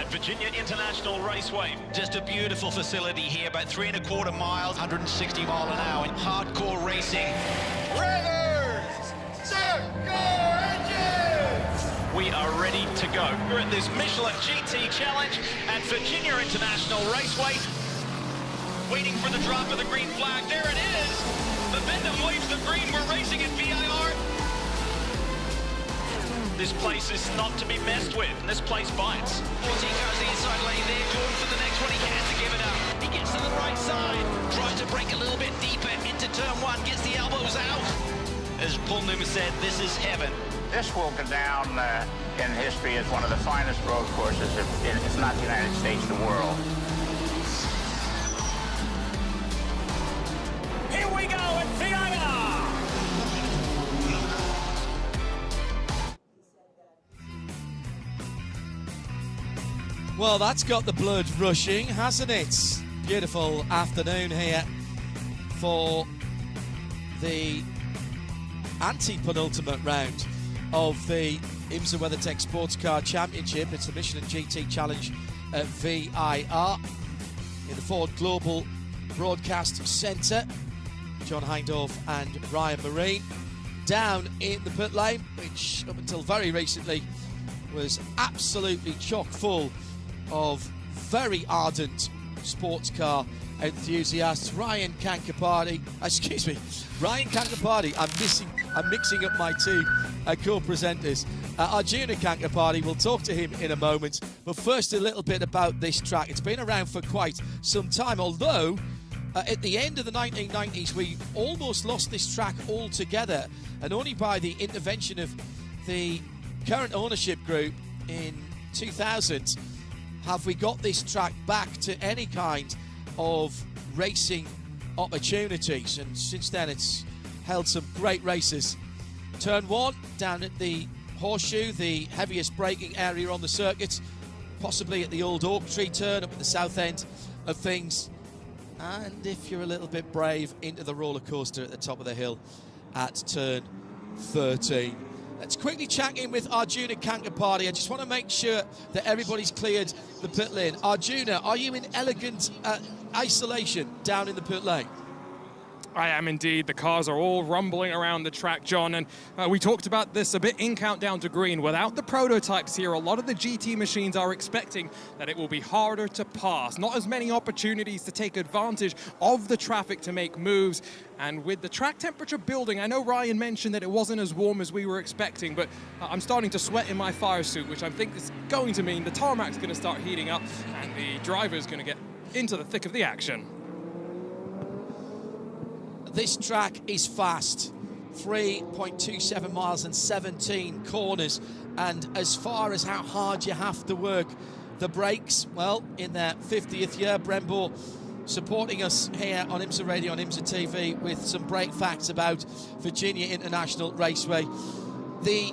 at Virginia International Raceway. Just a beautiful facility here, about 3¼ miles, 160 mile an hour, hardcore racing. Racers, start your engines! We are ready to go. We're at this Michelin GT Challenge at Virginia International Raceway. Waiting for the drop of the green flag. There it is. The vendor waves the green. We're racing in VIR. This place is not to be messed with. This place bites. 14 goes the inside lane there. Jordan for the next one. He has to give it up. He gets to the right side. Tries to break a little bit deeper into turn one. Gets the elbows out. As Paul Newman said, this is heaven. This will go down in history as one of the finest road courses, if not the United States, the world. Here we go at VIR! Well, that's got the blood rushing, hasn't it? Beautiful afternoon here for the anti-penultimate round of the IMSA WeatherTech SportsCar Championship. It's the Michelin GT Challenge at VIR in the Ford Global Broadcast Centre. John Hindorf and Ryan Marine down in the pit lane, which up until very recently was absolutely chock full of very ardent sports car enthusiasts. Ryan Kankaparty, I'm mixing up my two co-presenters. Arjuna Kankaparty, we'll talk to him in a moment, but first a little bit about this track. It's been around for quite some time, although at the end of the 1990s we almost lost this track altogether, and only by the intervention of the current ownership group in 2000 have we got this track back to any kind of racing opportunities, and since then it's held some great races. Turn one down at the Horseshoe, the heaviest braking area on the circuit, possibly at the old Oak Tree turn up at the south end of things, and if you're a little bit brave, into the roller coaster at the top of the hill at turn 13. Let's quickly check in with Arjuna Kankaparty. I just want to make sure that everybody's cleared the pit lane. Arjuna, are you in elegant isolation down in the pit lane? I am indeed. The cars are all rumbling around the track, John, and we talked about this a bit in Countdown to Green. Without the prototypes here, a lot of the GT machines are expecting that it will be harder to pass. Not as many opportunities to take advantage of the traffic to make moves. And with the track temperature building, I know Ryan mentioned that it wasn't as warm as we were expecting, but I'm starting to sweat in my fire suit, which I think is going to mean the tarmac's going to start heating up and the driver's going to get into the thick of the action. This track is fast, 3.27 miles and 17 corners, and as far as how hard you have to work the brakes, well, in their 50th year, Brembo supporting us here on IMSA Radio, on IMSA TV, with some brake facts about Virginia International Raceway. The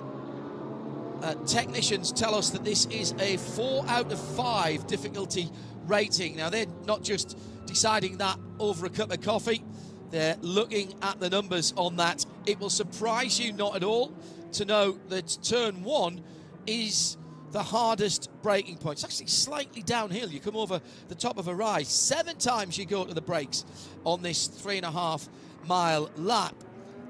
technicians tell us that this is a 4 out of 5 difficulty rating. Now, they're not just deciding that over a cup of coffee. They're looking at the numbers on that. It will surprise you not at all to know that turn one is the hardest braking point. It's actually slightly downhill. You come over the top of a rise. 7 times you go to the brakes on this 3.5 mile lap,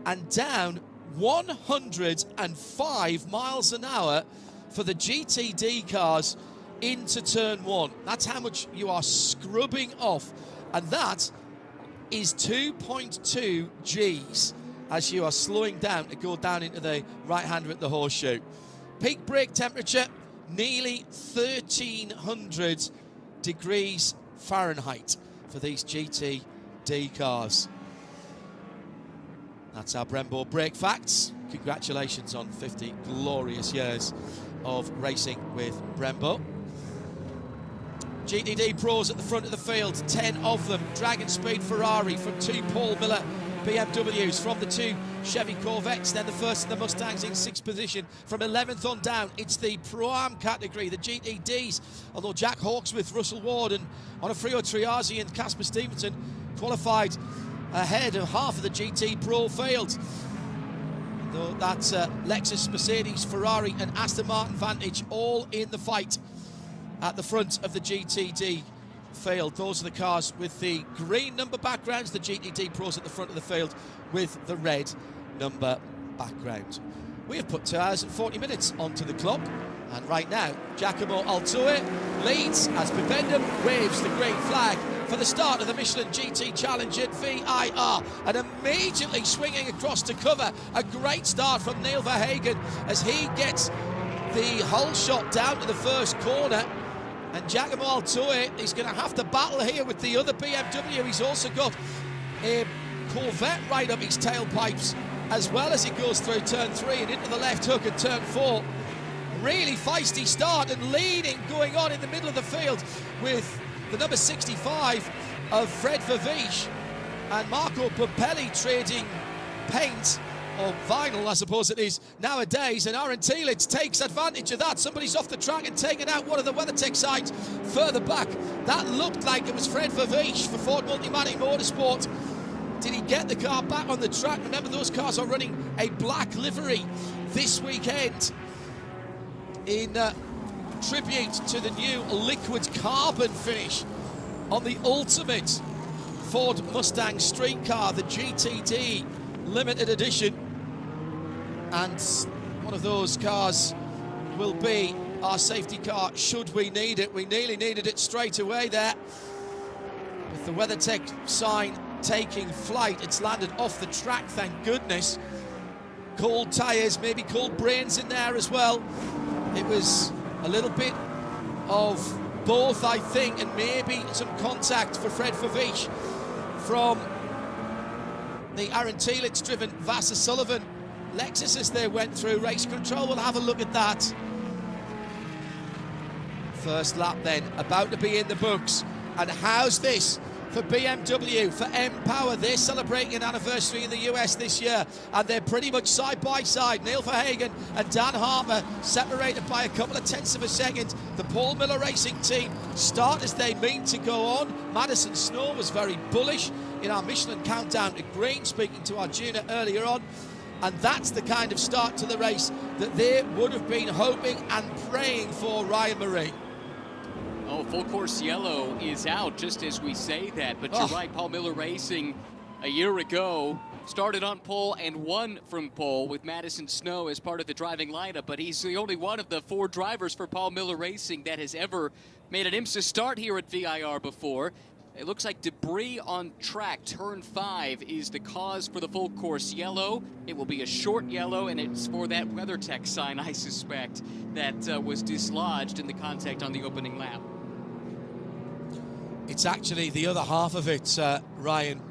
and down 105 miles an hour for the GTD cars into turn one. That's how much you are scrubbing off, and that is 2.2 Gs as you are slowing down to go down into the right-hander at the Horseshoe. Peak brake temperature, nearly 1,300 degrees Fahrenheit for these GTD cars. That's our Brembo brake facts. Congratulations on 50 glorious years of racing with Brembo. GTD pros at the front of the field, 10 of them. Dragon Speed Ferrari from 2 Paul Miller BMWs, from the 2 Chevy Corvettes, then the first of the Mustangs in 6th position. From 11th on down, it's the Pro-Am category, the GTDs, although Jack Hawksworth, Russell Ward and Onofrio Triazi and Casper Stevenson qualified ahead of half of the GT Pro field. Though that's Lexus, Mercedes, Ferrari and Aston Martin Vantage all in the fight at the front of the GTD field. Those are the cars with the green number backgrounds, the GTD Pros at the front of the field with the red number background. We have put 2 hours and 40 minutes onto the clock, and right now Giacomo Alton leads as Bibendum waves the green flag for the start of the Michelin GT Challenge at VIR, and immediately swinging across to cover. A great start from Neil Verhagen as he gets the whole shot down to the first corner, and Giacomo Alton is going to have to battle here with the other BMW. He's also got a Corvette right up his tailpipes as well as he goes through turn 3 and into the left hook at turn 4. Really feisty start and leading going on in the middle of the field with the number 65 of Fred Verviche and Marco Puppelli trading paint, or vinyl I suppose it is nowadays, and Aaron Telitz takes advantage of that. Somebody's off the track and taking out one of the WeatherTech sides further back. That looked like it was Fred Verviche for Ford Multimatic Motorsport. Did he get the car back on the track? Remember, those cars are running a black livery this weekend in tribute to the new liquid carbon finish on the ultimate Ford Mustang street car, the GTD limited edition. And one of those cars will be our safety car should we need it. We nearly needed it straight away there. With the WeatherTech sign taking flight, it's landed off the track, thank goodness. Cold tyres, maybe cold brains in there as well. It was a little bit of both, I think, and maybe some contact for Fred Verviche from the Aaron Telitz driven Vassar Sullivan Lexus as they went through race control. We'll have a look at that. First lap then, about to be in the books. And how's this for BMW, for M-Power? They're celebrating an anniversary in the US this year, and they're pretty much side by side. Neil Verhagen and Dan Hartmer separated by a couple of tenths of a second. The Paul Miller Racing team start as they mean to go on. Madison Snow was very bullish in our Michelin countdown to green, speaking to Arjuna earlier on, and that's the kind of start to the race that they would have been hoping and praying for, Ryan Marie. Oh, full course yellow is out just as we say that, but you're right, Paul Miller Racing a year ago started on pole and won from pole with Madison Snow as part of the driving lineup, but he's the only one of the 4 drivers for Paul Miller Racing that has ever made an IMSA start here at VIR before. It looks like debris on track, turn 5 is the cause for the full course yellow. It will be a short yellow, and it's for that WeatherTech sign, I suspect, that was dislodged in the contact on the opening lap. It's actually the other half of it, Ryan.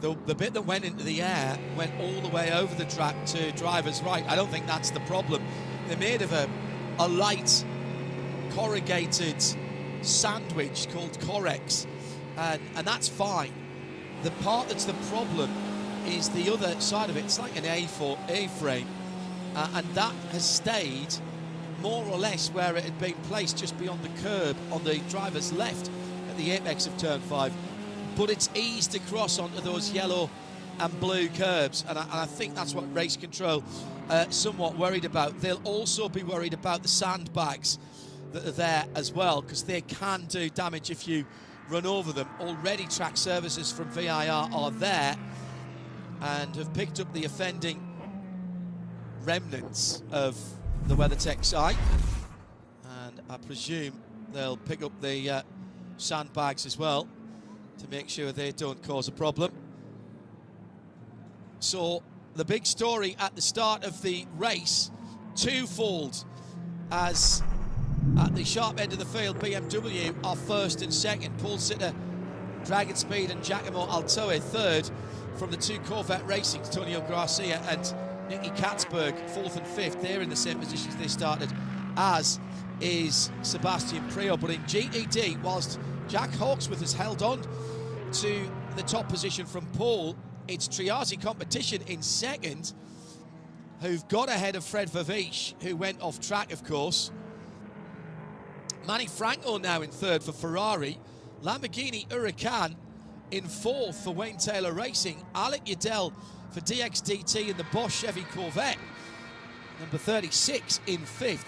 The bit that went into the air went all the way over the track to driver's right. I don't think that's the problem. They're made of a light corrugated sandwich called Correx, and that's fine. The part that's the problem is the other side of it. It's like an A-frame, and that has stayed more or less where it had been placed, just beyond the curb on the driver's left at the apex of turn 5, but it's eased across onto those yellow and blue curbs, and I think that's what race control somewhat worried about. They'll also be worried about the sandbags that are there as well, because they can do damage if you run over them. Already track services from VIR are there and have picked up the offending remnants of the WeatherTech side, and I presume they'll pick up the sandbags as well to make sure they don't cause a problem. So the big story at the start of the race, twofold, as at the sharp end of the field BMW are first and second, Paul Sitter, Dragon Speed and Giacomo Alton third. From the 2 Corvette Racing, Antonio Garcia and Nicky Katzberg fourth and fifth. They're in the same positions they started, as is Sebastian Priaulx. But in GTD, whilst Jack Hawksworth has held on to the top position from Paul, it's Triazi Competition in second, who've got ahead of Fred Verviche, who went off track, of course. Manny Franco now in third for Ferrari. Lamborghini Huracan in fourth for Wayne Taylor Racing. Alec Udell for DXDT in the Bosch Chevy Corvette. Number 36 in fifth.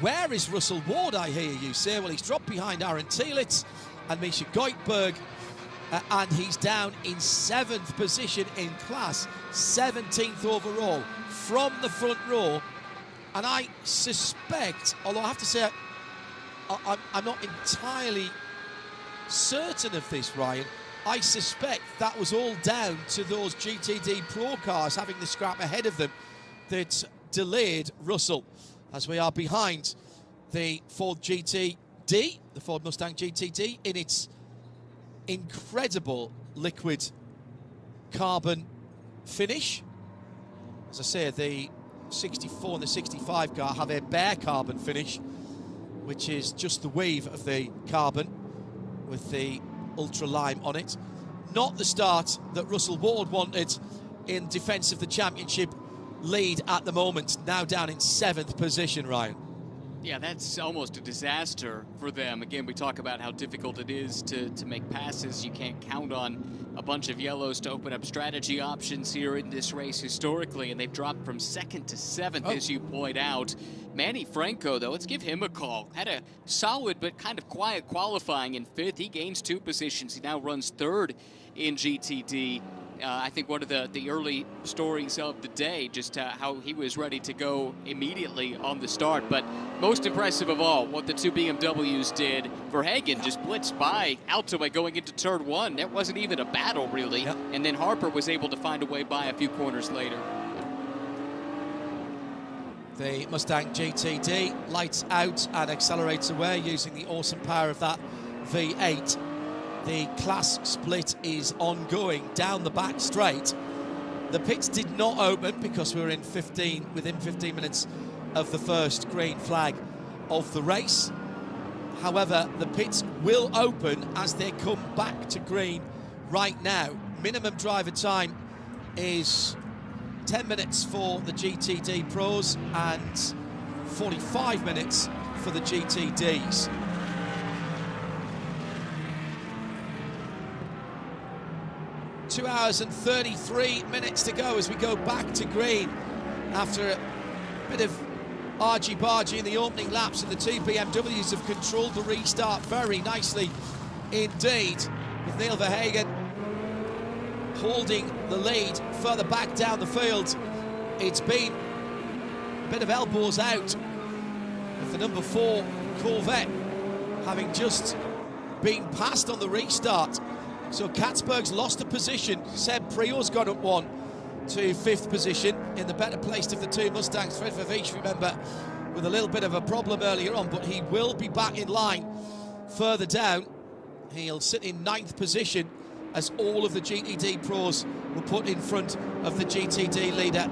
Where is Russell Ward, I hear you say? Well, he's dropped behind Aaron Telitz and Misha Goitberg, and he's down in 7th position in class, 17th overall from the front row. And I suspect, although I have to say I'm not entirely certain of this, Ryan, I suspect that was all down to those GTD Pro cars having the scrap ahead of them that delayed Russell, as we are behind the Ford GTD, the Ford Mustang GTD, in its incredible liquid carbon finish. As I say, the 64 and the 65 car have a bare carbon finish, which is just the weave of the carbon with the ultra lime on it. Not the start that Russell Ward wanted in defence of the championship lead at the moment, now down in 7th position, Ryan. Yeah, that's almost a disaster for them. Again, we talk about how difficult it is to make passes. You can't count on a bunch of yellows to open up strategy options here in this race historically, and they've dropped from 2nd to 7th, as you point out. Manny Franco, though, let's give him a call. Had a solid but kind of quiet qualifying in 5th. He gains 2 positions. He now runs 3rd in GTD. I think one of the early stories of the day, just how he was ready to go immediately on the start. But most impressive of all, what the 2 BMWs did. Verhagen just blitzed by Alton by going into turn 1. That wasn't even a battle, really. Yep. And then Harper was able to find a way by a few corners later. The Mustang GTD lights out and accelerates away using the awesome power of that V8. The class split is ongoing down the back straight. The pits did not open because we were within 15 minutes of the first green flag of the race. However, the pits will open as they come back to green right now. Minimum driver time is 10 minutes for the GTD Pros and 45 minutes for the GTDs. Two hours and 33 minutes to go as we go back to green after a bit of argy-bargy in the opening laps, and the 2 BMWs have controlled the restart very nicely indeed, with Neil Verhagen holding the lead further back down the field. It's been a bit of elbows out with the number 4 Corvette having just been passed on the restart. So Katzberg's lost a position. Seb Prio's gone up 1 to 5th position in the better placed of the 2 Mustangs. Fred Vervish, remember, with a little bit of a problem earlier on, but he will be back in line further down. He'll sit in 9th position as all of the GTD Pros were put in front of the GTD leader,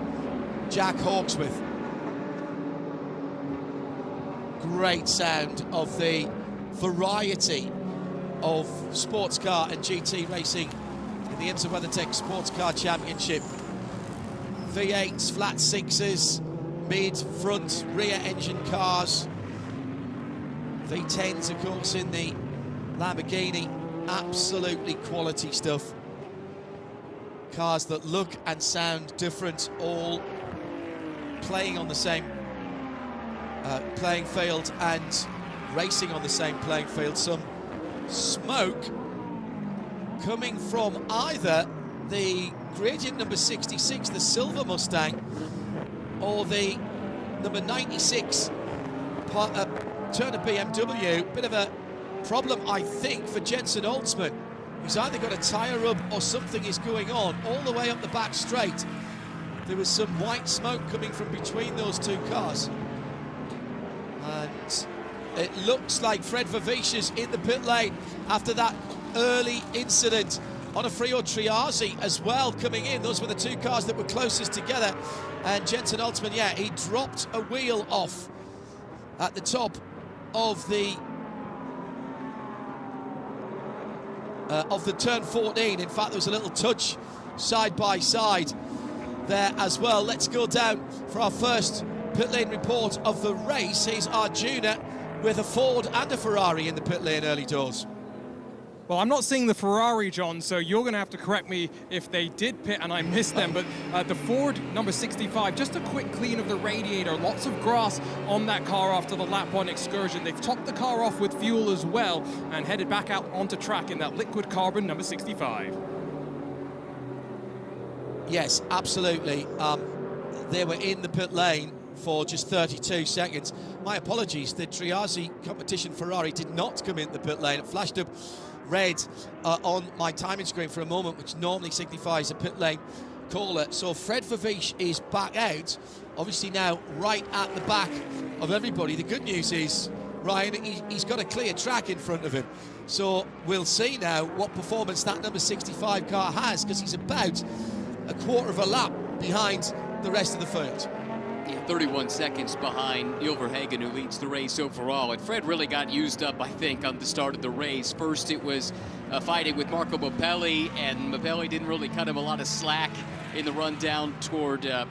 Jack Hawksworth. Great sound of the variety of sports car and GT racing in the IMSA WeatherTech SportsCar Championship. V8s, flat 6s, mid, front, rear engine cars. V10s, of course, in the Lamborghini. Absolutely quality stuff. Cars that look and sound different, all playing on the same playing field and racing on the same playing field. Some smoke coming from either the gradient number 66, the silver Mustang, or the number 96 Turner BMW. Bit of a problem, I think, for Jensen Holtzman. He's either got a tyre rub or something is going on all the way up the back straight. There was some white smoke coming from between those 2 cars. And it looks like Fred Vervish is in the pit lane after that early incident on a Frio Triazi as well coming in. Those were the 2 cars that were closest together. And Jensen Holtzman, yeah, he dropped a wheel off at the top of the turn 14. In fact, there was a little touch side by side there as well. Let's go down for our first pit lane report of the race. Here's Arjuna with a Ford and a Ferrari in the pit lane early doors. Well, I'm not seeing the Ferrari, John, so you're going to have to correct me if they did pit and I missed them. But the Ford number 65, just a quick clean of the radiator. Lots of grass on that car after the lap one excursion. They've topped the car off with fuel as well and headed back out onto track in that liquid carbon number 65. Yes, absolutely. They were in the pit lane for just 32 seconds. My apologies, the Triazzi competition Ferrari did not come in the pit lane. It flashed up red on my timing screen for a moment, which normally signifies a pit lane caller. So Fred Vervish is back out, obviously now right at the back of everybody. The good news is, Ryan, he's got a clear track in front of him. So we'll see now what performance that number 65 car has, because he's about a quarter of a lap behind the rest of the field. Yeah, 31 seconds behind Neil Verhagen, who leads the race overall. And Fred really got used up, I think, on the start of the race. First, it was fighting with Marco Mappelli, and Mappelli didn't really cut him a lot of slack in the run down toward a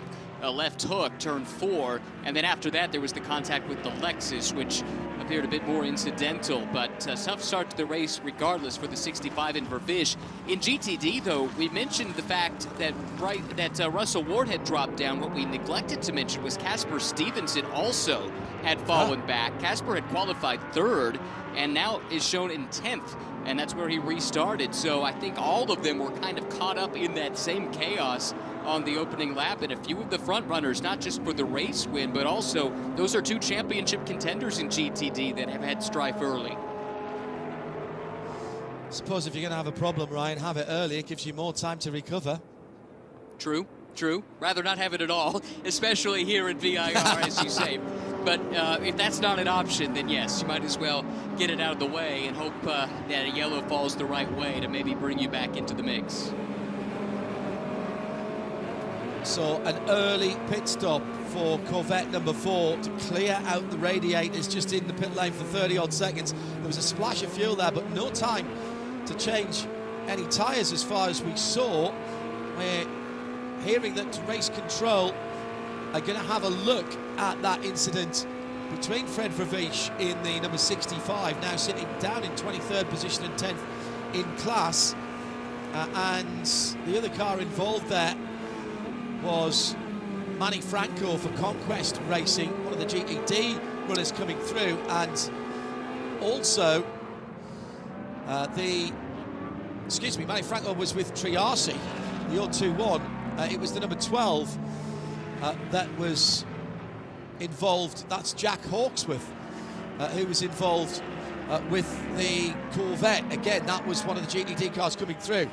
left hook, turn 4. And then after that, there was the contact with the Lexus, which appeared a bit more incidental, but tough start to the race regardless for the 65 in Vervish. In GTD, though, we mentioned the fact that Russell Ward had dropped down. What we neglected to mention was Casper Stevenson also had fallen back. Casper had qualified 3rd and now is shown in 10th, and that's where he restarted. So I think all of them were kind of caught up in that same chaos on the opening lap, and a few of the front runners, not just for the race win, but also those are 2 championship contenders in GTD that have had strife early. I suppose if you're going to have a problem, Ryan, have it early. It gives you more time to recover. True. Rather not have it at all, especially here in VIR, as you say. But if that's not an option, then yes, you might as well get it out of the way and hope that a yellow falls the right way to maybe bring you back into the mix. So an early pit stop for Corvette number 4 to clear out the radiators just in the pit lane for 30-odd seconds. There was a splash of fuel there, but no time to change any tyres as far as we saw. We're hearing that race control are going to have a look at that incident between Fred Vervish in the number 65, now sitting down in 23rd position and 10th in class. And the other car involved there was Manny Franco for Conquest Racing, one of the GTD runners coming through, and also Manny Franco was with Triazzi, the 021. It was the number 12 that was involved. That's Jack Hawksworth, who was involved with the Corvette. Again, that was one of the GTD cars coming through.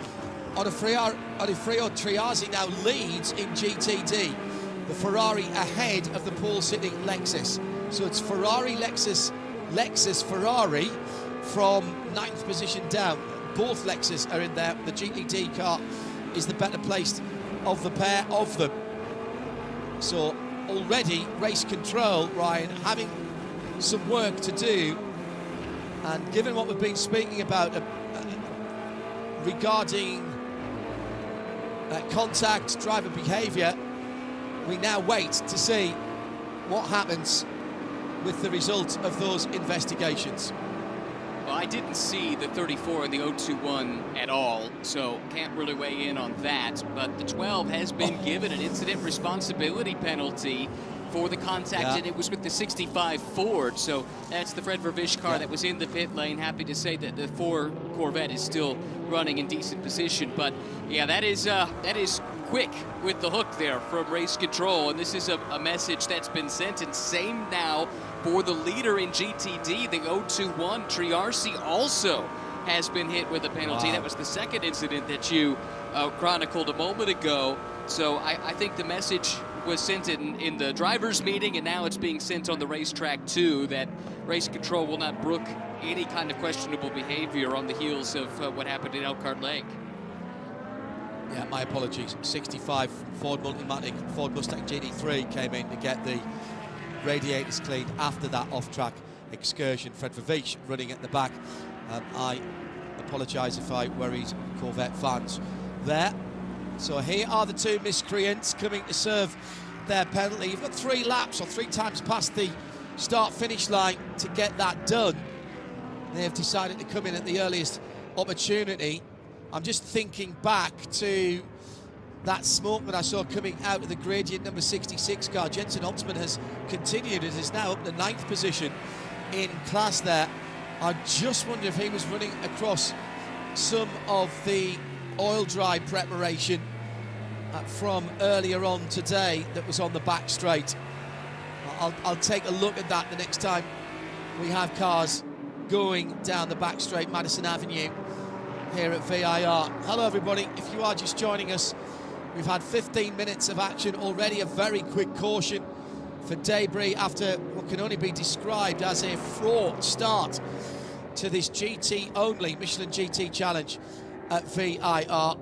Odifrio Triazzi now leads in GTD. The Ferrari ahead of the pole-sitting Lexus. So it's Ferrari, Lexus, Ferrari from 9th position down. Both Lexus are in there. The GTD car is the better placed of the pair of them. So already race control, Ryan, having some work to do. And given what we've been speaking about regarding contact, driver behaviour, we now wait to see what happens with the result of those investigations. Well, I didn't see the 34 and the 021 at all, so can't really weigh in on that. But the 12 has been given an incident responsibility penalty for the contact, and it was with the 65 Ford. So that's the Fred Vervish car that was in the pit lane. Happy to say that the 4 Corvette is still running in decent position. But yeah, that is quick with the hook there from race control, and this is a message that's been sent. And same now for the leader in GTD, the 021 Triazzi also has been hit with a penalty. Wow. That was the second incident that you chronicled a moment ago. So I think the message was sent in the driver's meeting, and now it's being sent on the racetrack too, that race control will not brook any kind of questionable behavior on the heels of what happened in Elkhart Lake. Yeah, my apologies. 65 Ford Multimatic, Ford Mustang GT3 came in to get the radiators cleaned after that off-track excursion. Fred Vervish running at the back. I apologise if I worried Corvette fans there. So here are the 2 miscreants coming to serve their penalty. You've got 3 laps or 3 times past the start-finish line to get that done. They have decided to come in at the earliest opportunity. I'm just thinking back to that smoke that I saw coming out of the gradient number 66 car. Jensen Holtzman has continued. It is now up to 9th position in class there. I just wonder if he was running across some of the oil dry preparation from earlier on today that was on the back straight. I'll take a look at that the next time we have cars going down the back straight, Madison Avenue, here at VIR. Hello everybody, if you are just joining us, we've had 15 minutes of action already, a very quick caution for debris after what can only be described as a fraught start to this GT-only Michelin GT Challenge at VIR.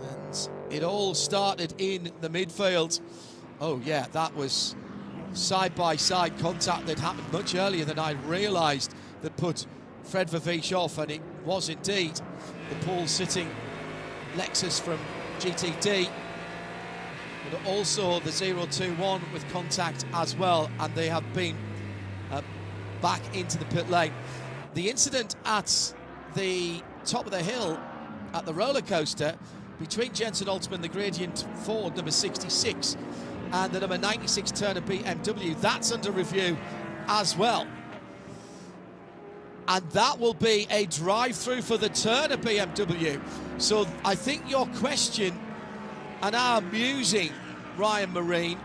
And it all started in the midfield. Oh yeah, that was side-by-side contact that happened much earlier than I realised that put Fred Verveech off, and it was indeed the pole-sitting Lexus from GTD, but also the 021 with contact as well, and they have been back into the pit lane. The incident at the top of the hill at the roller coaster between Jensen Holtzman, the gradient Ford number 66, and the number 96 Turner BMW, that's under review as well. And that will be a drive-through for the Turner BMW. So I think your question and our musing, Ryan Marine,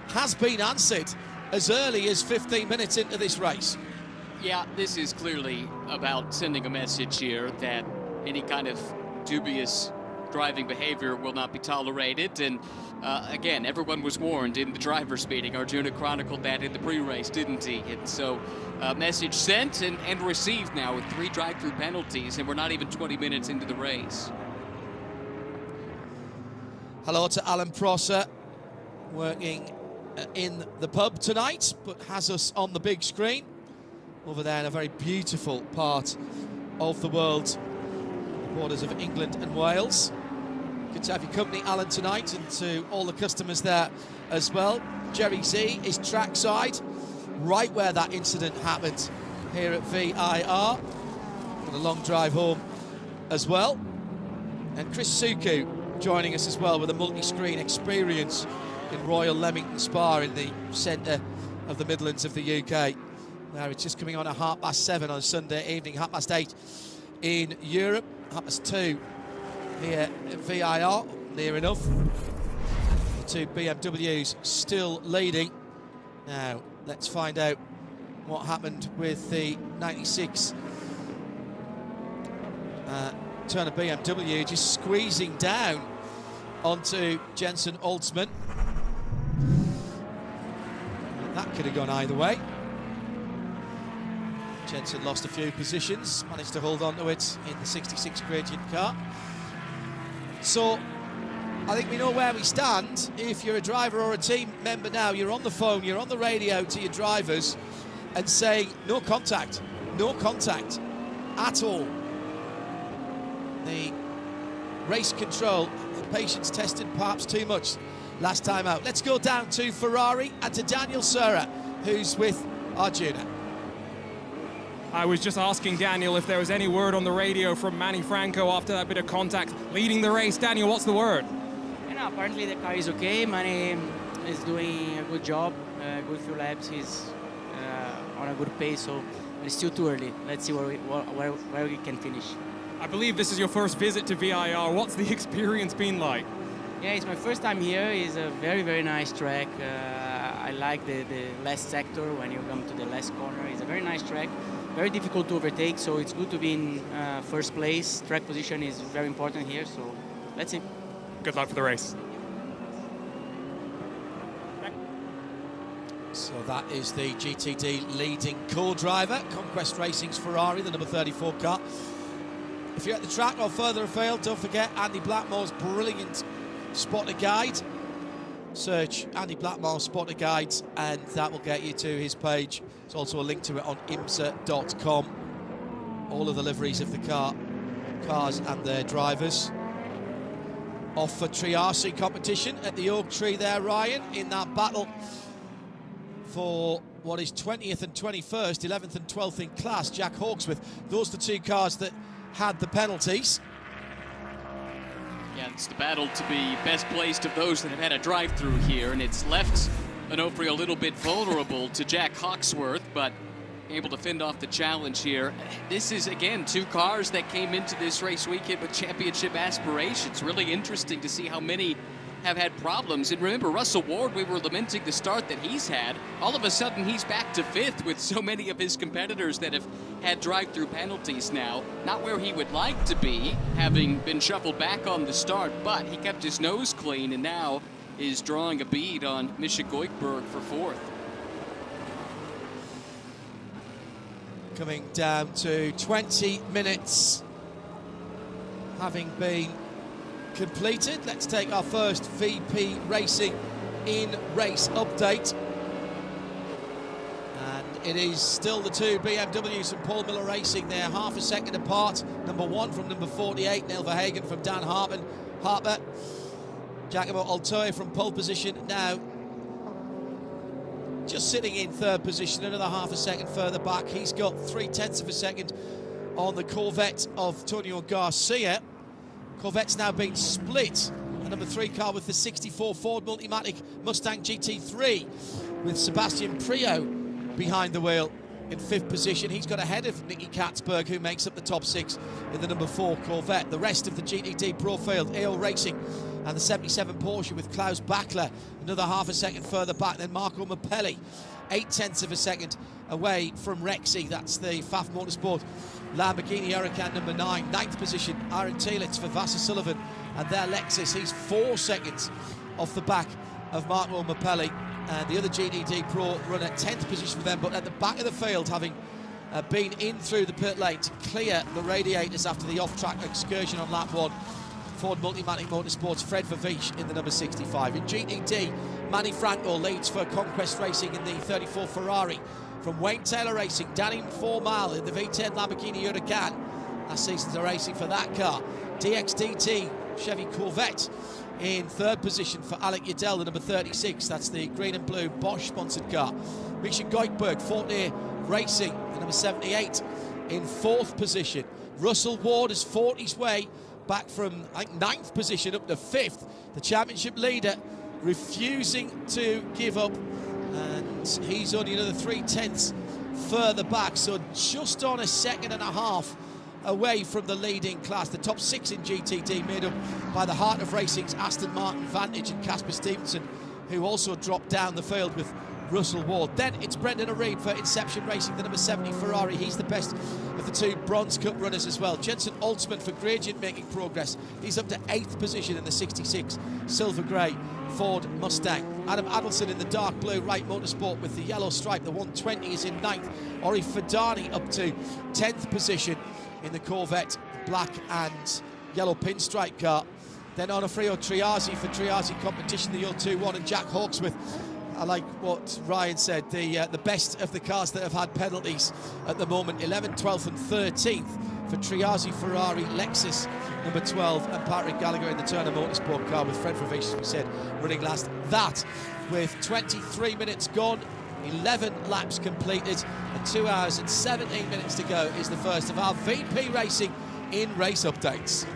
has been answered as early as 15 minutes into this race. Yeah, this is clearly about sending a message here that any kind of dubious driving behavior will not be tolerated. And again, everyone was warned in the driver's meeting. Arjuna chronicled that in the pre-race, didn't he? And so message sent and received now with 3 drive-through penalties, and we're not even 20 minutes into the race. Hello to Alan Prosser, working in the pub tonight, but has us on the big screen over there in a very beautiful part of the world, the borders of England and Wales. Good to have your company, Alan, tonight, and to all the customers there as well. Jerry Z is trackside, right where that incident happened here at VIR. Got a long drive home as well. And Chris Suku joining us as well with a multi-screen experience in Royal Leamington Spa in the centre of the Midlands of the UK. Now it's just coming on at 7:30 on Sunday evening, 8:30 in Europe, 2:30 here at VIR, near enough. The 2 BMWs still leading. Now let's find out what happened with the 96 Turner BMW, just squeezing down onto Jensen Holtzman. That could have gone either way. Jensen lost a few positions, managed to hold on to it in the 66 gradient car. So I think we know where we stand. If you're a driver or a team member now, you're on the phone, you're on the radio to your drivers and saying no contact at all. The race control, the patience tested perhaps too much last time out. Let's go down to Ferrari and to Daniel Serra, who's with Arjuna. I was just asking Daniel if there was any word on the radio from Manny Franco after that bit of contact leading the race. Daniel, what's the word? You know, apparently the car is okay. Manny is doing a good job, good few laps. He's on a good pace, so it's still too early. Let's see where we can finish. I believe this is your first visit to VIR. What's the experience been like? Yeah, it's my first time here. It's a very, very nice track. I like the last sector when you come to the last corner. It's a very nice track. Very difficult to overtake, so it's good to be in first place. Track position is very important here, so let's see. Good luck for the race. So that is the GTD leading co-driver, Conquest Racing's Ferrari, the number 34 car. If you're at the track or further afield, don't forget Andy Blackmore's brilliant spotter guide. Search Andy Blackmore spotter guides and that will get you to his page. There's also a link to it on IMSA.com. All of the liveries of the cars and their drivers. Off for Triassic competition at the Oak Tree there, Ryan, in that battle for what is 20th and 21st, 11th and 12th in class, Jack Hawksworth. Those are the two cars that had the penalties. Yeah, it's the battle to be best placed of those that have had a drive-through here, and it's left Onofre a little bit vulnerable to Jack Hawksworth, but able to fend off the challenge here. This is, again, two cars that came into this race weekend with championship aspirations. Really interesting to see how many have had problems. And remember, Russell Ward, we were lamenting the start that he's had. All of a sudden, he's back to 5th with so many of his competitors that have had drive-through penalties now. Not where he would like to be, having been shuffled back on the start, but he kept his nose clean and now is drawing a bead on Misha Goikberg for 4th. Coming down to 20 minutes having been completed. Let's take our first VP Racing in race update. And it is still the two BMWs from Paul Miller Racing. They're half a second apart. Number 1 from number 48, Neil Verhagen from Dan Harper. Giacomo Altoe from pole position now just sitting in 3rd position, another half a second further back. He's got 0.3 of a second on the Corvette of Tonio Garcia. Corvette's now been split. The number 3 car with the 64 Ford Multimatic Mustang GT3 with Sebastian Priaulx behind the wheel in 5th position. He's got ahead of Nicky Katzberg, who makes up the top 6 in the number 4 Corvette. The rest of the GTD Pro field, AO Racing and the 77 Porsche with Klaus Bachler, another half a second further back. Then Marco Mappelli, 0.8 of a second away from Rexy. That's the Pfaff Motorsport Lamborghini Huracan number 9. 9th position, Aaron Telitz for Vasser Sullivan and their Lexus. He's 4 seconds off the back of Marco Mappelli. And the other GTD Pro runner, 10th position for them, but at the back of the field, having been in through the pit lane to clear the radiators after the off-track excursion on lap 1. Ford Multimatic Motorsports, Fred Verveech in the number 65. In GTD, Manny Franco leads for Conquest Racing in the 34 Ferrari. From Wayne Taylor Racing, Danny Formal in the V10 Lamborghini Huracan. Last season's racing for that car. DXDT Chevy Corvette in 3rd position for Alec Udell, the number 36. That's the green and blue Bosch-sponsored car. Misha Goikberg, Fortnir Racing, the number 78, in 4th position. Russell Ward has fought his way back from, I think, 9th position up to 5th. The championship leader refusing to give up, and he's only another 0.3 further back, so just on a second and a half away from the leading class. The top 6 in GTD made up by the heart of racing's Aston Martin Vantage and Casper Stevenson, who also dropped down the field with Russell Ward. Then it's Brendan O'Reilly for Inception Racing, the number 70 Ferrari. He's the best of the 2 Bronze Cup runners as well. Jensen Altsman for Gradient making progress. He's up to 8th position in the 66 Silver Grey Ford Mustang. Adam Adelson in the dark blue Wright Motorsport with the yellow stripe. The 120 is in 9th. Ori Fadani up to 10th position in the Corvette black and yellow pinstripe car. Then Onofrio Triazi for Triazi Competition, the 021, and Jack Hawksworth. I like what Ryan said, the best of the cars that have had penalties at the moment. 11th, 12th and 13th for Triazi Ferrari, Lexus number 12, and Patrick Gallagher in the Turner Motorsport car with Fred Verveech, as we said, running last. That with 23 minutes gone, 11 laps completed, and 2 hours and 17 minutes to go is the first of our VP Racing in race updates.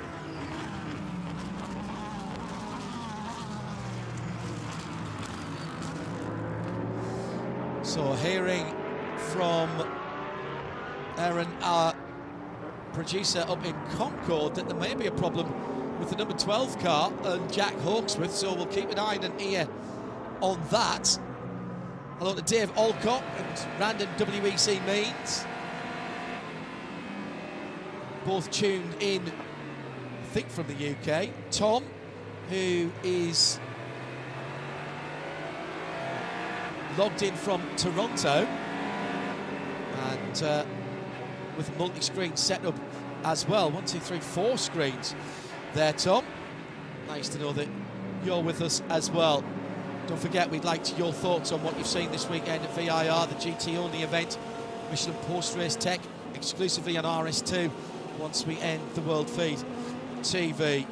So hearing from Aaron, our producer up in Concord, that there may be a problem with the number 12 car and Jack Hawksworth, so we'll keep an eye and an ear on that. Hello to Dave Alcott and Random WEC Means. Both tuned in, I think, from the UK. Tom, who is logged in from Toronto and with a multi-screen setup as well. 1, 2, 3, 4 screens there, Tom. Nice to know that you're with us as well. Don't forget, we'd like your thoughts on what you've seen this weekend at VIR, the GT-only event, Michelin Post-Race Tech, exclusively on RS2, once we end the World Feed TV.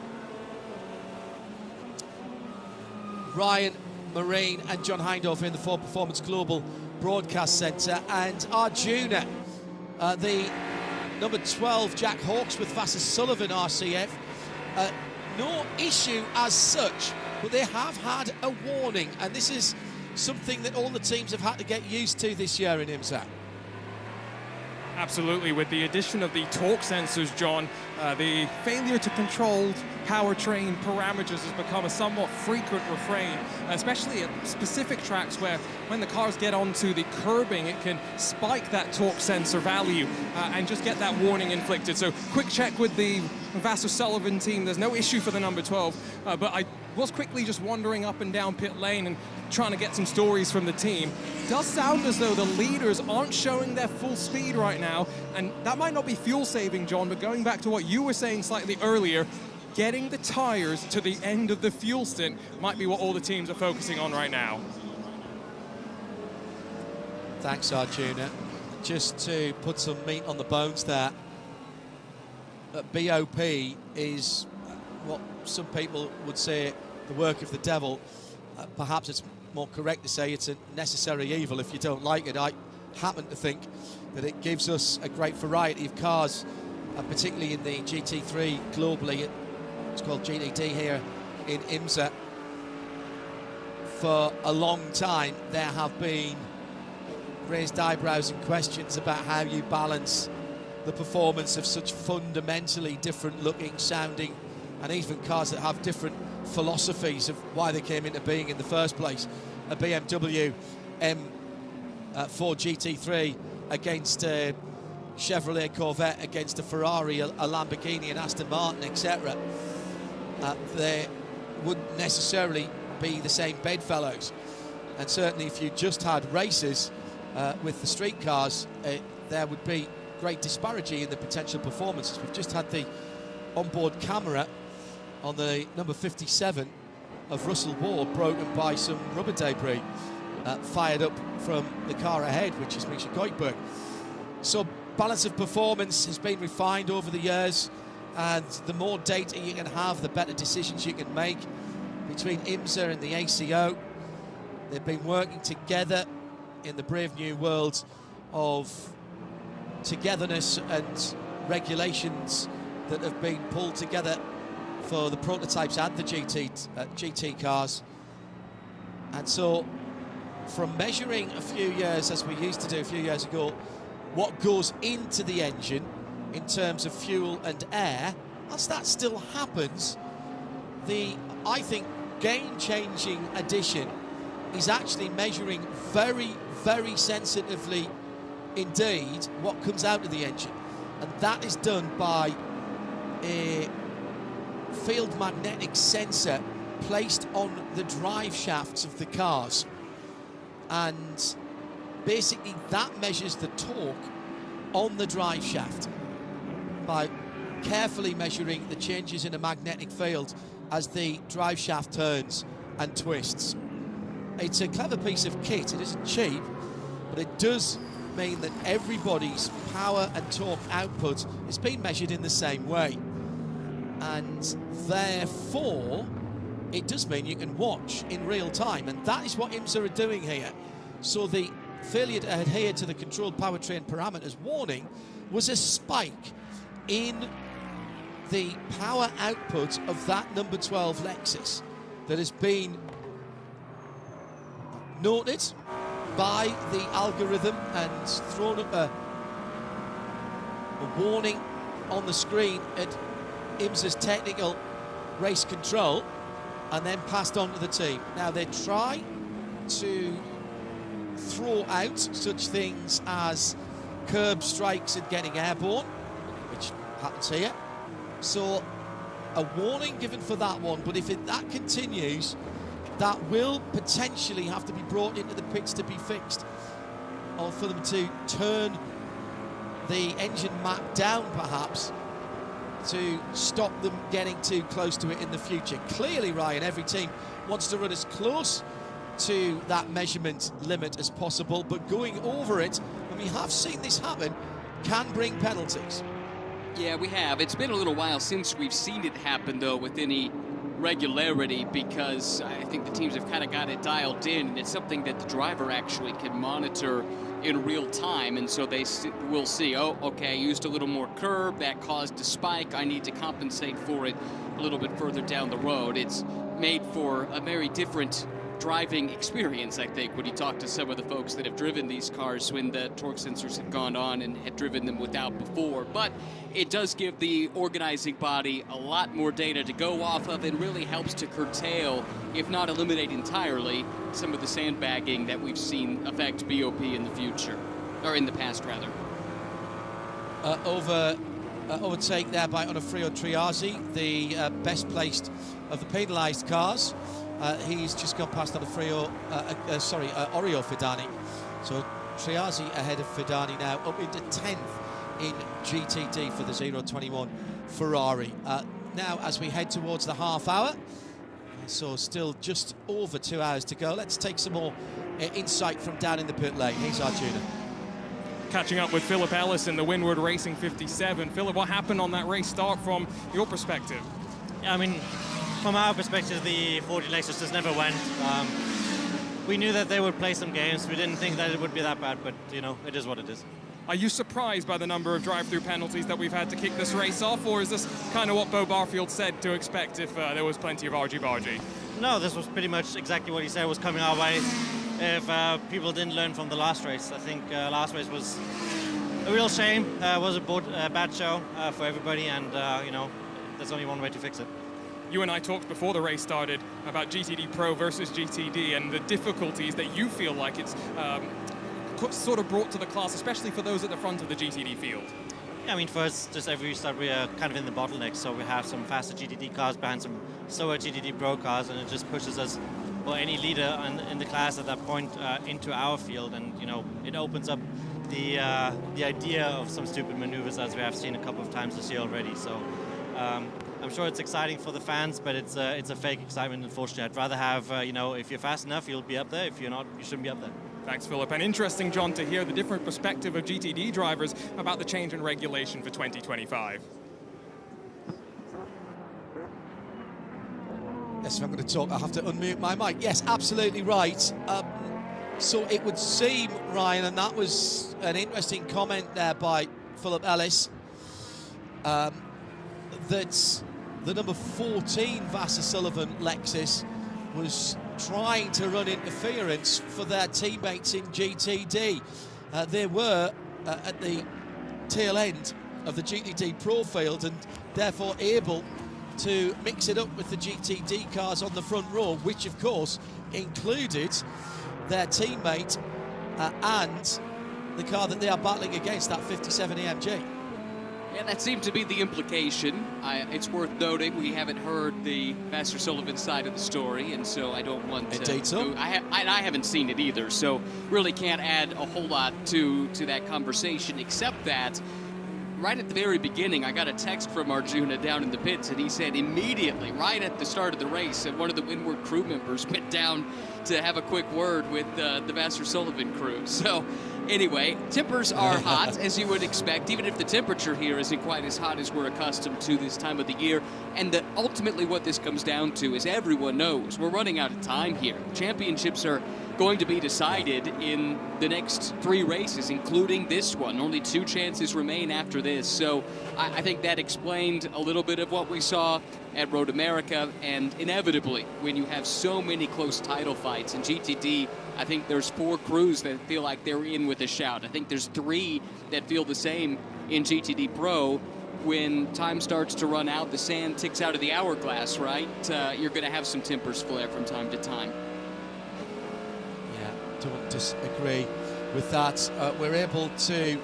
Ryan, Marine and John Hindhoff in the Ford Performance Global broadcast centre, and Arjuna, the number 12 Jack Hawksworth Vassar Sullivan RCF, no issue as such, but they have had a warning, and this is something that all the teams have had to get used to this year in IMSA. Absolutely, with the addition of the torque sensors, John, the failure to control powertrain parameters has become a somewhat frequent refrain, especially at specific tracks where when the cars get onto the curbing, it can spike that torque sensor value and just get that warning inflicted. So quick check with the Vassar Sullivan team. There's no issue for the number 12, but I was quickly just wandering up and down pit lane and trying to get some stories from the team. It does sound as though the leaders aren't showing their full speed right now, and that might not be fuel saving, John, but going back to what you were saying slightly earlier, getting the tires to the end of the fuel stint might be what all the teams are focusing on right now. Thanks, Arjuna. Just to put some meat on the bones there, BOP is what some people would say the work of the devil. Perhaps it's more correct to say it's a necessary evil if you don't like it. I happen to think that it gives us a great variety of cars, particularly in the GT3 globally. It's called GTD here in IMSA. For a long time, there have been raised eyebrows and questions about how you balance the performance of such fundamentally different looking, sounding, and even cars that have different philosophies of why they came into being in the first place. A BMW M4 GT3 against a Chevrolet Corvette, against a Ferrari, a Lamborghini, an Aston Martin, etc. They wouldn't necessarily be the same bedfellows. And certainly if you just had races with the street cars, there would be great disparity in the potential performances. We've just had the onboard camera on the number 57 of Russell Ward broken by some rubber debris fired up from the car ahead, which is Misha Goldberg. So balance of performance has been refined over the years, and the more data you can have, the better decisions you can make between IMSA and the ACO. They've been working together in the brave new world of togetherness and regulations that have been pulled together for the prototypes and the GT cars. And so from measuring a few years, as we used to do a few years ago, what goes into the engine in terms of fuel and air, as that still happens, the, I think, game-changing addition is actually measuring very, very sensitively indeed what comes out of the engine. And that is done by a field magnetic sensor placed on the drive shafts of the cars, and basically that measures the torque on the drive shaft by carefully measuring the changes in a magnetic field as the drive shaft turns and twists. It's a clever piece of kit. It isn't cheap, but it does mean that everybody's power and torque output is being measured in the same way, and therefore it does mean you can watch in real time, and that is what IMSA are doing here. So the failure to adhere to the controlled powertrain parameters warning was a spike in the power output of that number 12 Lexus that has been noted by the algorithm and thrown up a warning on the screen at IMSA's technical race control, and then passed on to the team. Now they try to throw out such things as curb strikes and getting airborne, which happens here. So a warning given for that one, but if that continues, that will potentially have to be brought into the pits to be fixed, or for them to turn the engine map down perhaps to stop them getting too close to it in the future. Clearly, Ryan, every team wants to run as close to that measurement limit as possible, but going over it, and we have seen this happen, can bring penalties. Yeah, we have. It's been a little while since we've seen it happen, though, with any regularity, because I think the teams have kind of got it dialed in, and it's something that the driver actually can monitor in real time, and so they will see, oh, okay, I used a little more curb, that caused a spike, I need to compensate for it a little bit further down the road. It's made for a very different driving experience, I think, when you talk to some of the folks that have driven these cars when the torque sensors have gone on and had driven them without before. But it does give the organizing body a lot more data to go off of, and really helps to curtail, if not eliminate entirely, some of the sandbagging that we've seen affect BOP in the future, or in the past, rather. Overtake there by Onofrio Triazzi, the best placed of the penalised cars. He's just gone past Oreo Fidani. So Triazzi ahead of Fidani now, up into 10th in GTD for the 021 Ferrari. Now, as we head towards the half hour, so still just over 2 hours to go, let's take some more insight from down in the pit lane. Here's Arjuna. Catching up with Philip Ellis in the Windward Racing 57. Philip, what happened on that race start from your perspective? I mean, from our perspective, the 40 Lexus just never went. We knew that they would play some games. We didn't think that it would be that bad, but, you know, it is what it is. Are you surprised by the number of drive-through penalties that we've had to kick this race off, or is this kind of what Bo Barfield said to expect if there was plenty of argy-bargy? No, this was pretty much exactly what he said was coming our way if people didn't learn from the last race. I think last race was a real shame. It was a bad show for everybody, and, you know, there's only one way to fix it. You and I talked before the race started about GTD Pro versus GTD and the difficulties that you feel like it's sort of brought to the class, especially for those at the front of the GTD field. Yeah, I mean, for us, just every restart, we are kind of in the bottleneck, so we have some faster GTD cars behind some slower GTD Pro cars, and it just pushes us, or any leader in the class at that point, into our field, and, you know, it opens up the idea of some stupid maneuvers, as we have seen a couple of times this year already. So I'm sure it's exciting for the fans, but it's a fake excitement, unfortunately. I'd rather have, you know, if you're fast enough, you'll be up there. If you're not, you shouldn't be up there. Thanks, Philip. And interesting, John, to hear the different perspective of GTD drivers about the change in regulation for 2025. Yes, if I'm going to talk, I have to unmute my mic. Yes, absolutely right. So it would seem, Ryan, and that was an interesting comment there by Philip Ellis, that the number 14 Vassar Sullivan Lexus was trying to run interference for their teammates in GTD. They were at the tail end of the GTD Pro field and therefore able to mix it up with the GTD cars on the front row, which of course included their teammate and the car that they are battling against, that 57 AMG. Yeah, that seemed to be the implication. It's worth noting we haven't heard the Vassar Sullivan side of the story, and so I don't want to... Daytona? I haven't seen it either, so really can't add a whole lot to that conversation, except that right at the very beginning, I got a text from Arjuna down in the pits, and he said immediately, right at the start of the race, that one of the Windward crew members went down to have a quick word with the Vassar Sullivan crew. So anyway, tempers are hot, as you would expect, even if the temperature here isn't quite as hot as we're accustomed to this time of the year. And ultimately what this comes down to is everyone knows we're running out of time here. Championships are going to be decided in the next 3 races, including this one. Only 2 chances remain after this. So I think that explained a little bit of what we saw at Road America. And inevitably, when you have so many close title fights in GTD, I think there's 4 crews that feel like they're in with a shout. I think there's 3 that feel the same in GTD Pro. When time starts to run out, the sand ticks out of the hourglass, right? You're going to have some tempers flare from time to time. Don't disagree with that. We're able to,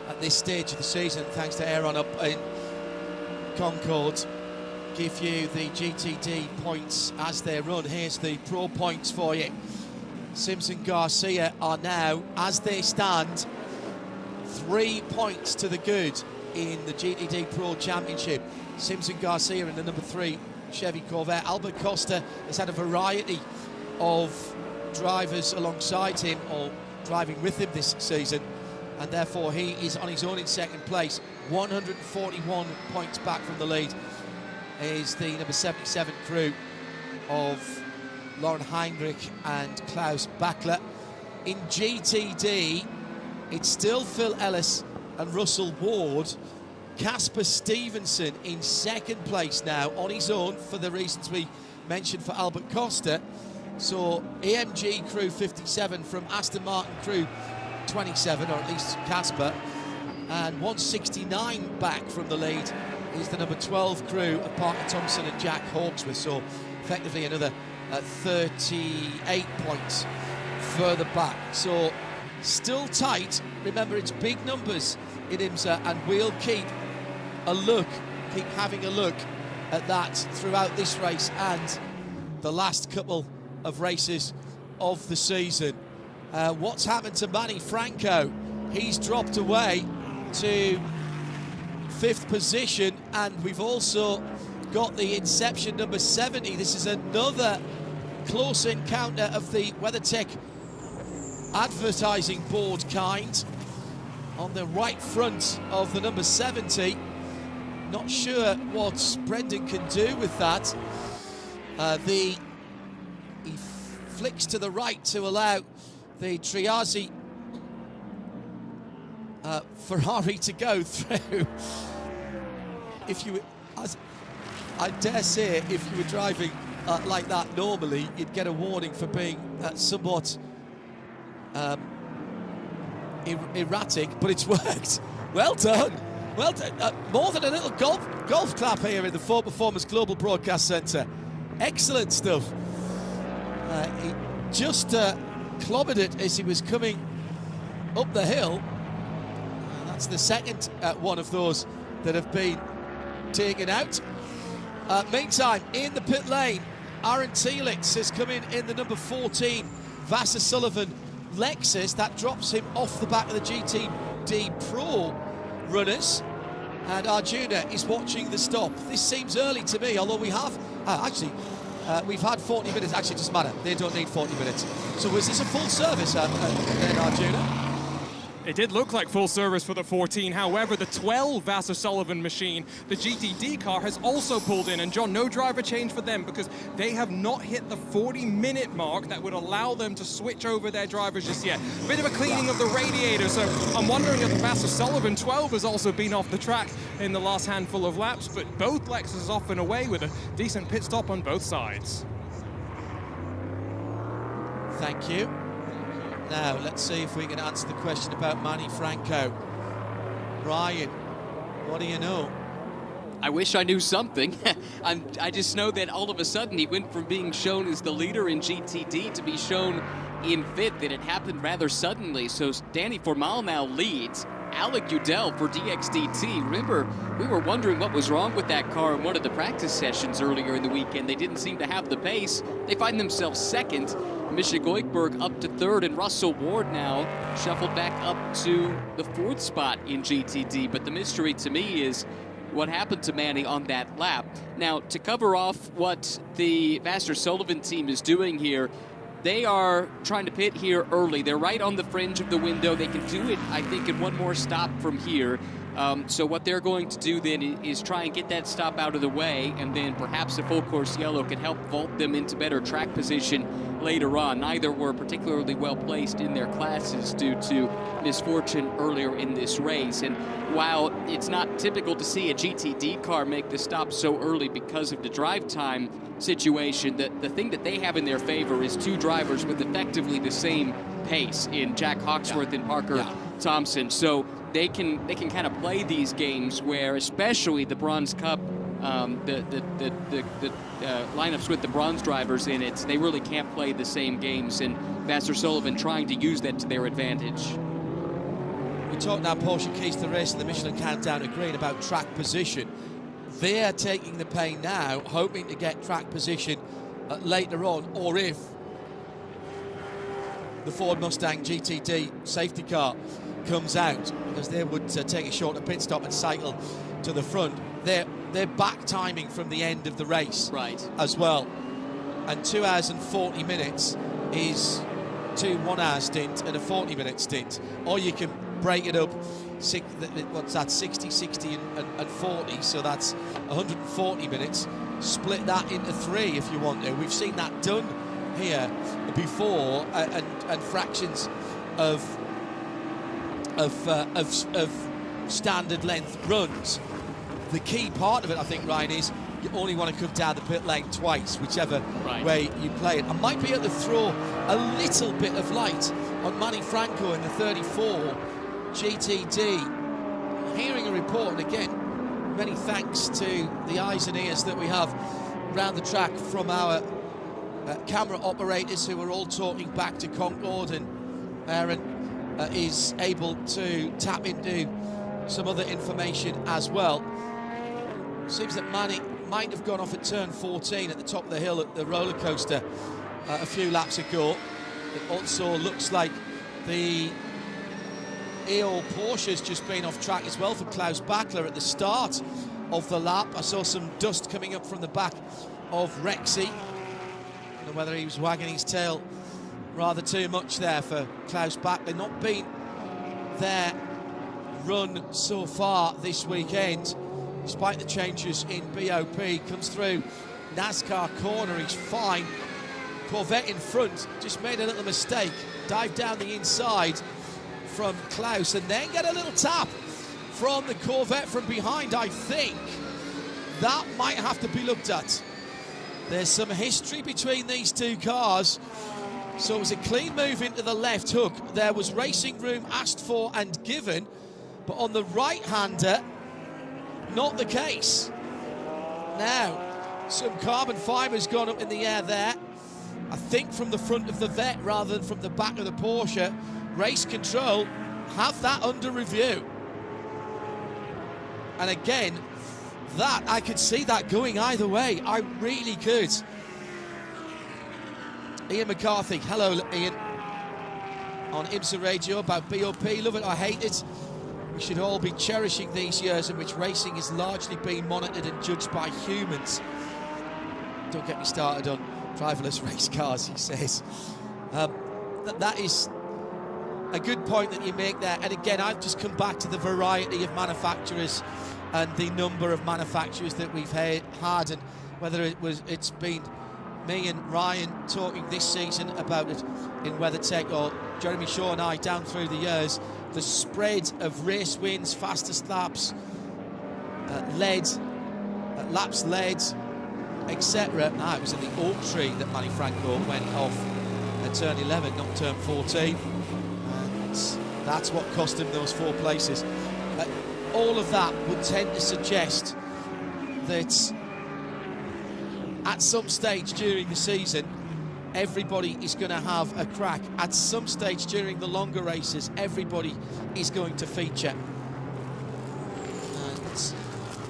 at this stage of the season, thanks to Aaron up in Concord, give you the GTD points as they run. Here's the Pro points for you. Simpson Garcia are now, as they stand, 3 points to the good in the GTD Pro Championship. Simpson Garcia in the number 3 Chevy Corvette. Albert Costa has had a variety of drivers alongside him or driving with him this season, and therefore he is on his own in second place, 141 points back from the lead. is the number 77 crew of Lauren Heinrich and Klaus Bachler. In GTD, it's still Phil Ellis and Russell Ward. Casper Stevenson in second place now on his own for the reasons we mentioned for Albert Costa. So AMG crew 57 from Aston Martin crew 27, or at least Casper, and 169 back from the lead is the number 12 crew of Parker Thompson and Jack Hawksworth. So effectively another 38 points further back. So still tight. Remember, it's big numbers in IMSA, and we'll keep having a look at that throughout this race and the last couple of races of the season. What's happened to Manny Franco? He's dropped away to 5th position, and we've also got the Inception number 70. This is another close encounter of the WeatherTech advertising board kind on the right front of the number 70. Not sure what Brendan can do with that. He flicks to the right to allow the Triazzi Ferrari to go through. If you, I dare say, if you were driving like that normally, you'd get a warning for being somewhat erratic, but it's worked. Well done. Well done. More than a little golf clap here in the Ford Performance Global Broadcast Centre. Excellent stuff. He just clobbered it as he was coming up the hill. That's the second one of those that have been taken out. Meantime, in the pit lane, Aaron Telix has come in the number 14 Vassar Sullivan Lexus. That drops him off the back of the GTD Pro runners, and Arjuna is watching the stop. This seems early to me, although we have we've had 40 minutes. Actually, it doesn't matter, they don't need 40 minutes. So was this a full service then, Arjuna? It did look like full service for the 14. However, the 12 Vassar Sullivan machine, the GTD car, has also pulled in. And John, no driver change for them because they have not hit the 40-minute mark that would allow them to switch over their drivers just yet. Bit of a cleaning of the radiator, so I'm wondering if the Vassar Sullivan 12 has also been off the track in the last handful of laps, but both Lexuses off and away with a decent pit stop on both sides. Thank you. Now, let's see if we can answer the question about Manny Franco. Ryan, what do you know? I wish I knew something. I just know that all of a sudden he went from being shown as the leader in GTD to be shown in 5th, and it happened rather suddenly. So Danny Formal now leads. Alec Udell for DXDT. Remember, we were wondering what was wrong with that car in one of the practice sessions earlier in the weekend. They didn't seem to have the pace. They find themselves 2nd. Misha Goikberg up to 3rd, and Russell Ward now shuffled back up to the 4th spot in GTD. But the mystery to me is what happened to Manny on that lap. Now, to cover off what the Vassar Sullivan team is doing here, they are trying to pit here early. They're right on the fringe of the window. They can do it, I think, in one more stop from here. So what they're going to do then is try and get that stop out of the way, and then perhaps a full course yellow can help vault them into better track position later on. Neither were particularly well placed in their classes due to misfortune earlier in this race. And while it's not typical to see a GTD car make the stop so early because of the drive time situation, the thing that they have in their favor is 2 drivers with effectively the same pace in Jack Hawksworth and Parker Thompson. So they can kind of play these games where, especially the Bronze Cup, the lineups with the bronze drivers in it, they really can't play the same games, and Vassar Sullivan trying to use that to their advantage. We talked now, Porsche Keys to the race and the Michelin Countdown agreeing about track position. They're taking the pain now, hoping to get track position later on, or if the Ford Mustang GTD safety car comes out, because they would take a shorter pit stop and cycle to the front. They're back timing from the end of the race as well. And 2 hours and 40 minutes is 2 1-hour stints and a 40-minute stint. Or you can break it up what's that, 60, 60 and 40, so that's 140 minutes. Split that into 3 if you want to. We've seen that done here before, and fractions of standard length runs. The key part of it, I think, Ryan, is you only want to come down the pit lane twice, whichever way you play it. I might be able to throw a little bit of light on Manny Franco in the 34 GTD. I'm hearing a report, and again, many thanks to the eyes and ears that we have around the track from our camera operators who are all talking back to Concord, and Aaron is able to tap into some other information as well. Seems that Manny might have gone off at turn 14 at the top of the hill at the roller coaster a few laps ago. It also looks like the EO Porsche's just been off track as well for Klaus Bachler at the start of the lap. I saw some dust coming up from the back of Rexy. I don't know whether he was wagging his tail rather too much there for Klaus Bachler. Not been their run so far this weekend, despite the changes in BOP. Comes through NASCAR corner, he's fine. Corvette in front, just made a little mistake. Dive down the inside from Klaus, and then get a little tap from the Corvette from behind. I think that might have to be looked at. There's some history between these two cars. So it was a clean move into the left hook. There was racing room asked for and given, but on the right-hander, not the case. Now, some carbon fiber's gone up in the air there. I think from the front of the Vet rather than from the back of the Porsche. Race control, have that under review. And again, that, I could see that going either way. I really could. Ian McCarthy, hello Ian, on IMSA Radio about BOP. Love it, I hate it. We should all be cherishing these years in which racing is largely being monitored and judged by humans. Don't get me started on driverless race cars, he says. That is a good point that you make there. And again, I've just come back to the variety of manufacturers and the number of manufacturers that we've had, and whether it's been me and Ryan talking this season about it in WeatherTech, or Jeremy Shaw and I down through the years, the spread of race wins, fastest laps, laps led, etc. It was in the oak tree that Manny Franco went off at turn 11, not turn 14. And that's what cost him those 4 places. All of that would tend to suggest that at some stage during the season, everybody is going to have a crack. At some stage during the longer races, everybody is going to feature. And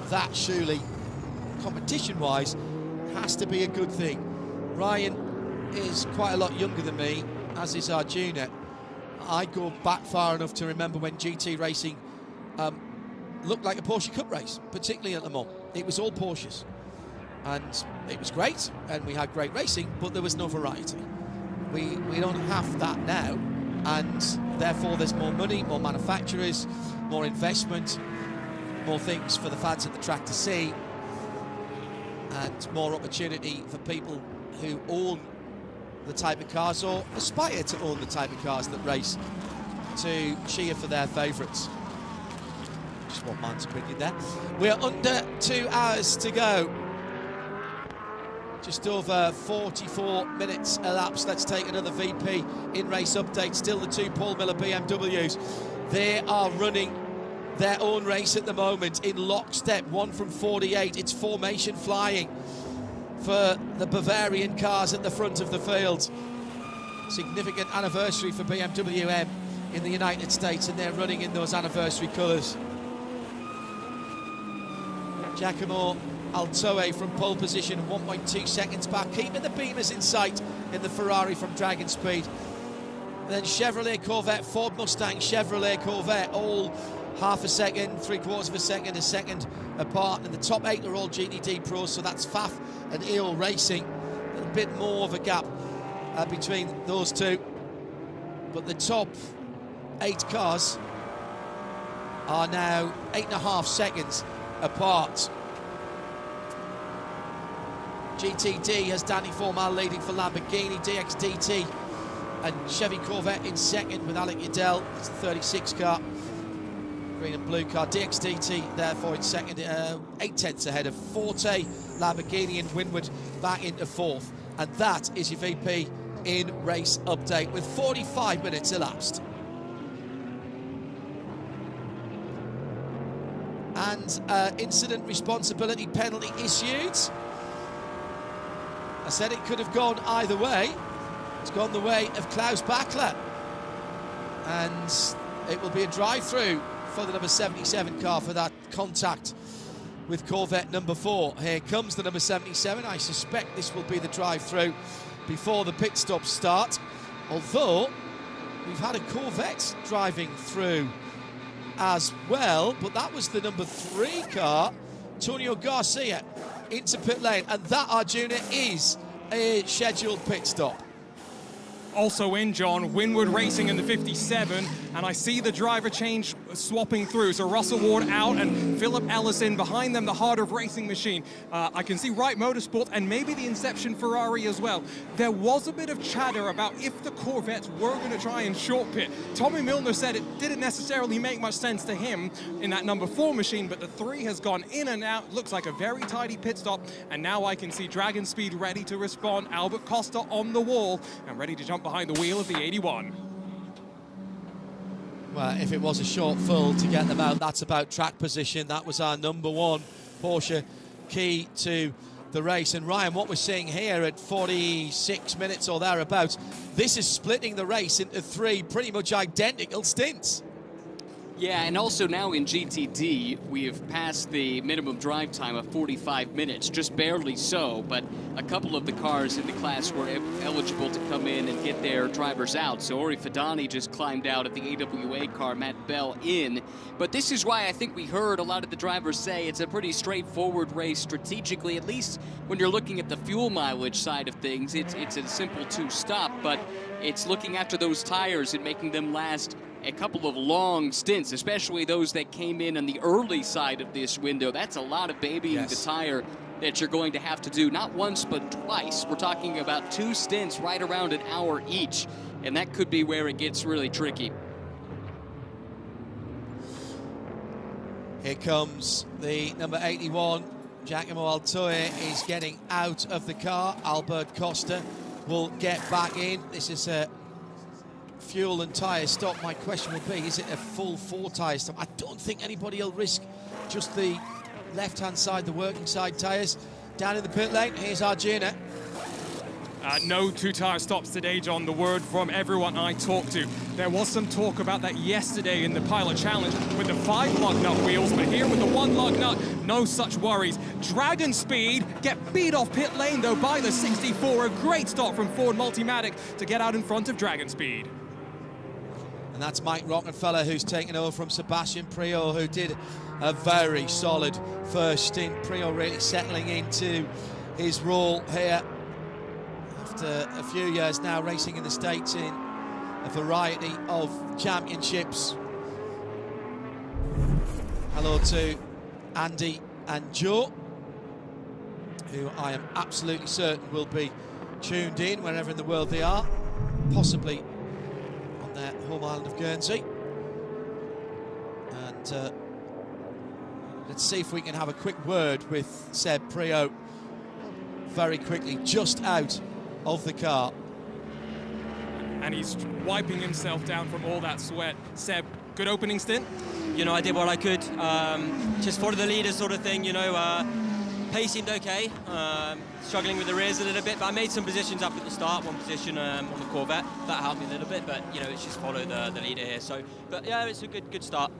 that surely, competition-wise, has to be a good thing. Ryan is quite a lot younger than me, as is our junior. I go back far enough to remember when GT racing looked like a Porsche Cup race, particularly at Le Mans. It was all Porsches. And it was great, and we had great racing, but there was no variety. We don't have that now, and therefore there's more money, more manufacturers, more investment, more things for the fans at the track to see, and more opportunity for people who own the type of cars or aspire to own the type of cars that race to cheer for their favourites. Just one man's opinion there. We're under 2 hours to go. Just over 44 minutes elapsed. Let's take another VP in-race update. Still the 2 Paul Miller BMWs. They are running their own race at the moment in lockstep, 1 from 48. It's formation flying for the Bavarian cars at the front of the field. Significant anniversary for BMW M in the United States, and they're running in those anniversary colours. Giacomo Altoe from pole position, 1.2 seconds back, keeping the Beamers in sight in the Ferrari from Dragon Speed. And then Chevrolet Corvette, Ford Mustang, Chevrolet Corvette, all half a second, 3/4 of a second apart. And the top 8 are all GTD pros, so that's Pfaff and EO Racing. A little bit more of a gap between those two. But the top 8 cars are now 8.5 seconds apart. GTD has Danny Formal leading for Lamborghini, DXDT and Chevy Corvette in second with Alec Udell. It's the 36 car, green and blue car. DXDT therefore in second, 8 tenths ahead of Forte, Lamborghini and Winward back into fourth. And that is your VP in race update with 45 minutes elapsed. And incident responsibility penalty issued. I said it could have gone either way. It's gone the way of Klaus Bachler. And it will be a drive-through for the number 77 car for that contact with Corvette number 4. Here comes the number 77. I suspect this will be the drive-through before the pit stops start. Although, we've had a Corvette driving through as well, but that was the number 3 car, Antonio Garcia, into pit lane, and that, Arjuna, is a scheduled pit stop. Also in, John, Winward racing in the 57, and I see the driver change swapping through. So Russell Ward out and Philip Ellis in behind them, the heart of racing machine. I can see Wright Motorsport and maybe the Inception Ferrari as well. There was a bit of chatter about if the Corvettes were going to try and short pit. Tommy Milner said it didn't necessarily make much sense to him in that number 4 machine, but the 3 has gone in and out. Looks like a very tidy pit stop, and now I can see Dragon Speed ready to respond. Albert Costa on the wall and ready to jump behind the wheel of the 81. Well, if it was a short full to get them out, that's about track position. That was our number 1 Porsche key to the race. And Ryan, what we're seeing here at 46 minutes or thereabouts, this is splitting the race into 3 pretty much identical stints. Yeah, and also now in GTD, we have passed the minimum drive time of 45 minutes, just barely so, but a couple of the cars in the class were eligible to come in and get their drivers out. So Ori Fadani just climbed out of the AWA car, Matt Bell in. But this is why I think we heard a lot of the drivers say it's a pretty straightforward race strategically, at least when you're looking at the fuel mileage side of things. It's a simple 2-stop, but it's looking after those tires and making them last a couple of long stints, especially those that came in on the early side of this window. That's a lot of babying the tire that you're going to have to do, not once but twice. We're talking about 2 stints right around an hour each, and that could be where it gets really tricky. Here comes the number 81. Giacomo Altoe is getting out of the car. Albert Costa will get back in. This is a fuel and tyre stop. My question will be, is it a full 4 tyre stop? I don't think anybody will risk just the left-hand side, the working side tyres. Down in the pit lane, here's Arjuna. No 2 tyre stops today, John. The word from everyone I talked to. There was some talk about that yesterday in the Pilot Challenge with the 5 lug nut wheels, but here with the 1 lug nut, no such worries. Dragon Speed get beat off pit lane, though, by the 64. A great stop from Ford Multimatic to get out in front of Dragon Speed. And that's Mike Rockefeller, who's taken over from Sebastian Priaulx, who did a very solid first stint. Priaulx really settling into his role here after a few years now racing in the States in a variety of championships. Hello to Andy and Joe, who I am absolutely certain will be tuned in wherever in the world they are, possibly on their home island of Guernsey. And let's see if we can have a quick word with Seb Priaulx very quickly, just out of the car. And he's wiping himself down from all that sweat. Seb, good opening stint? You know, I did what I could. Just follow the leader sort of thing, you know. Pace seemed okay. Struggling with the rears a little bit, but I made some positions up at the start, one position on the Corvette. That helped me a little bit, but, you know, it's just follow the leader here. So, but yeah, it's a good start.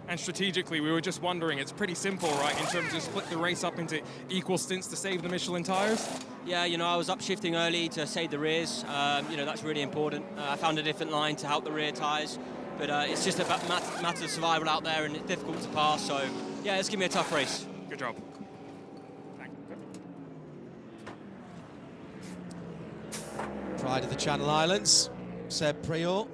And strategically, we were just wondering, it's pretty simple, right, in terms of split the race up into equal stints to save the Michelin tyres? Yeah, you know, I was upshifting early to save the rears. You know, that's really important. I found a different line to help the rear tyres, but it's just a matter of survival out there, and it's difficult to pass. So, yeah, it's going to be a tough race. Good job. Pride of the Channel Islands, Seb Priaulx.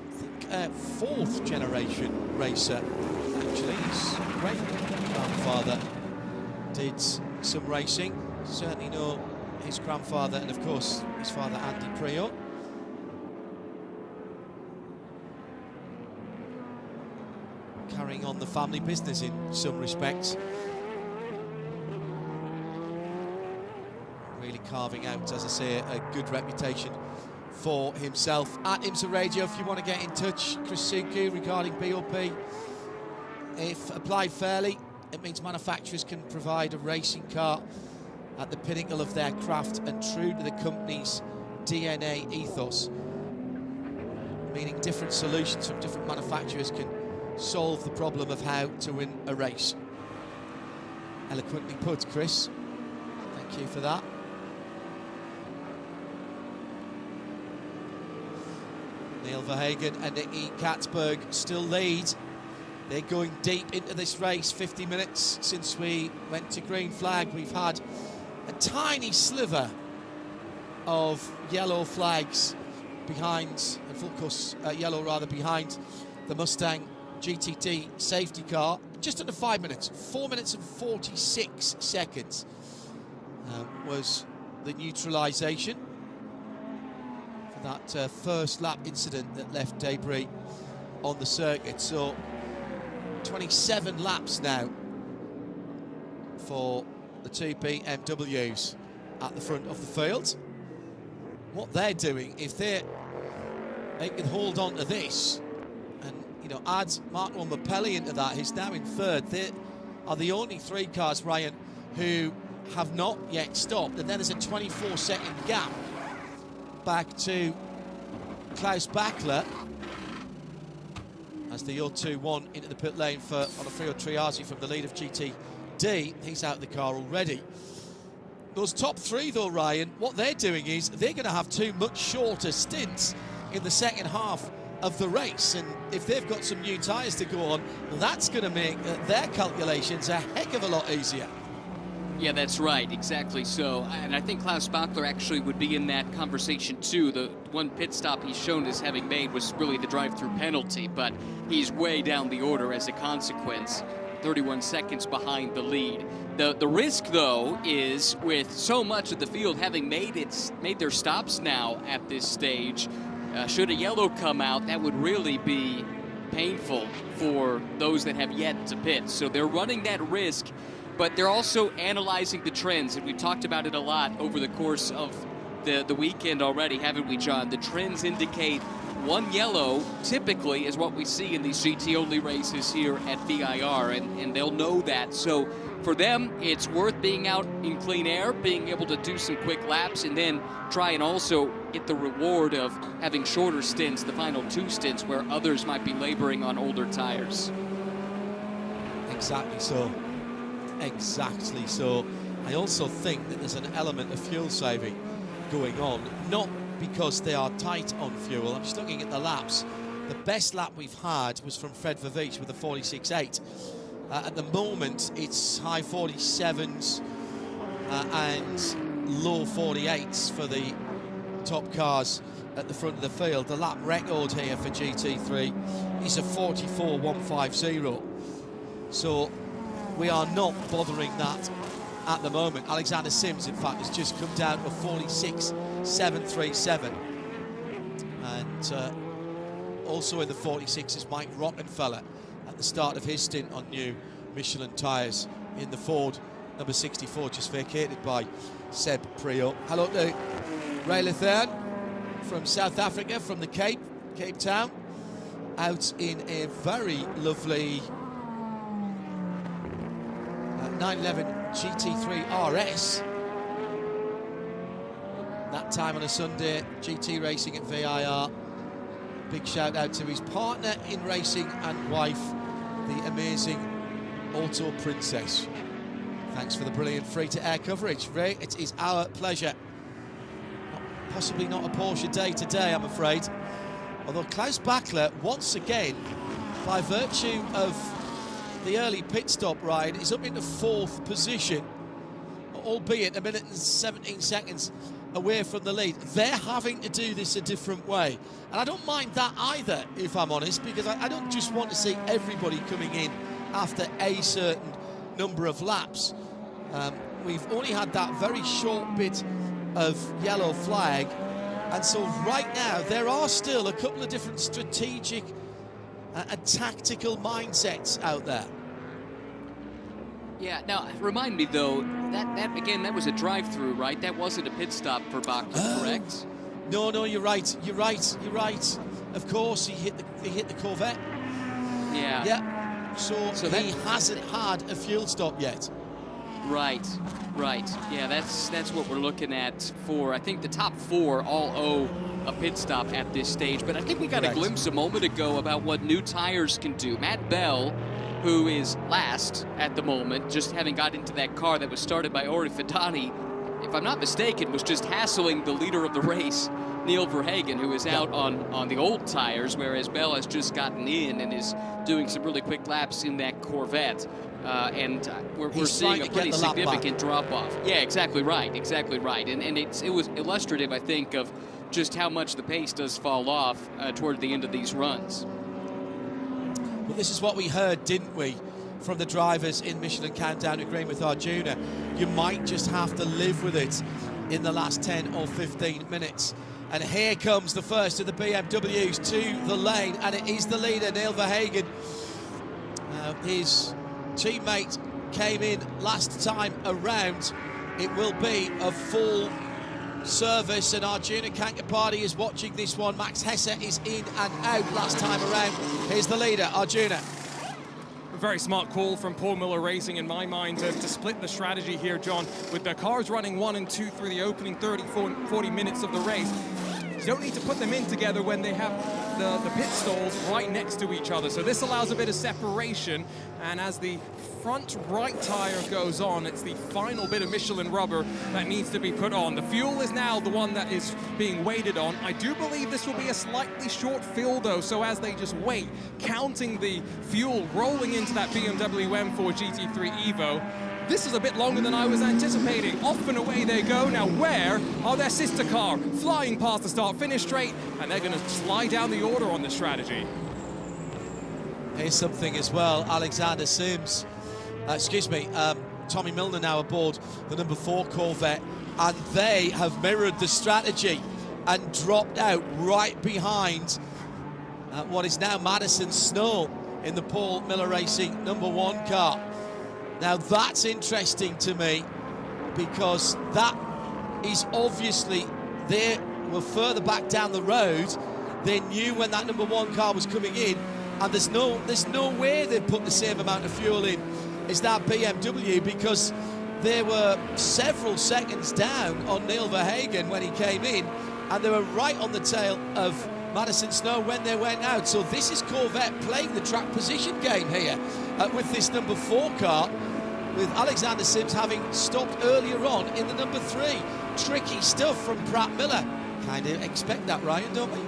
I think a fourth generation racer, actually. His great-grandfather did some racing. Certainly know his grandfather and, of course, his father, Andy Prior. Carrying on the family business in some respects. Really carving out, as I say, a good reputation for himself. At IMSA Radio, if you want to get in touch, Chris Suku, regarding BOP. If applied fairly, it means manufacturers can provide a racing car at the pinnacle of their craft and true to the company's DNA ethos, meaning different solutions from different manufacturers can solve the problem of how to win a race. Eloquently put, Chris. Thank you for that. Neil Verhagen and Nicky Katzberg still lead. They're going deep into this race. 50 minutes since we went to green flag. We've had a tiny sliver of yellow flags behind, and of course yellow rather, behind the Mustang GTD safety car. Just under 5 minutes, 4 minutes and 46 seconds was the neutralisation for that first lap incident that left debris on the circuit. So 27 laps now for the two BMWs at the front of the field. What they're doing, if they can hold on to this and, you know, add Marco Mapelli into that, who's now in third, they are the only three cars, Ryan, who have not yet stopped. And then there's a 24-second gap back to Klaus Bachler as the 0-2-1 into the pit lane for Onofrio Triazzi from the lead of GTD. He's out of the car already. Those top three, though, Ryan, what they're doing is they're going to have two much shorter stints in the second half of the race. And if they've got some new tyres to go on, that's going to make their calculations a heck of a lot easier. Yeah, that's right, exactly so. And I think Klaus Bachler actually would be in that conversation too. The one pit stop he's shown as having made was really the drive-through penalty, but he's way down the order as a consequence, 31 seconds behind the lead. The risk, though, is with so much of the field having made their stops now at this stage, should a yellow come out, that would really be painful for those that have yet to pit. So they're running that risk, but they're also analyzing the trends, and we've talked about it a lot over the course of the weekend already, haven't we, John? The trends indicate one yellow typically is what we see in these GT-only races here at VIR, and they'll know that. So for them, it's worth being out in clean air, being able to do some quick laps, and then try and also get the reward of having shorter stints, the final two stints, where others might be laboring on older tires. Exactly so. Exactly so. I also think that there's an element of fuel saving going on, not because they are tight on fuel. I'm just looking at the laps. The best lap we've had was from Fred Verveech with a 46.8. At the moment, it's high 47s and low 48s for the top cars at the front of the field. The lap record here for GT3 is a 44.150. So we are not bothering that at the moment. Alexander Sims, in fact, has just come down to 46.737. And also in the 46 is Mike Rockenfeller at the start of his stint on new Michelin tyres in the Ford number 64, just vacated by Seb Prior. Hello to Ray Lethern from South Africa, from the Cape Town, out in a very lovely 911 GT3 RS. That time on a Sunday, GT racing at VIR. Big shout out to his partner in racing and wife, the amazing Auto Princess. Thanks for the brilliant free-to-air coverage, Ray. It is our pleasure. Possibly not a Porsche day today, I'm afraid. Although Klaus Bachler, once again, by virtue of the early pit stop ride, is up into fourth position, albeit a minute and 17 seconds away from the lead. They're having to do this a different way. And I don't mind that either, if I'm honest, because I don't just want to see everybody coming in after a certain number of laps. We've only had that very short bit of yellow flag, and so right now there are still a couple of different strategic and tactical mindsets out there. Yeah, now remind me though, that was a drive-through, right? That wasn't a pit stop for Bakken, correct? No, you're right. Of course, he hit the Corvette. Yeah. Yeah. So he hasn't had a fuel stop yet. Right. Yeah, that's what we're looking at for, I think the top 4 all owe a pit stop at this stage. But I think we got a glimpse a moment ago about what new tires can do. Matt Bell, who is last at the moment, just having got into that car that was started by Ori Fidani, if I'm not mistaken, was just hassling the leader of the race, Neil Verhagen, who is out on the old tires, whereas Bell has just gotten in and is doing some really quick laps in that Corvette. And we're seeing a pretty significant drop-off. Yeah, exactly right. And it was illustrative, I think, of just how much the pace does fall off toward the end of these runs. Well, this is what we heard, didn't we, from the drivers in Michelin Countdown, agreeing with Arjuna. You might just have to live with it in the last 10 or 15 minutes. And here comes the first of the BMWs to the lane, and it is the leader, Neil Verhagen. His teammate came in last time around. It will be a full service, and Arjuna Kankapati is watching this one. Max Hesse is in and out last time around. Here's the leader, Arjuna. A very smart call from Paul Miller Racing, in my mind, to split the strategy here, John, with the cars running 1 and 2 through the opening 40 minutes of the race. You don't need to put them in together when they have the pit stalls right next to each other. So this allows a bit of separation, and as the front right tire goes on, it's the final bit of Michelin rubber that needs to be put on. The fuel is now the one that is being weighted on. I do believe this will be a slightly short fill though, so as they just wait, counting the fuel rolling into that BMW M4 GT3 Evo, this is a bit longer than I was anticipating. Off and away they go. Now where are their sister car? Flying past the start-finish straight, and they're going to slide down the order on this strategy. Here's something as well, Alexander Sims. Tommy Milner now aboard the number 4 Corvette, and they have mirrored the strategy and dropped out right behind what is now Madison Snow in the Paul Miller Racing number 1 car. Now that's interesting to me, because that is obviously, they were further back down the road. They knew when that number 1 car was coming in, and there's no way they've put the same amount of fuel in as that BMW, because they were several seconds down on Neil Verhagen when he came in, and they were right on the tail of Madison Snow when they went out. So this is Corvette playing the track position game here with this number 4 car, with Alexander Sims having stopped earlier on in the number 3. Tricky stuff from Pratt Miller. Kind of expect that, Ryan, don't we?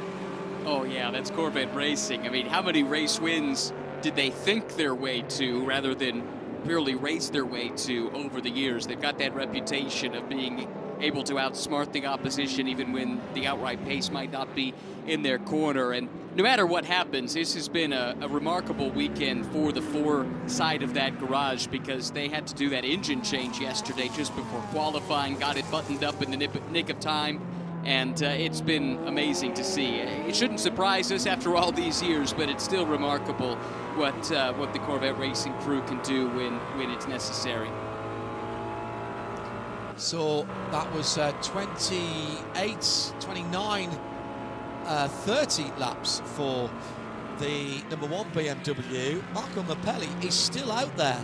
Oh yeah, that's Corvette racing. I mean, how many race wins did they think their way to rather than purely race their way to over the years? They've got that reputation of being able to outsmart the opposition even when the outright pace might not be in their corner. And no matter what happens, this has been a remarkable weekend for the 4 side of that garage, because they had to do that engine change yesterday just before qualifying, got it buttoned up in the nick of time, and it's been amazing to see. It shouldn't surprise us after all these years, but it's still remarkable what the Corvette racing crew can do when it's necessary. So that was 28, 29, 30 laps for the number 1 BMW. Marco Mappelli is still out there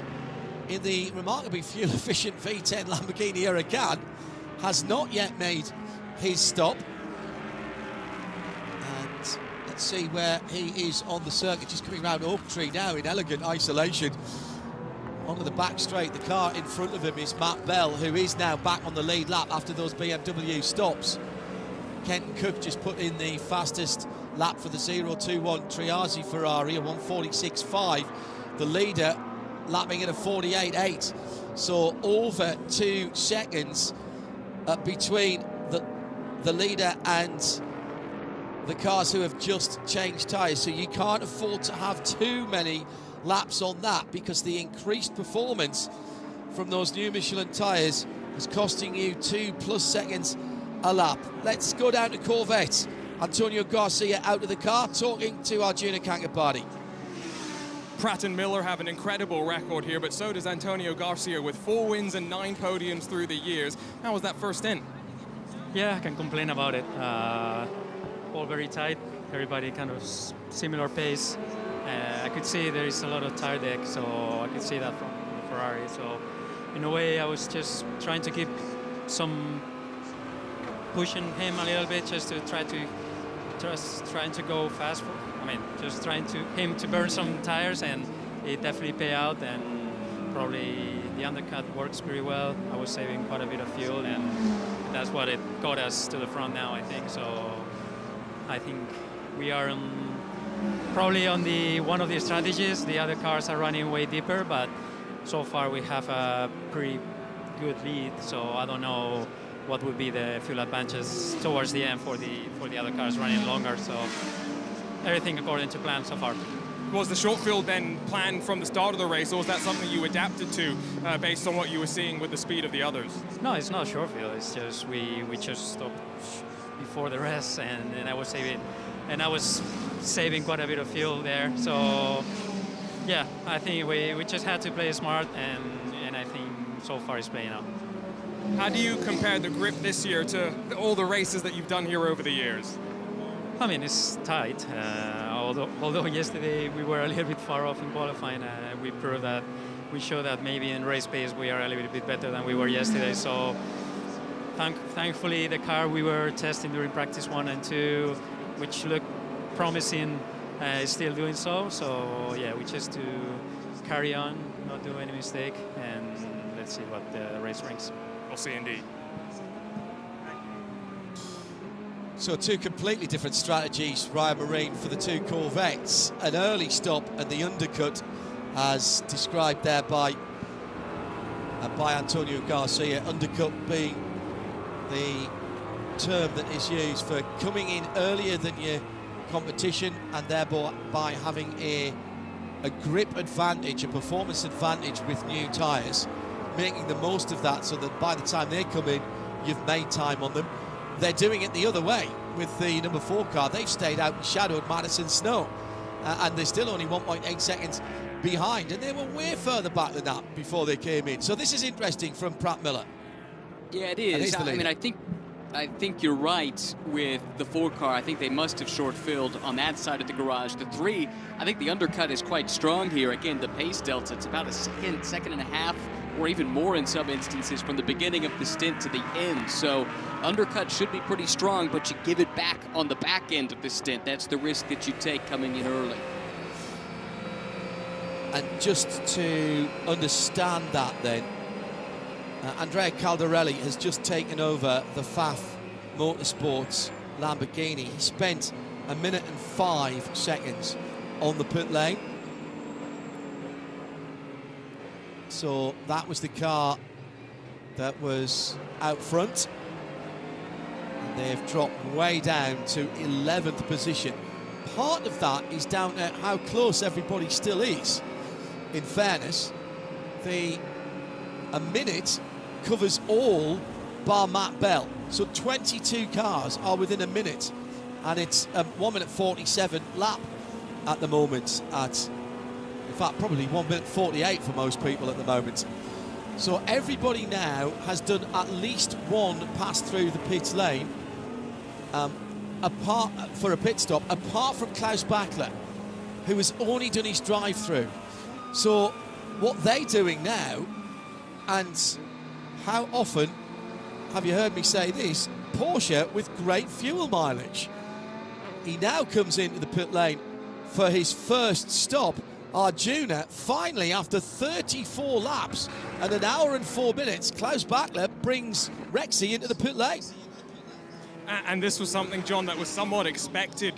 in the remarkably fuel-efficient V10 Lamborghini Huracan, has not yet made his stop. And let's see where he is on the circuit, just coming around Oak Tree now in elegant isolation. Onto the back straight, the car in front of him is Matt Bell, who is now back on the lead lap after those BMW stops. Kenton Cook just put in the fastest lap for the 021 Triazzi Ferrari, a 1:46.5. The leader lapping at a 48.8. So over 2 seconds between the leader and the cars who have just changed tyres, so you can't afford to have too many laps on that, because the increased performance from those new Michelin tyres is costing you 2+ seconds a lap. Let's go down to Corvette. Antonio Garcia out of the car, talking to our junior counterparty. Pratt and Miller have an incredible record here, but so does Antonio Garcia with 4 wins and 9 podiums through the years. How was that first stint? Yeah, I can complain about it. All very tight, everybody kind of similar pace. I could see there is a lot of tire deck, so I could see that from Ferrari. So in a way, I was just trying to keep some pushing him a little bit, just trying to go fast. Just trying him to burn some tires, and it definitely paid out. And probably the undercut works pretty well. I was saving quite a bit of fuel, and that's what it got us to the front now, I think. So I think we are probably on one of the strategies. The other cars are running way deeper, but so far we have a pretty good lead. So I don't know what would be the fuel advantages towards the end for the other cars running longer. So everything according to plan so far. Was the short field then planned from the start of the race, or was that something you adapted to based on what you were seeing with the speed of the others? No, it's not short field. It's just we just stopped before the rest, and I was saving quite a bit of fuel there. So yeah, I think we just had to play smart, and I think so far it's playing out. How do you compare the grip this year to all the races that you've done here over the years? I mean, it's tight. Although yesterday we were a little bit far off in qualifying, we showed that maybe in race pace we are a little bit better than we were yesterday. So thankfully the car we were testing during practice 1 and 2, which looked promising, is still doing so. So yeah, we just to carry on, not do any mistake, and let's see what the race brings. We'll see indeed. So 2 completely different strategies, Ryan Marine, for the 2 Corvettes. An early stop and the undercut, as described there by Antonio Garcia. Undercut being the term that is used for coming in earlier than your competition and thereby having a grip advantage, a performance advantage with new tyres, making the most of that so that by the time they come in, you've made time on them. They're doing it the other way with the number 4 car. They've stayed out and shadowed Madison Snow, and they're still only 1.8 seconds behind, and they were way further back than that before they came in. So this is interesting from Pratt Miller. Yeah, it is. I mean, I think you're right with the 4 car. I think they must have short-filled on that side of the garage. The 3, I think the undercut is quite strong here. Again, the pace delta, it's about a second and a half, or even more in some instances from the beginning of the stint to the end. So undercut should be pretty strong, but you give it back on the back end of the stint. That's the risk that you take coming in early. And just to understand that then, Andrea Caldarelli has just taken over the FAF Motorsports Lamborghini. He spent 1 minute and 5 seconds on the pit lane. So that was the car that was out front. And they've dropped way down to 11th position. Part of that is down to how close everybody still is. In fairness, a minute covers all bar Matt Bell. So 22 cars are within a minute. And it's a 1 minute 47 lap at the moment in fact, probably 1 minute 48 for most people at the moment. So everybody now has done at least one pass through the pit lane for a pit stop, apart from Klaus Bachler, who has only done his drive-through. So what they're doing now, and how often have you heard me say this, Porsche with great fuel mileage. He now comes into the pit lane for his first stop. Arjuna, finally, after 34 laps and 1 hour and 4 minutes, Klaus Bachler brings Rexy into the pit lane. And this was something, John, that was somewhat expected.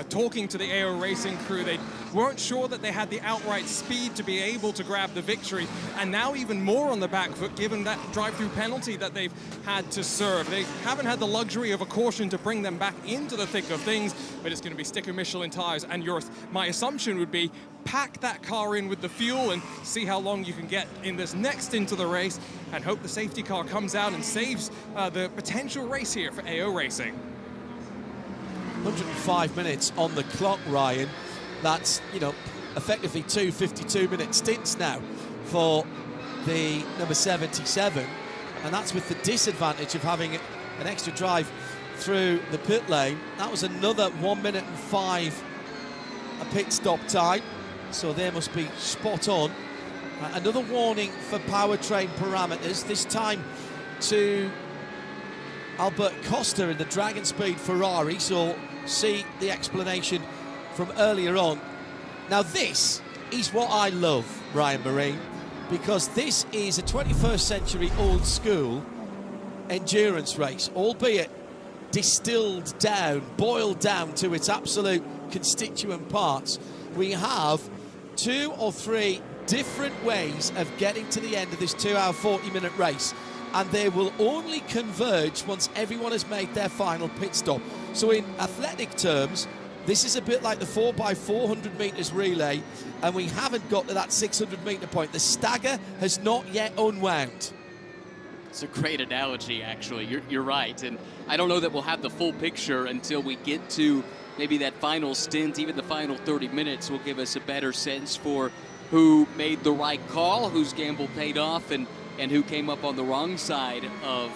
Talking to the AO Racing crew, they weren't sure that they had the outright speed to be able to grab the victory, and now even more on the back foot given that drive-through penalty that they've had to serve. They haven't had the luxury of a caution to bring them back into the thick of things, but it's going to be sticker Michelin tires. And my assumption would be pack that car in with the fuel and see how long you can get in this next stint of the race, and hope the safety car comes out and saves the potential race here for AO Racing. 105 minutes on the clock, Ryan. That's, you know, effectively 2 52-minute stints now for the number 77, and that's with the disadvantage of having an extra drive through the pit lane. That was another 1 minute and 5 a pit stop time, so they must be spot on. Another warning for powertrain parameters, this time to Albert Costa in the Dragon Speed Ferrari, so see the explanation from earlier on. Now this is what I love, Ryan Marine, because this is a 21st century old school endurance race, albeit distilled down, boiled down to its absolute constituent parts. We have 2 or 3 different ways of getting to the end of this 2-hour 40-minute race, and they will only converge once everyone has made their final pit stop. So in athletic terms, this is a bit like the 4x400 metres relay, and we haven't got to that 600-metre point. The stagger has not yet unwound. It's a great analogy, actually. You're right, and I don't know that we'll have the full picture until we get to maybe that final stint. Even the final 30 minutes will give us a better sense for who made the right call, whose gamble paid off, and who came up on the wrong side of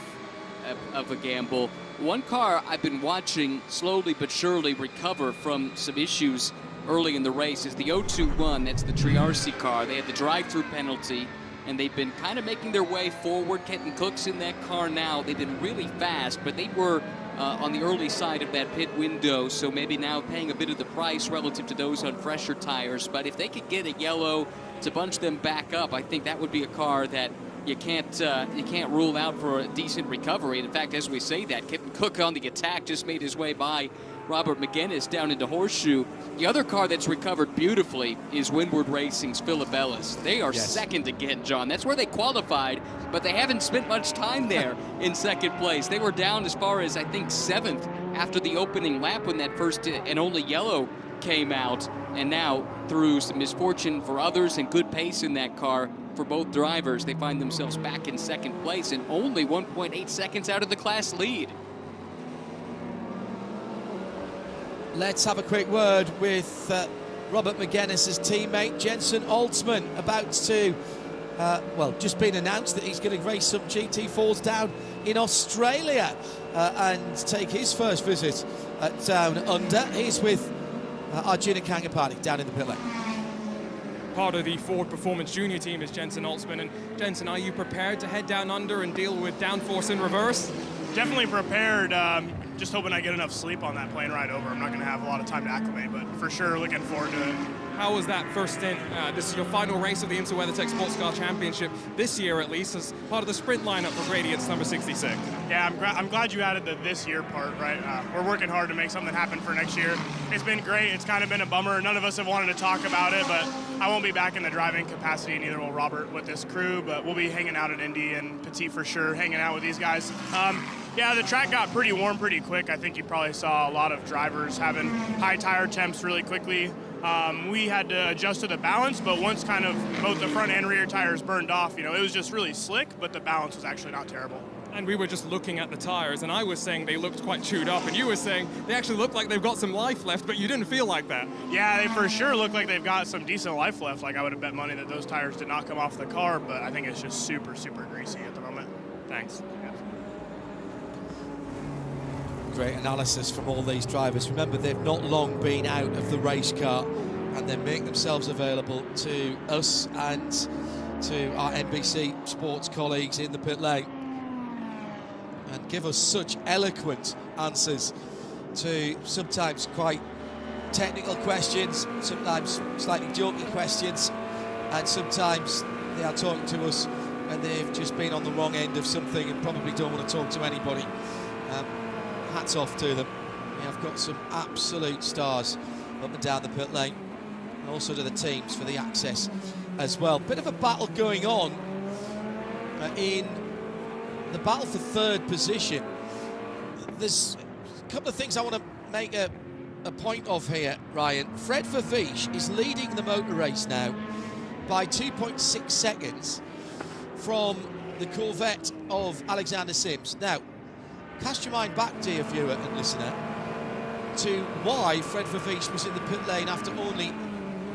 a gamble. One car I've been watching slowly but surely recover from some issues early in the race is the 021. That's the Triarci car. They had the drive-through penalty, and they've been kind of making their way forward. Kenton Cook's in that car now. They've been really fast, but they were on the early side of that pit window, so maybe now paying a bit of the price relative to those on fresher tires. But if they could get a yellow to bunch them back up, I think that would be a car that you can't rule out for a decent recovery. And in fact, as we say that, Kenton Cook on the attack just made his way by Robert McGinnis down into Horseshoe. The other car that's recovered beautifully is Windward Racing's Philip Ellis. They are second again, John. That's where they qualified, but they haven't spent much time there in second place. They were down as far as, I think, 7th after the opening lap when that first and only yellow came out. And now, through some misfortune for others and good pace in that car for both drivers, they find themselves back in second place and only 1.8 seconds out of the class lead. Let's have a quick word with Robert McGuinness's teammate, Jensen Altsman, about to, just been announced that he's going to race some GT4s down in Australia and take his first visit down under. He's with our junior Kangapati down in the pit lane. Part of the Ford Performance Junior team is Jensen Altsman. And Jensen, are you prepared to head down under and deal with downforce in reverse? Definitely prepared. Just hoping I get enough sleep on that plane ride over. I'm not going to have a lot of time to acclimate, but for sure looking forward to it. How was that first stint? This is your final race of the IMSA WeatherTech SportsCar Championship this year, at least, as part of the sprint lineup for Gradient's number 66. Yeah, I'm glad you added the this year part, right? We're working hard to make something happen for next year. It's been great. It's kind of been a bummer. None of us have wanted to talk about it, but I won't be back in the driving capacity, neither will Robert with this crew, but we'll be hanging out at Indy and Petit for sure, hanging out with these guys. Yeah, the track got pretty warm pretty quick. I think you probably saw a lot of drivers having high tire temps really quickly. We had to adjust to the balance, but once kind of both the front and rear tires burned off, it was just really slick, but the balance was actually not terrible. And we were just looking at the tires, and I was saying they looked quite chewed up, and you were saying they actually look like they've got some life left, but you didn't feel like that. Yeah, they for sure look like they've got some decent life left. Like, I would have bet money that those tires did not come off the car, but I think it's just super, super greasy at the moment. Thanks. Yeah. Great analysis from all these drivers. Remember, they've not long been out of the race car, and they make themselves available to us and to our NBC Sports colleagues in the pit lane, and give us such eloquent answers to sometimes quite technical questions, sometimes slightly jokey questions, and sometimes they are talking to us and they've just been on the wrong end of something and probably don't want to talk to anybody. hats off to them. We have got some absolute stars up and down the pit lane, and also to the teams for the access as well. Bit of a battle going on in the battle for third position. There's a couple of things I want to make a point of here, Ryan. Fred Vervish is leading the motor race now by 2.6 seconds from the Corvette of Alexander Sims. Now, cast your mind back, dear viewer and listener, to why Fred Vervish was in the pit lane after only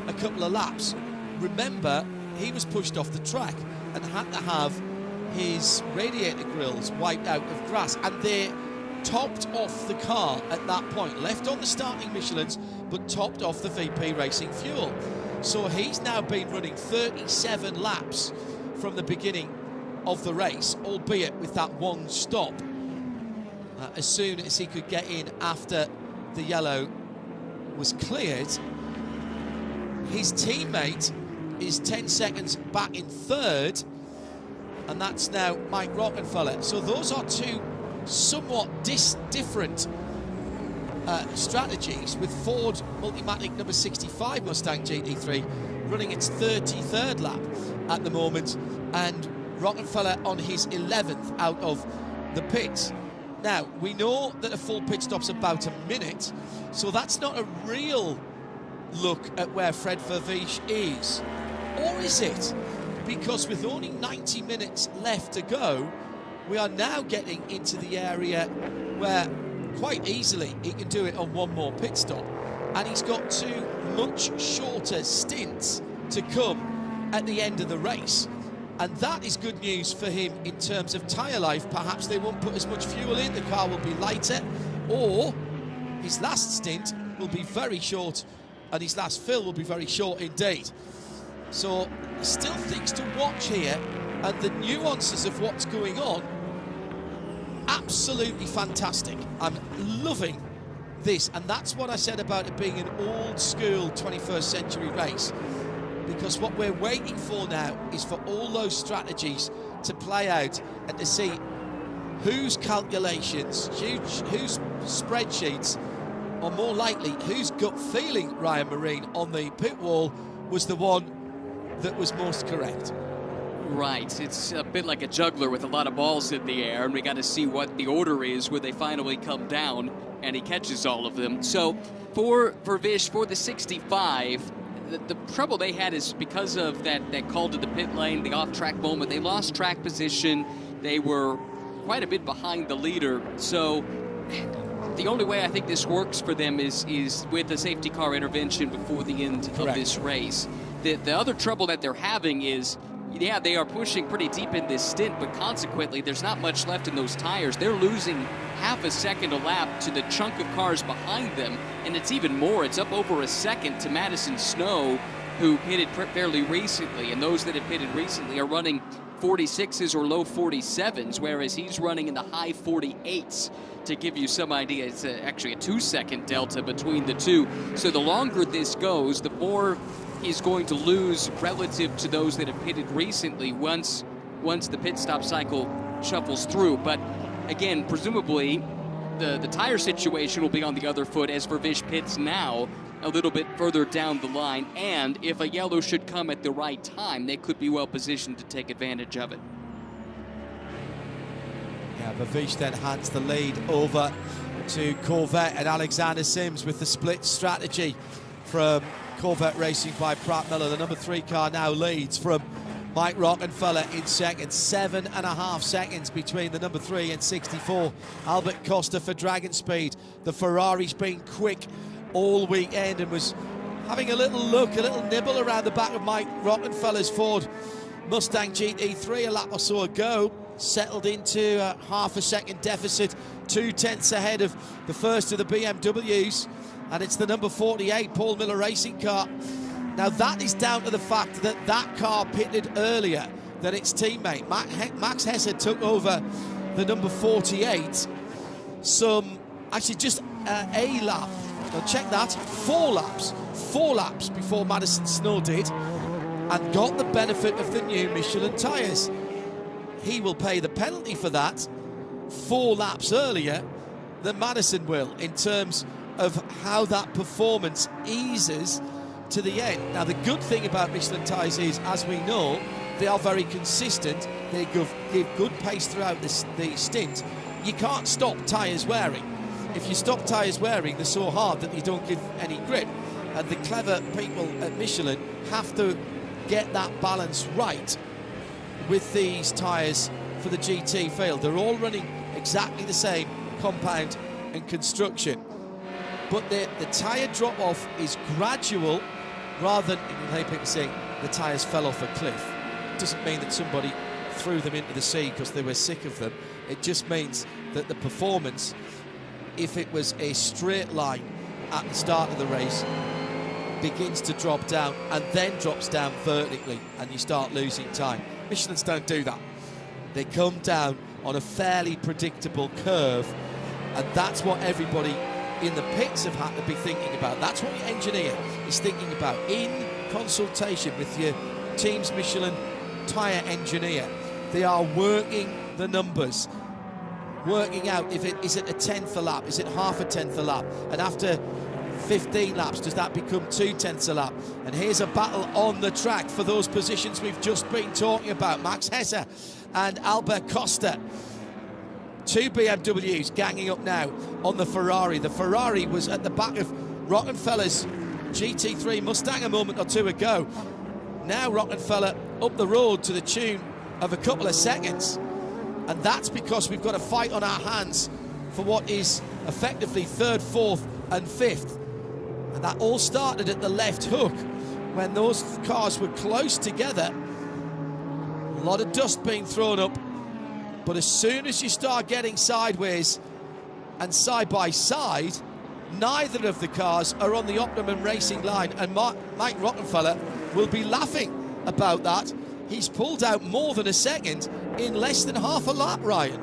a couple of laps. Remember, he was pushed off the track and had to have his radiator grills wiped out of grass, and they topped off the car at that point, left on the starting Michelins, but topped off the VP Racing fuel. So he's now been running 37 laps from the beginning of the race, albeit with that one stop as soon as he could get in after the yellow was cleared. His teammate is 10 seconds back in third, and that's now Mike Rockenfeller. So those are two somewhat different strategies, with Ford Multimatic number 65 Mustang GT3 running its 33rd lap at the moment, and Rockenfeller on his 11th out of the pits. Now, we know that a full pit stop's about a minute, so that's not a real look at where Fred Vervish is. Or is it? Because with only 90 minutes left to go, we are now getting into the area where quite easily he can do it on one more pit stop. And he's got two much shorter stints to come at the end of the race. And that is good news for him in terms of tyre life. Perhaps they won't put as much fuel in, the car will be lighter, or his last stint will be very short and his last fill will be very short indeed. So still things to watch here, and the nuances of what's going on, absolutely fantastic. I'm loving this, and that's what I said about it being an old school 21st century race, because what we're waiting for now is for all those strategies to play out and to see whose calculations, whose spreadsheets, or more likely whose gut feeling, Ryan Marine, on the pit wall was the one that was most correct. Right, it's a bit like a juggler with a lot of balls in the air, and we got to see what the order is where they finally come down and he catches all of them. So for Vervish, for the 65, the trouble they had is because of that call to the pit lane, the off-track moment. They lost track position. They were quite a bit behind the leader. So the only way I think this works for them is with a safety car intervention before the end of this race. The other trouble that they're having is, yeah, they are pushing pretty deep in this stint, but consequently, there's not much left in those tires. They're losing half a second a lap to the chunk of cars behind them, and it's even more. It's up over a second to Madison Snow, who pitted fairly recently, and those that have pitted recently are running 46s or low 47s, whereas he's running in the high 48s. To give you some idea, it's actually a 2-second delta between the two. So the longer this goes, the more he's going to lose relative to those that have pitted recently once the pit stop cycle shuffles through. But again, presumably the tire situation will be on the other foot as Vervish pits now a little bit further down the line, and if a yellow should come at the right time, they could be well positioned to take advantage of it. Yeah, Vervish then hands the lead over to Corvette and Alexander Sims with the split strategy from Corvette Racing by Pratt Miller. The number 3 car now leads from Mike Rockenfeller in second. 7.5 seconds between the number 3 and 64. Albert Costa for Dragon Speed. The Ferrari's been quick all weekend and was having a little look, a little nibble around the back of Mike Rockenfeller's Ford Mustang GT3 a lap or so ago. Settled into a half a second deficit, 2/10 ahead of the first of the BMWs, and it's the number 48 Paul Miller Racing car. Now that is down to the fact that that car pitted earlier than its teammate. Max Hesse took over the number 48 actually just a lap, now check that, 4 laps before Madison Snow did, and got the benefit of the new Michelin tyres. He will pay the penalty for that 4 laps earlier than Madison will in terms of how that performance eases to the end. Now, the good thing about Michelin tyres is, as we know, they are very consistent. They give good pace throughout the stint. You can't stop tyres wearing. If you stop tyres wearing, they're so hard that you don't give any grip. And the clever people at Michelin have to get that balance right with these tyres for the GT field. They're all running exactly the same compound and construction. But the tyre drop-off is gradual rather than, you hear people saying, the tyres fell off a cliff. It doesn't mean that somebody threw them into the sea because they were sick of them. It just means that the performance, if it was a straight line at the start of the race, begins to drop down and then drops down vertically and you start losing time. Michelins don't do that. They come down on a fairly predictable curve, and that's what everybody in the pits have had to be thinking about. That's what your engineer is thinking about in consultation with your team's Michelin tyre engineer. They are working the numbers, working out if it is it a tenth a lap, is it half a tenth a lap, and after 15 laps, does that become 2/10 a lap? And here's a battle on the track for those positions we've just been talking about. Max Hesse and Albert Costa. Two BMWs ganging up now on the Ferrari. The Ferrari was at the back of Rockenfeller's GT3 Mustang a moment or two ago. Now Rockenfeller up the road to the tune of a couple of seconds. And that's because we've got a fight on our hands for what is effectively third, fourth and fifth. And that all started at the left hook when those cars were close together. A lot of dust being thrown up, but as soon as you start getting sideways and side by side, neither of the cars are on the optimum racing line, and Mike Rockenfeller will be laughing about that. He's pulled out more than a second in less than half a lap, Ryan.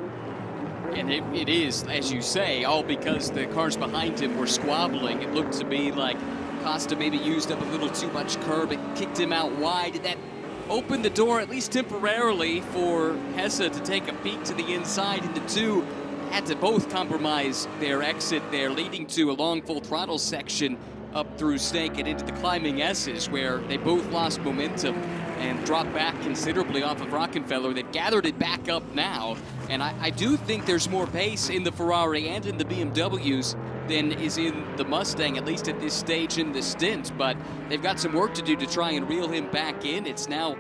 And it is, as you say, all because the cars behind him were squabbling. It looked to me like Costa maybe used up a little too much curb. It kicked him out wide. That opened the door, at least temporarily, for Hesse to take a peek to the inside. And the two had to both compromise their exit there, leading to a long full throttle section up through Snake and into the climbing S's, where they both lost momentum and dropped back considerably off of Rockenfeller. They've gathered it back up now, and I do think there's more pace in the Ferrari and in the BMWs than is in the Mustang, at least at this stage in the stint, but they've got some work to do to try and reel him back in. It's now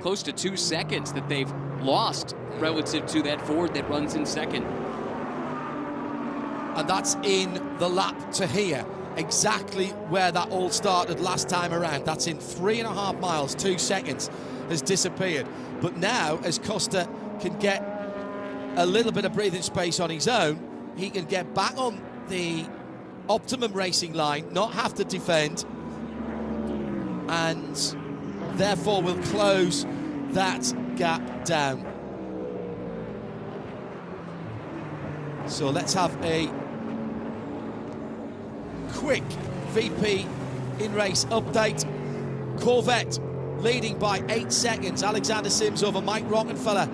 close to 2 seconds that they've lost relative to that Ford that runs in second. And that's in the lap to here. Exactly where that all started last time around. That's in 3.5 miles, 2 seconds has disappeared. But now, as Costa can get a little bit of breathing space on his own, he can get back on the optimum racing line, not have to defend, and therefore will close that gap down. So let's have a quick VP in-race update. Corvette leading by 8 seconds. Alexander Sims over Mike Rockenfeller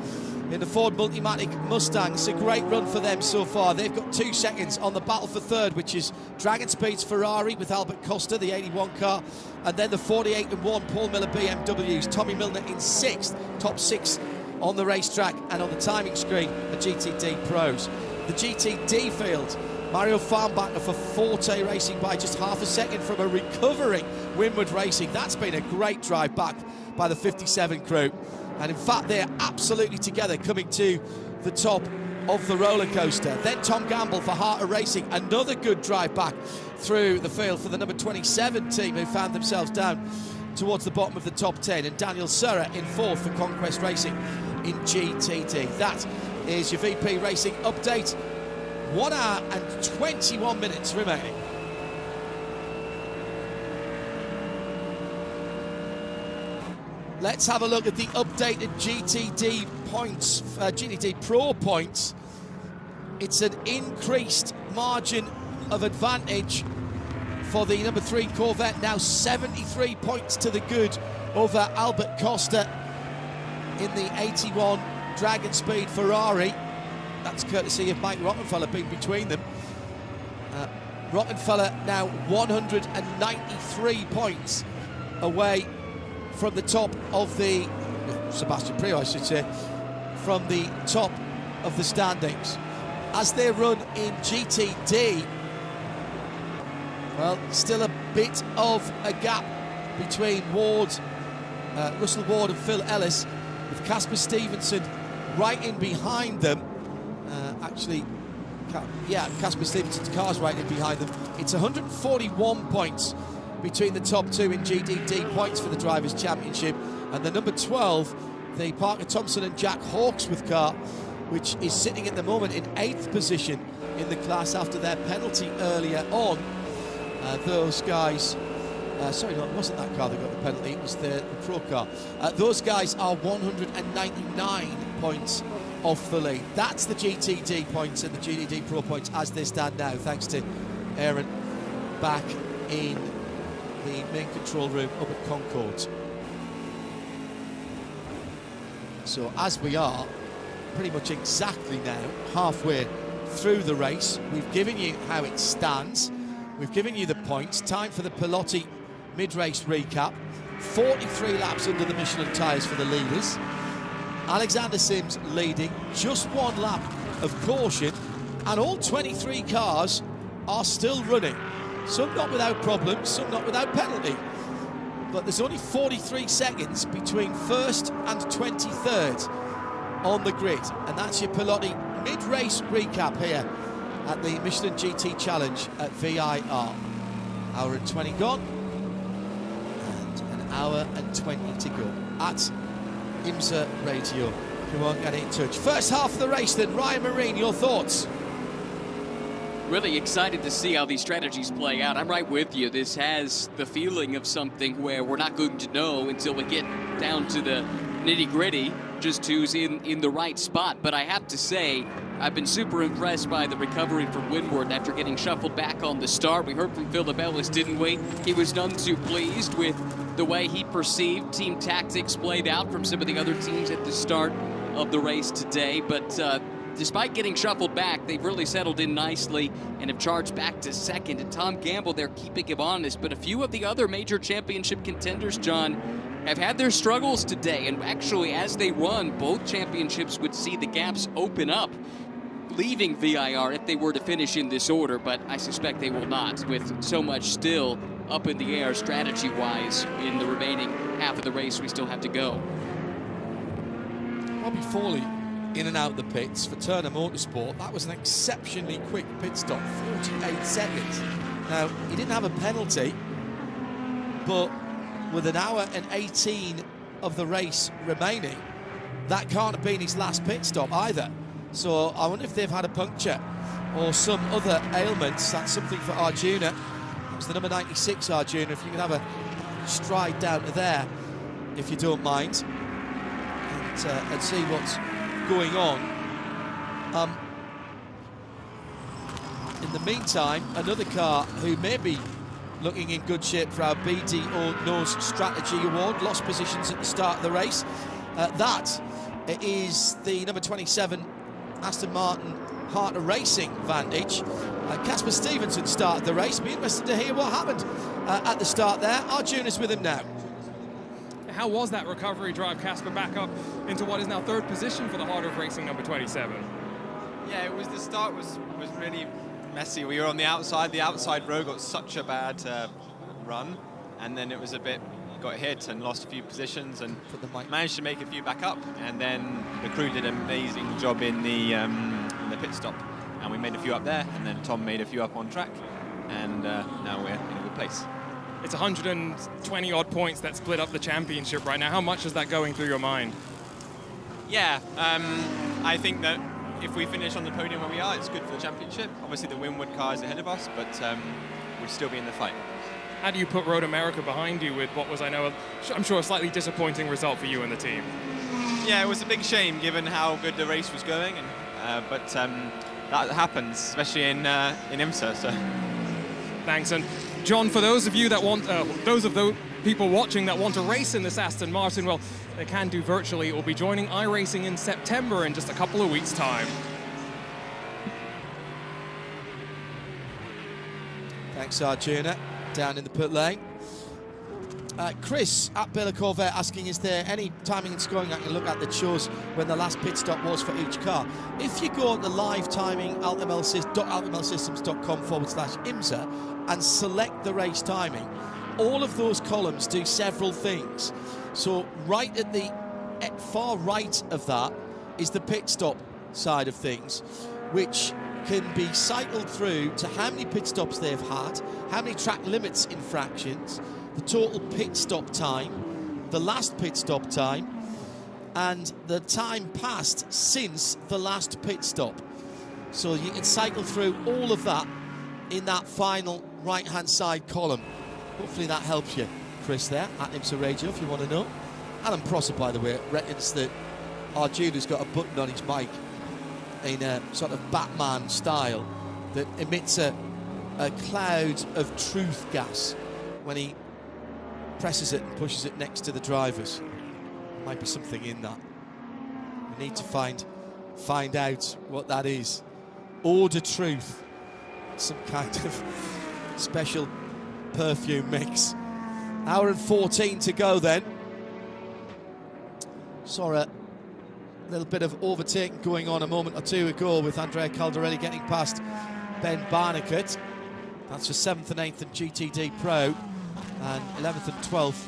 in the Ford Multimatic Mustang. It's a great run for them so far. They've got 2 seconds on the battle for third, which is Dragon Speed's Ferrari with Albert Costa, the 81 car, and then the 48-1 Paul Miller BMWs. Tommy Milner in 6th, top 6 on the racetrack, and on the timing screen, the GTD Pros. The GTD field, Mario Farnbacher for Forte Racing by just half a second from a recovering Winward Racing. That's been a great drive back by the 57 crew. And in fact, they're absolutely together coming to the top of the roller coaster. Then Tom Gamble for Harter Racing, another good drive back through the field for the number 27 team, who found themselves down towards the bottom of the top 10. And Daniel Serra in 4th for Conquest Racing in GTD. That is your VP Racing update. 1 hour and 21 minutes remaining. Let's have a look at the updated GTD points, GTD Pro points. It's an increased margin of advantage for the number 3 Corvette, now 73 points to the good over Albert Costa in the 81 Dragon Speed Ferrari. That's courtesy of Mike Rockenfeller being between them. Rockefeller now 193 points away from the top of the, Sebastian Priaulx I should say, from the top of the standings. As they run in GTD, well, still a bit of a gap between Russell Ward and Phil Ellis, with Casper Stevenson right in behind them. Casper Stevenson's car's right in behind them. It's 141 points between the top two in GTD points for the Drivers' Championship, and the number 12, the Parker Thompson and Jack Hawksworth car, which is sitting at the moment in 8th position in the class after their penalty earlier on. Those guys, sorry, no, it wasn't that car that got the penalty, it was the Pro car. Those guys are 199 points off the lead. That's the GTD points and the GTD Pro points as they stand now, thanks to Aaron back in the main control room up at Concord. So as we are pretty much exactly now halfway through the race, we've given you how it stands, we've given you the points. Time for the Pelotti mid-race recap. 43 laps under the Michelin tyres for the leaders. Alexander Sims leading, just 1 lap of caution, and all 23 cars are still running. Some not without problems, some not without penalty. But there's only 43 seconds between 1st and 23rd on the grid. And that's your Pelotti mid-race recap here at the Michelin GT Challenge at VIR. Hour and 20 gone, and an hour and 20 to go at IMSA Radio. Come on, get in touch. First half of the race then, Ryan Marine, your thoughts? Really excited to see how these strategies play out. I'm right with you. This has the feeling of something where we're not going to know until we get down to the nitty-gritty just who's in the right spot. But I have to say, I've been super impressed by the recovery from Winward after getting shuffled back on the start. We heard from Philip Ellis, didn't we? He was none too pleased with the way he perceived team tactics played out from some of the other teams at the start of the race today. But despite getting shuffled back, they've really settled in nicely and have charged back to second. And Tom Gamble, they're keeping him honest. But a few of the other major championship contenders, John, have had their struggles today. And actually, as they run, both championships would see the gaps open up, leaving VIR if they were to finish in this order. But I suspect they will not, with so much still up in the air strategy-wise in the remaining half of the race we still have to go. Bobby Foley in and out the pits for Turner Motorsport. That was an exceptionally quick pit stop, 48 seconds. Now, he didn't have a penalty, but with an hour and 18 of the race remaining, that can't have been his last pit stop either. So I wonder if they've had a puncture or some other ailments. That's something for Arjuna. It's the number 96 Arjuna. If you can have a stride down to there, if you don't mind, and see what's going on. In the meantime, another car who may be looking in good shape for our BDO Nose Strategy Award, lost positions at the start of the race. That is the number 27 Aston Martin Harter Racing Vantage. Casper Stevenson started the race. Be interested to hear what happened at the start there. Arjuna's with him now. How was that recovery drive, Casper, back up into what is now 3rd position for the Harter Racing number 27? Yeah, it was, the start was really messy. We were on the outside row got such a bad run, and then it was a bit, got hit and lost a few positions, and managed to make a few back up, and then the crew did an amazing job in the pit stop, and we made a few up there, and then Tom made a few up on track, and now we're in a good place. It's 120 odd points that split up the championship right now. How much is that going through your mind? Yeah, I think that if we finish on the podium where we are, it's good for the championship. Obviously the Winward car is ahead of us, but we'll still be in the fight. How do you put Road America behind you with what was, I'm sure, a slightly disappointing result for you and the team? Yeah, it was a big shame given how good the race was going, and but that happens, especially in IMSA. So. Thanks. And John, for those of you that want, those people watching that want to race in this Aston Martin, well, they can do virtually. It will be joining iRacing in September in just a couple of weeks' time. Alex Arjuna down in the pit lane. Chris at Bella Corvette asking, is there any timing and scoring I can look at that shows when the last pit stop was for each car? If you go on the live timing, altmlsystems.com/IMSA, and select the race timing, all of those columns do several things. So right at the far right of that is the pit stop side of things, which can be cycled through to how many pit stops they've had, how many track limits infractions, the total pit stop time, the last pit stop time, and the time passed since the last pit stop. So you can cycle through all of that in that final right-hand side column. Hopefully that helps you, Chris, there at IMSA Radio, if you want to know. Alan Prosser, by the way, reckons that Arjuna's got a button on his mic in a sort of Batman style that emits a cloud of truth gas when he presses it and pushes it next to the drivers. Might be something in that. We need to find out what that is. Eau de truth. Some kind of special perfume mix. Hour and 14 to go then. Saw a little bit of overtaking going on a moment or two ago with Andrea Caldarelli getting past Ben Barnicat. That's for 7th and 8th in GTD Pro and 11th and 12th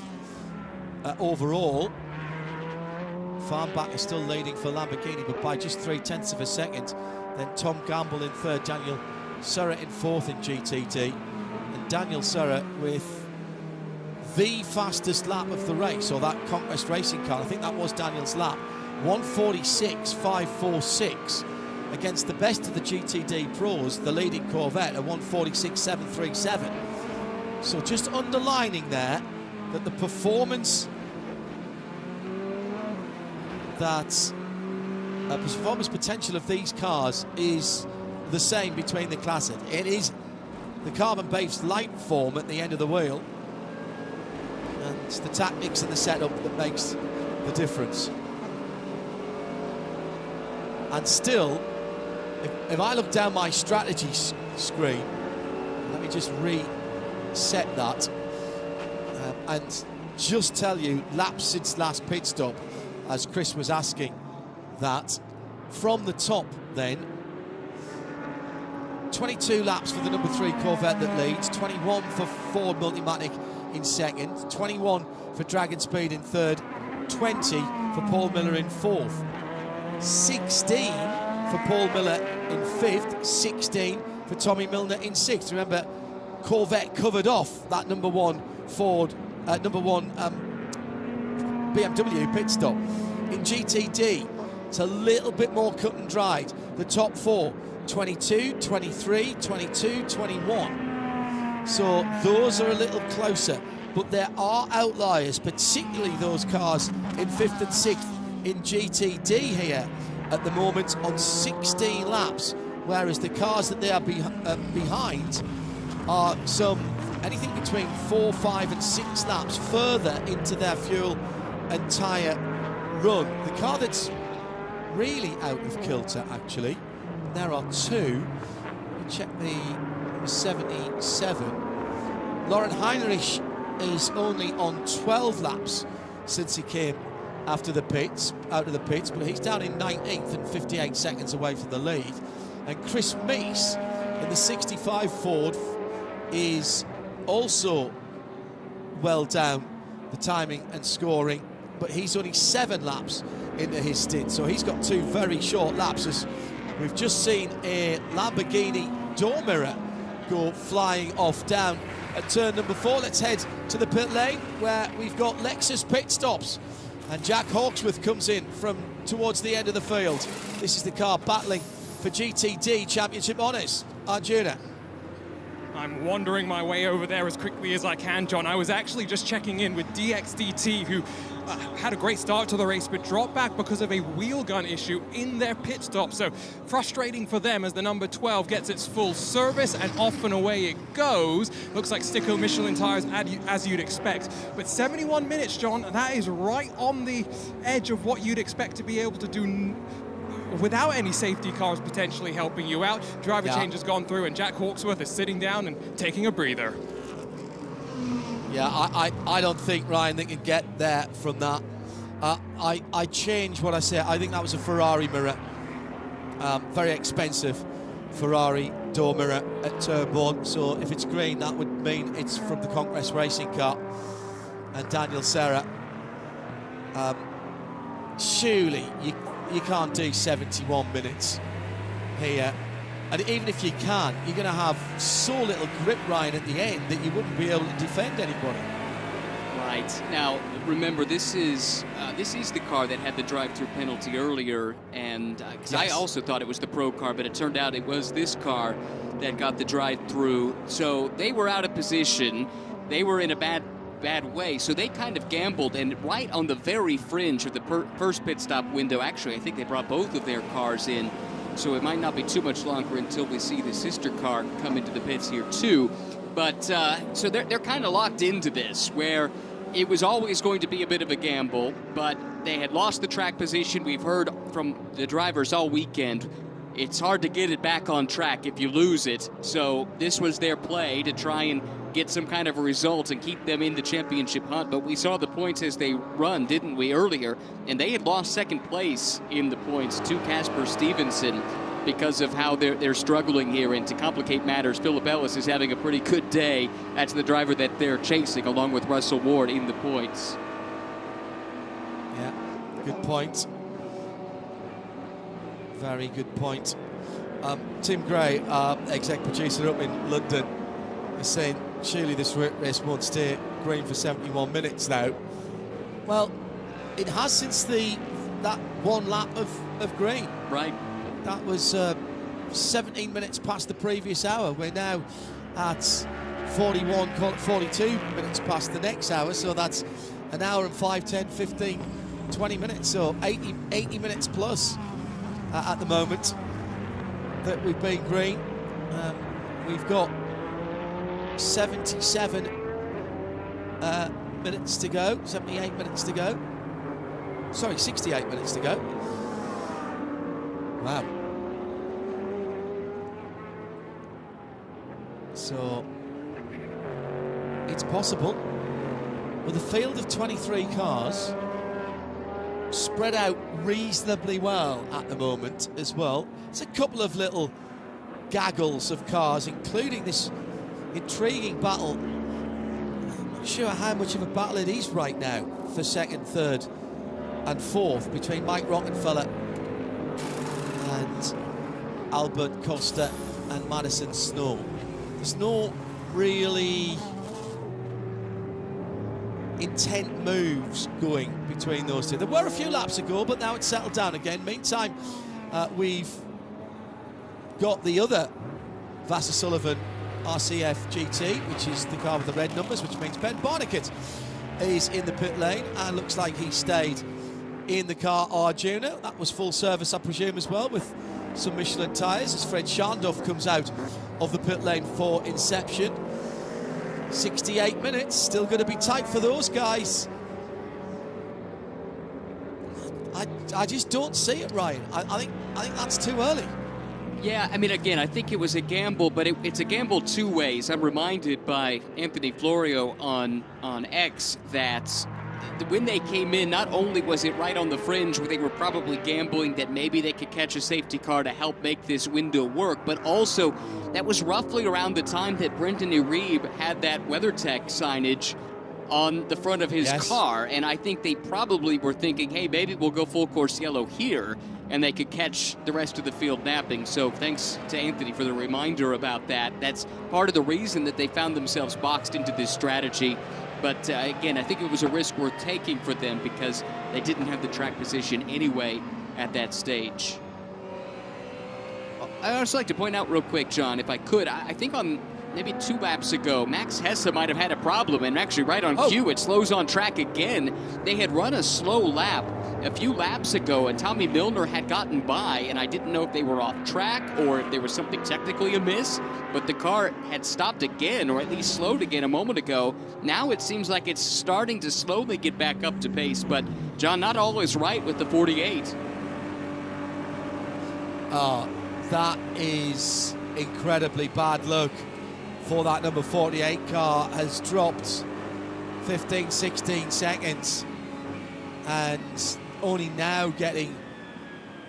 overall. Farnbach is still leading for Lamborghini, but by just 0.3 of a second. Then Tom Gamble in 3rd, Daniel Surra in 4th in GTD, and Daniel Surra with the fastest lap of the race, or that Conquest Racing car. I think that was Daniel's lap. 1:46.546 against the best of the GTD pros, the leading Corvette, at 1:46.737. So just underlining there that the performance potential of these cars is the same between the classes. It is the carbon-based light form at the end of the wheel, and it's the tactics and the setup that makes the difference. And still, if I look down my strategy screen, let me just reset that and just tell you laps since last pit stop, as Chris was asking that. From the top then, 22 laps for the number 3 Corvette that leads, 21 for Ford Multimatic in 2nd, 21 for Dragon Speed in 3rd, 20 for Paul Miller in 4th, 16 for Paul Miller in 5th, 16 for Tommy Milner in 6th. Remember, Corvette covered off that number 1 BMW pit stop. In GTD, it's a little bit more cut and dried. The top 4, 22, 23, 22, 21. So those are a little closer, but there are outliers, particularly those cars in 5th and 6th in GTD here at the moment on 16 laps, whereas the cars that they are behind are anything between 4, 5 and 6 laps further into their fuel and tyre run. The car that's really out of kilter, actually, there are 2. Check the number 77. Lauren Heinrich is only on 12 laps since he came out of the pits, but he's down in 19th and 58 seconds away from the lead. And Chris Meese in the 65 Ford is also well down the timing and scoring, but he's only 7 laps into his stint, so he's got 2 very short laps, as we've just seen a Lamborghini door mirror go flying off down at turn number 4. Let's head to the pit lane where we've got Lexus pit stops, and Jack Hawksworth comes in from towards the end of the field. This is the car battling for GTD Championship honours. Arjuna. I'm wandering my way over there as quickly as I can, John. I was actually just checking in with DXDT, who had a great start to the race, but dropped back because of a wheel gun issue in their pit stop. So frustrating for them as the number 12 gets its full service, and off and away it goes. Looks like Sticko Michelin tires as you'd expect. But 71 minutes, John, that is right on the edge of what you'd expect to be able to do, without any safety cars potentially helping you out. Driver Yeah. change has gone through, and Jack Hawksworth is sitting down and taking a breather. Yeah, I don't think, Ryan, they can get there from that. I change what I say. I think that was a Ferrari mirror. Very expensive Ferrari door mirror at turn 1. So if it's green, that would mean it's from the Conquest racing car. And Daniel Serra, surely you can't do 71 minutes here. And even if you can, you're going to have so little grip, Ryan, at the end that you wouldn't be able to defend anybody. Right. Now, remember, this is the car that had the drive-through penalty earlier, and 'cause I also thought it was the Pro car, but it turned out it was this car that got the drive-through. So they were out of position. They were in a bad way, so they kind of gambled, and right on the very fringe of the first pit stop window, actually, I think they brought both of their cars in, so it might not be too much longer until we see the sister car come into the pits here too. But so they're kind of locked into this, where it was always going to be a bit of a gamble, but they had lost the track position. We've heard from the drivers all weekend, it's hard to get it back on track if you lose it. So this was their play to try and get some kind of a result and keep them in the championship hunt. But we saw the points as they run, didn't we, earlier? And they had lost second place in the points to Casper Stevenson because of how they're struggling here. And to complicate matters, Philip Ellis is having a pretty good day. That's the driver that they're chasing, along with Russell Ward in the points. Yeah, good point. Very good point. Tim Gray, our exec producer up in London, is saying surely this race won't stay green for 71 minutes now. Well, it has since that one lap of green. Right. That was 17 minutes past the previous hour. We're now at 41, 42 minutes past the next hour, so that's an hour and 5, 10, 15, 20 minutes, so 80 minutes plus at the moment that we've been green. We've got 77 minutes to go, 78 minutes to go. Sorry, 68 minutes to go. Wow. So it's possible with a field of 23 cars spread out reasonably well at the moment as well. It's a couple of little gaggles of cars, including this intriguing battle. I'm not sure how much of a battle it is right now for second, third and fourth between Mike Rockenfeller and Albert Costa and Madison Snow. There's no really intent moves going between those two. There were a few laps ago, but now it's settled down again. Meantime, we've got the other Vassar Sullivan RCF GT, which is the car with the red numbers, which means Ben Barnicat is in the pit lane, and looks like he stayed in the car Arjuna. That was full service, I presume, as well, with some Michelin tyres, as Fred Scharndorf comes out of the pit lane for Inception. 68 minutes, still going to be tight for those guys. I just don't see it, Ryan. I think that's too early. Yeah, I mean, again, I think it was a gamble, but it's a gamble two ways. I'm reminded by Anthony Florio on X that when they came in, not only was it right on the fringe where they were probably gambling that maybe they could catch a safety car to help make this window work, but also that was roughly around the time that Brendan Uribe had that WeatherTech signage on the front of his car, and I think they probably were thinking, hey, maybe we'll go full course yellow here, and they could catch the rest of the field napping. So thanks to Anthony for the reminder about that. That's part of the reason that they found themselves boxed into this strategy. But again, I think it was a risk worth taking for them because they didn't have the track position anyway at that stage. I'd also like to point out real quick, John, if I could, I think on maybe 2 laps ago, Max Hesse might have had a problem, and actually right on cue, it slows on track again. They had run a slow lap a few laps ago, and Tommy Milner had gotten by, and I didn't know if they were off track or if there was something technically amiss, but the car had stopped again, or at least slowed again a moment ago. Now it seems like it's starting to slowly get back up to pace, but John, not all is right with the 48. Oh, that is incredibly bad luck for that number 48 car. Has dropped 15, 16 seconds and only now getting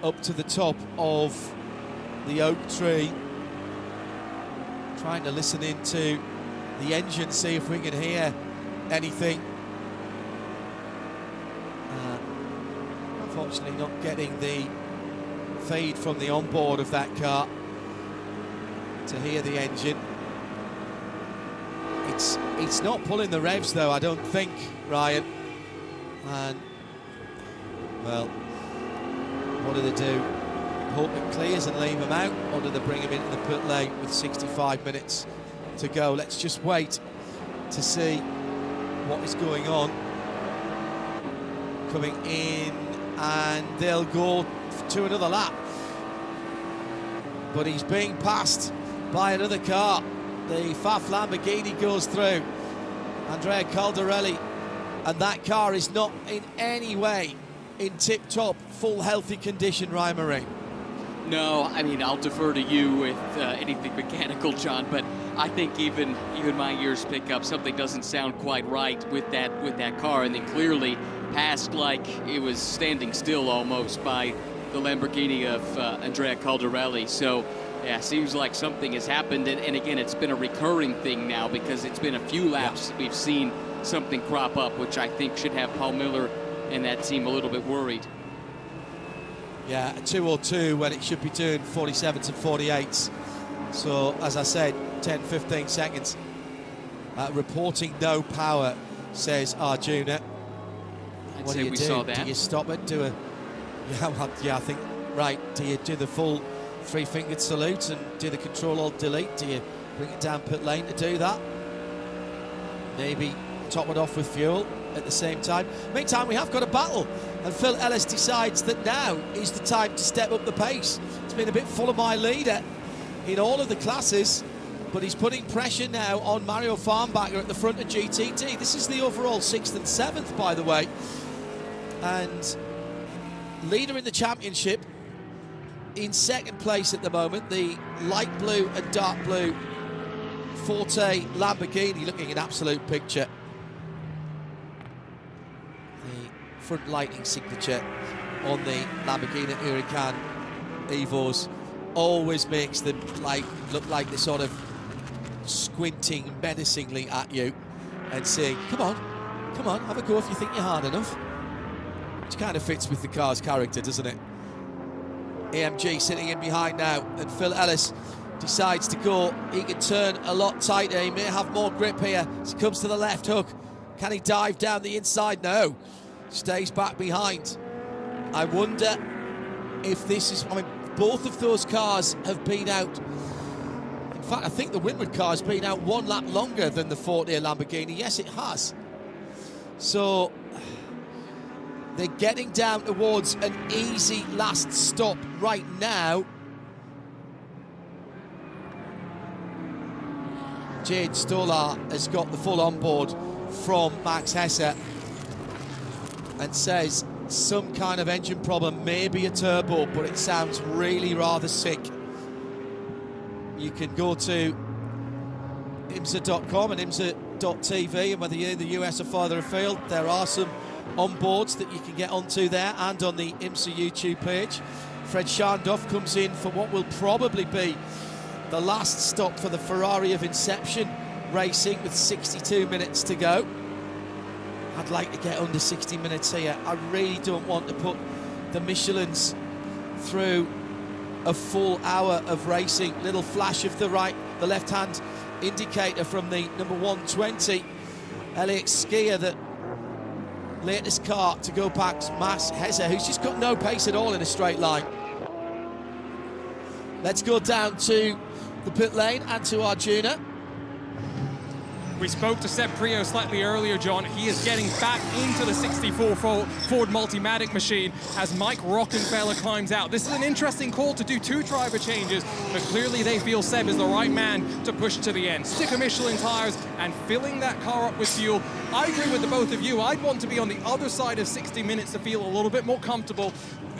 up to the top of the oak tree. Trying to listen into the engine, see if we can hear anything. Unfortunately not getting the feed from the onboard of that car to hear the engine. It's not pulling the revs though, I don't think, Ryan. And well, what do they do? Hope it clears and leave him out, or do they bring him into the pit lane with 65 minutes to go? Let's just wait to see what is going on. Coming in, and they'll go to another lap. But he's being passed by another car. The Faf Lamborghini goes through Andrea Caldarelli, and that car is not in any way in tip-top, full healthy condition, Ryan Marine. No, I mean, I'll defer to you with anything mechanical, John, but I think even my ears pick up something doesn't sound quite right with that car, and then clearly passed like it was standing still almost by the Lamborghini of Andrea Caldarelli. So yeah, seems like something has happened, and again, it's been a recurring thing now because it's been a few laps we've seen something crop up, which I think should have Paul Miller and that team a little bit worried. Yeah, a 202 when it should be doing 47s and 48s. So, as I said, 10, 15 seconds. Reporting no power, says Arjuna. I'd What say do you we do? saw that. Do you stop it? Do a... Yeah, I think, right. Do you do the full three-fingered salute and do the Control-Alt-Delete? Do you bring it down pit lane to do that? Maybe top it off with fuel at the same time. Meantime, we have got a battle, and Phil Ellis decides that now is the time to step up the pace. It's been a bit full of my leader in all of the classes, but he's putting pressure now on Mario Farnbacher at the front of GTD. This is the overall 6th and 7th, by the way, and leader in the championship in second place at the moment, the light blue and dark blue Forte Lamborghini, looking an absolute picture. The front lighting signature on the Lamborghini Huracan Evos always makes them look like they're sort of squinting menacingly at you and saying, come on, have a go if you think you're hard enough. Which kind of fits with the car's character, doesn't it? AMG sitting in behind now, and Phil Ellis decides to go. He can turn a lot tighter. He may have more grip here as he comes to the left hook. Can he dive down the inside? No. Stays back behind. I wonder if this is... I mean, both of those cars have been out. In fact, I think the Winward car has been out one lap longer than the Forte Lamborghini. Yes, it has. So they're getting down towards an easy last stop right now. Jade Stolar has got the full onboard from Max Hesse and says some kind of engine problem, maybe a turbo, but it sounds really rather sick. You can go to IMSA.com and IMSA.tv, and whether you're in the US or further afield, there are some onboards that you can get onto there and on the IMSA YouTube page. Fred Scharndorf comes in for what will probably be the last stop for the Ferrari of Inception Racing with 62 minutes to go. I'd like to get under 60 minutes here. I really don't want to put the Michelins through a full hour of racing. Little flash of the left-hand indicator from the number 120 Elliott Skier, the latest car to go past Max Hesse, who's just got no pace at all in a straight line. Let's go down to the pit lane and to Arjuna. We spoke to Seb Prio slightly earlier, John. He is getting back into the 64 Ford Multimatic machine as Mike Rockenfeller climbs out. This is an interesting call to do two driver changes, but clearly they feel Seb is the right man to push to the end. Stick of Michelin tires and filling that car up with fuel. I agree with the both of you. I'd want to be on the other side of 60 minutes to feel a little bit more comfortable.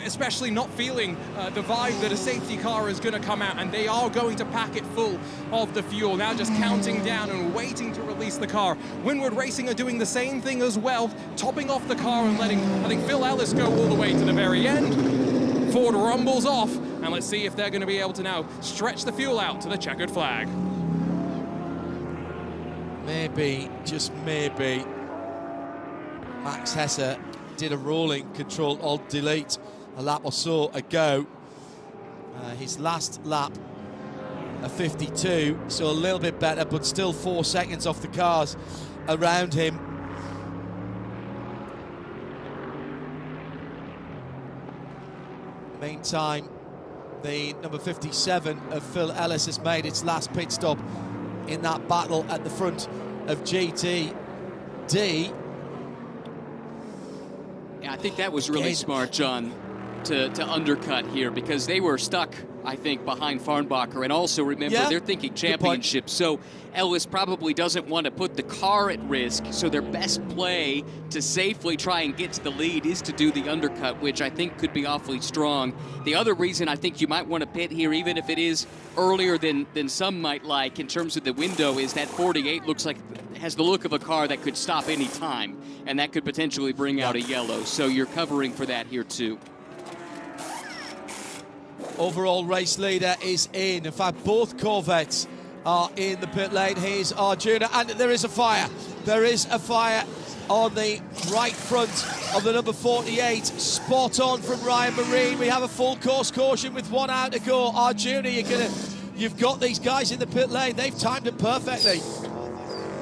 especially not feeling the vibe that a safety car is going to come out, and they are going to pack it full of the fuel. Now just counting down and waiting to release the car. Windward Racing are doing the same thing as well, topping off the car and letting Phil Ellis go all the way to the very end. Ford rumbles off, and let's see if they're going to be able to now stretch the fuel out to the checkered flag. Maybe, just maybe, Max Hesse did a rolling Control Alt Delete a lap or so ago. His last lap, a 52, so a little bit better, but still 4 seconds off the cars around him. Meantime, the number 57 of Phil Ellis has made its last pit stop in that battle at the front of GTD. Yeah, I think that was really smart, John, to undercut here, because they were stuck, I think, behind Farnbacher. And also, remember, they're thinking championship, so Ellis probably doesn't want to put the car at risk, so their best play to safely try and get to the lead is to do the undercut, which I think could be awfully strong. The other reason I think you might want to pit here, even if it is earlier than some might like in terms of the window, is that 48 looks like has the look of a car that could stop any time, and that could potentially bring out a yellow, so you're covering for that here too. Overall race leader is in. In fact, both Corvettes are in the pit lane. Here's Arjuna, and there is a fire. There is a fire on the right front of the number 48. Spot on from Ryan Marine. We have a full course caution with 1 out to go. Arjuna, you've got these guys in the pit lane. They've timed it perfectly.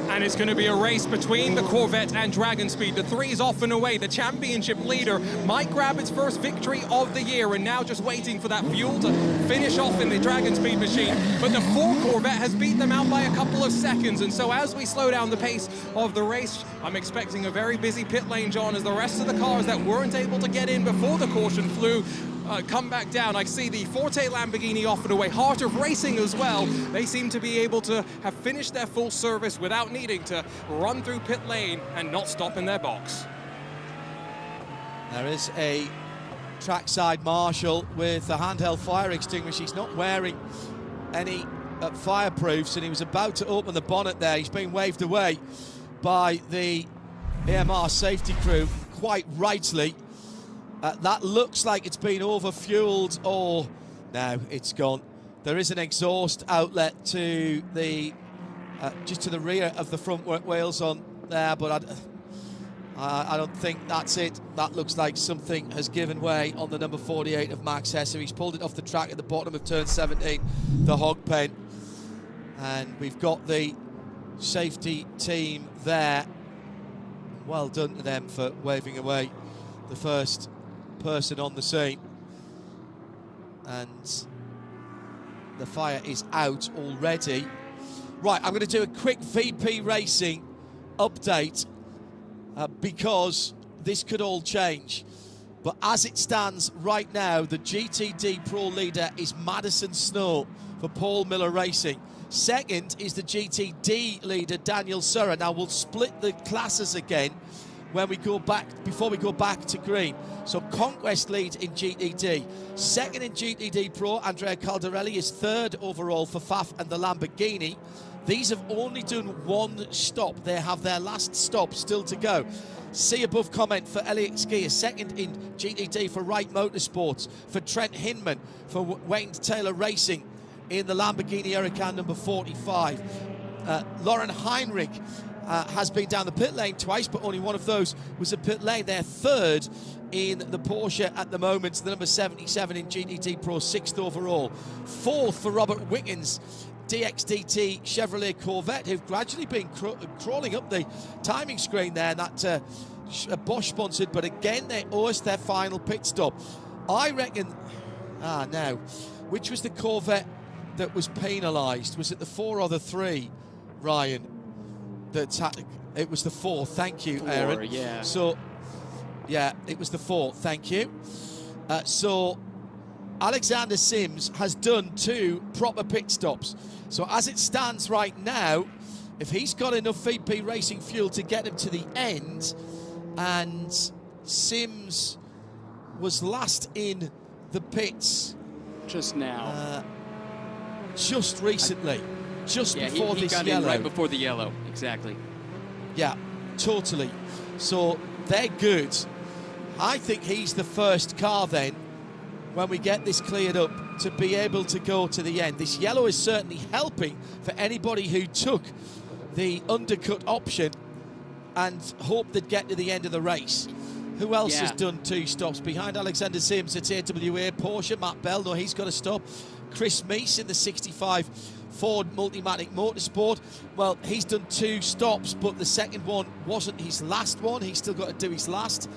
And it's going to be a race between the Corvette and Dragon Speed. The 3's off and away. The championship leader might grab its first victory of the year, and now just waiting for that fuel to finish off in the Dragon Speed machine. But the 4 Corvette has beat them out by a couple of seconds, and so as we slow down the pace of the race, I'm expecting a very busy pit lane, John, as the rest of the cars that weren't able to get in before the caution flew come back down. I see the Forte Lamborghini off and away. Heart of Racing as well. They seem to be able to have finished their full service without needing to run through pit lane and not stop in their box. There is a trackside marshal with a handheld fire extinguisher. He's not wearing any fireproofs, and he was about to open the bonnet there. He's been waved away by the AMR safety crew, quite rightly. That looks like it's been over-fueled, or no, it's gone. There is an exhaust outlet to the just to the rear of the front wheels on there, but I don't think that's it. That looks like something has given way on the number 48 of Max Hesse. He's pulled it off the track at the bottom of turn 17, the hog pen. And we've got the safety team there. Well done to them for waving away the first person on the scene. And the fire is out already. Right, I'm going to do a quick VP Racing update because this could all change. But as it stands right now, the GTD Pro leader is Madison Snow for Paul Miller Racing. Second is the GTD leader, Daniel Surra. Now, we'll split the classes again when we go back, before we go back to green. So Conquest leads in GTD. Second in GTD Pro, Andrea Caldarelli is third overall for Faf and the Lamborghini. These have only done one stop. They have their last stop still to go. See above comment for Elliot Skier, second in GTD for Wright Motorsports, for Trent Hinman, for Wayne Taylor Racing in the Lamborghini Huracan number 45. Lauren Heinrich has been down the pit lane twice, but only one of those was a pit lane. They're third in the Porsche at the moment, the number 77 in GTD Pro, sixth overall. Fourth for Robert Wiggins, DXDT Chevrolet Corvette, who've gradually been crawling up the timing screen there, that Bosch sponsored, but again they owe us their final pit stop. I reckon, now, which was the Corvette that was penalised? Was it the 4 or the 3, Ryan? It was the 4, thank you, Aaron. 4, yeah. So, yeah, it was the 4, thank you. So, Alexander Sims has done 2 proper pit stops. So, as it stands right now, if he's got enough VP Racing fuel to get him to the end, and Sims was last in the pits just now. Just recently. Just yeah, before he this got yellow. in right before the yellow, exactly. Yeah, totally. So they're good. I think he's the first car then, when we get this cleared up, to be able to go to the end. This yellow is certainly helping for anybody who took the undercut option and hoped they'd get to the end of the race. Who else has done 2 stops? Behind Alexander Sims at AWA, Porsche, Matt Bell, no, he's got a stop. Chris Meese in the 65 Ford Multimatic Motorsport. Well, he's done 2 stops, but the second one wasn't his last one. He's still got to do his last.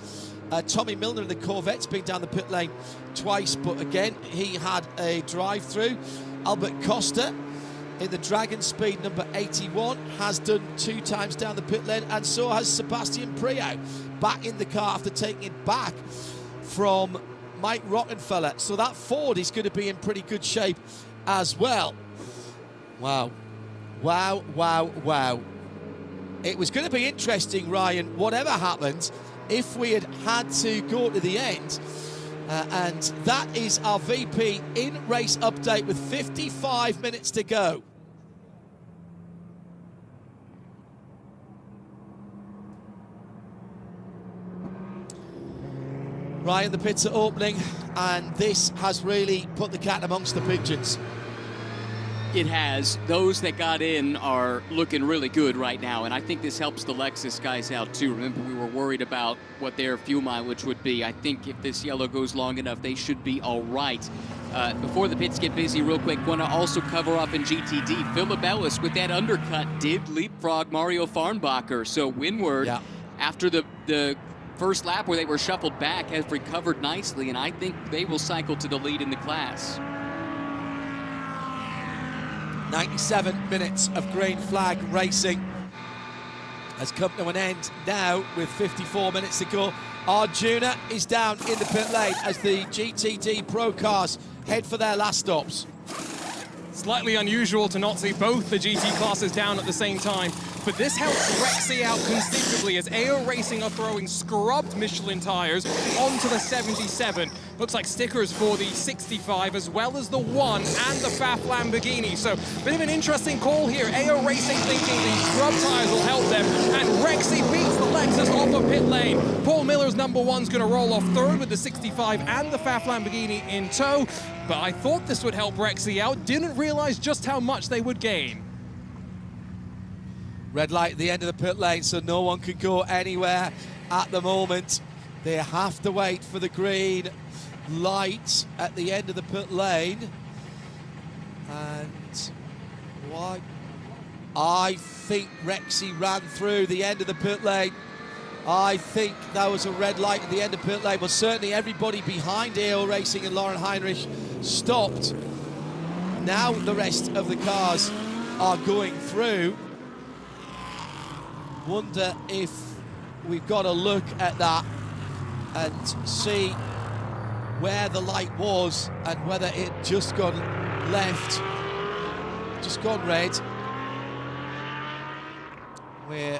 Tommy Milner in the Corvette's been down the pit lane twice, but again, he had a drive-through. Albert Costa in the Dragon Speed number 81 has done 2 times down the pit lane, and so has Sebastian Priaulx, back in the car after taking it back from Mike Rockenfeller. So that Ford is going to be in pretty good shape as well. Wow. Wow, wow, wow. It was going to be interesting, Ryan, whatever happened, if we had to go to the end. And that is our VP in-race update with 55 minutes to go. Ryan, the pits are opening, and this has really put the cat amongst the pigeons. It has. Those that got in are looking really good right now, and I think this helps the Lexus guys out too. Remember, we were worried about what their fuel mileage would be. I think if this yellow goes long enough, they should be all right. Before the pits get busy, real quick, want to also cover off in GTD. Philip Ellis with that undercut did leapfrog Mario Farnbacher, so windward after the first lap where they were shuffled back has recovered nicely, and I think they will cycle to the lead in the class. 97 minutes of green flag racing has come to an end now with 54 minutes to go. Arjuna is down in the pit lane as the GTD Pro cars head for their last stops. Slightly unusual to not see both the GT classes down at the same time, but this helps Rexy out considerably as AO Racing are throwing scrubbed Michelin tires onto the 77. Looks like stickers for the 65 as well as the 1 and the FAF Lamborghini. So a bit of an interesting call here. AO Racing thinking these scrub tires will help them, and Rexy beats the Lexus off of pit lane. Paul Miller's number 1's going to roll off 3rd with the 65 and the FAF Lamborghini in tow. But I thought this would help Rexy out. Didn't realize just how much they would gain. Red light at the end of the pit lane, so no one can go anywhere at the moment. They have to wait for the green light at the end of the pit lane. And what? I think Rexy ran through the end of the pit lane. I think that was a red light at the end of pit lane, but certainly everybody behind AO Racing and Lauren Heinrich stopped. Now the rest of the cars are going through. Wonder if we've got to look at that and see where the light was and whether it just gone left, just gone red. We're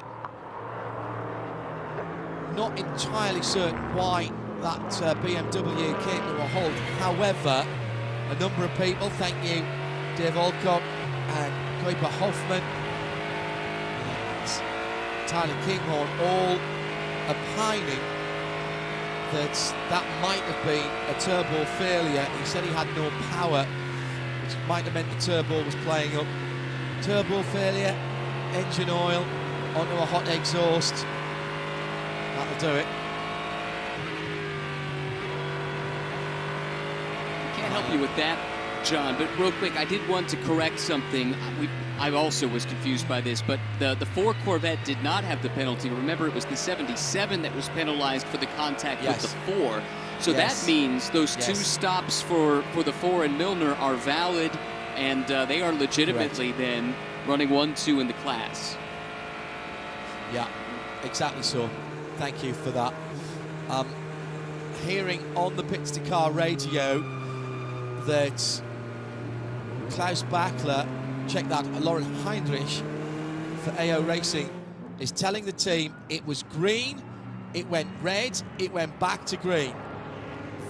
not entirely certain why that BMW came to a halt. However, a number of people, thank you, Dave Alcock and Kuiper Hoffman, and Tyler Kinghorn, all opining that might have been a turbo failure. He said he had no power, which might have meant the turbo was playing up. Turbo failure, engine oil onto a hot exhaust. That'll do it. Can't help you with that, John, but real quick, I did want to correct something. I also was confused by this, but the 4 Corvette did not have the penalty. Remember, it was the 77 that was penalized for the contact with the 4. So that means those 2 stops for the 4 and Milner are valid, and they are legitimately then running 1-2 in the class. Yeah, exactly so. Thank you for that. Hearing on the Pits to Car radio that Klaus Bachler, check that, Lauren Heinrich for AO Racing is telling the team it was green, it went red, it went back to green.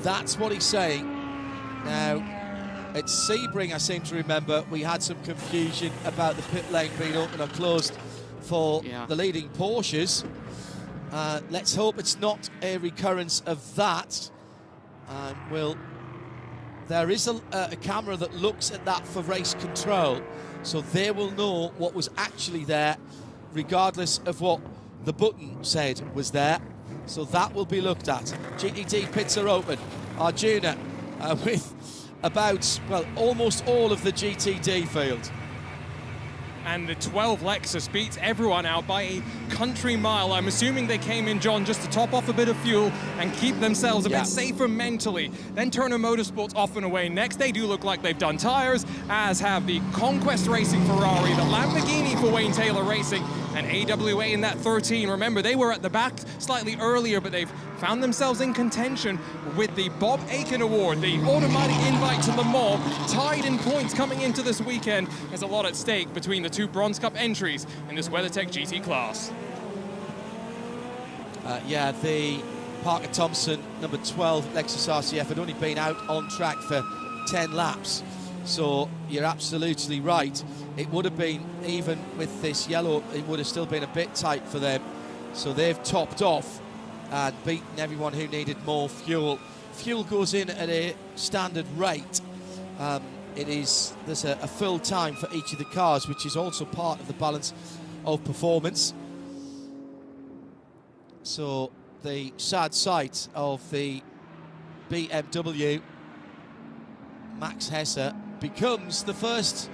That's what he's saying. Now, at Sebring, I seem to remember, we had some confusion about the pit lane being open or closed for the leading Porsches. Let's hope it's not a recurrence of that. There is a camera that looks at that for race control, so they will know what was actually there, regardless of what the button said was there. So that will be looked at. GTD pits are open. Arjuna with about, well, almost all of the GTD field. And the 12 Lexus beats everyone out by a country mile. I'm assuming they came in, John, just to top off a bit of fuel and keep themselves a bit safer mentally. Then Turner Motorsports off and away next. They do look like they've done tires, as have the Conquest Racing Ferrari, the Lamborghini for Wayne Taylor Racing, and AWA in that 13. Remember, they were at the back slightly earlier, but they've found themselves in contention with the Bob Aiken Award, the automatic invite to Le Mans, tied in points coming into this weekend. There's a lot at stake between the two Bronze Cup entries in this WeatherTech GT class. The Parker Thompson, number 12 Lexus RCF, had only been out on track for 10 laps. So you're absolutely right. It would have been, even with this yellow, it would have still been a bit tight for them. So they've topped off and beaten everyone who needed more fuel. Fuel goes in at a standard rate. There's a full time for each of the cars, which is also part of the balance of performance. So the sad sight of the BMW Max Hesse becomes the first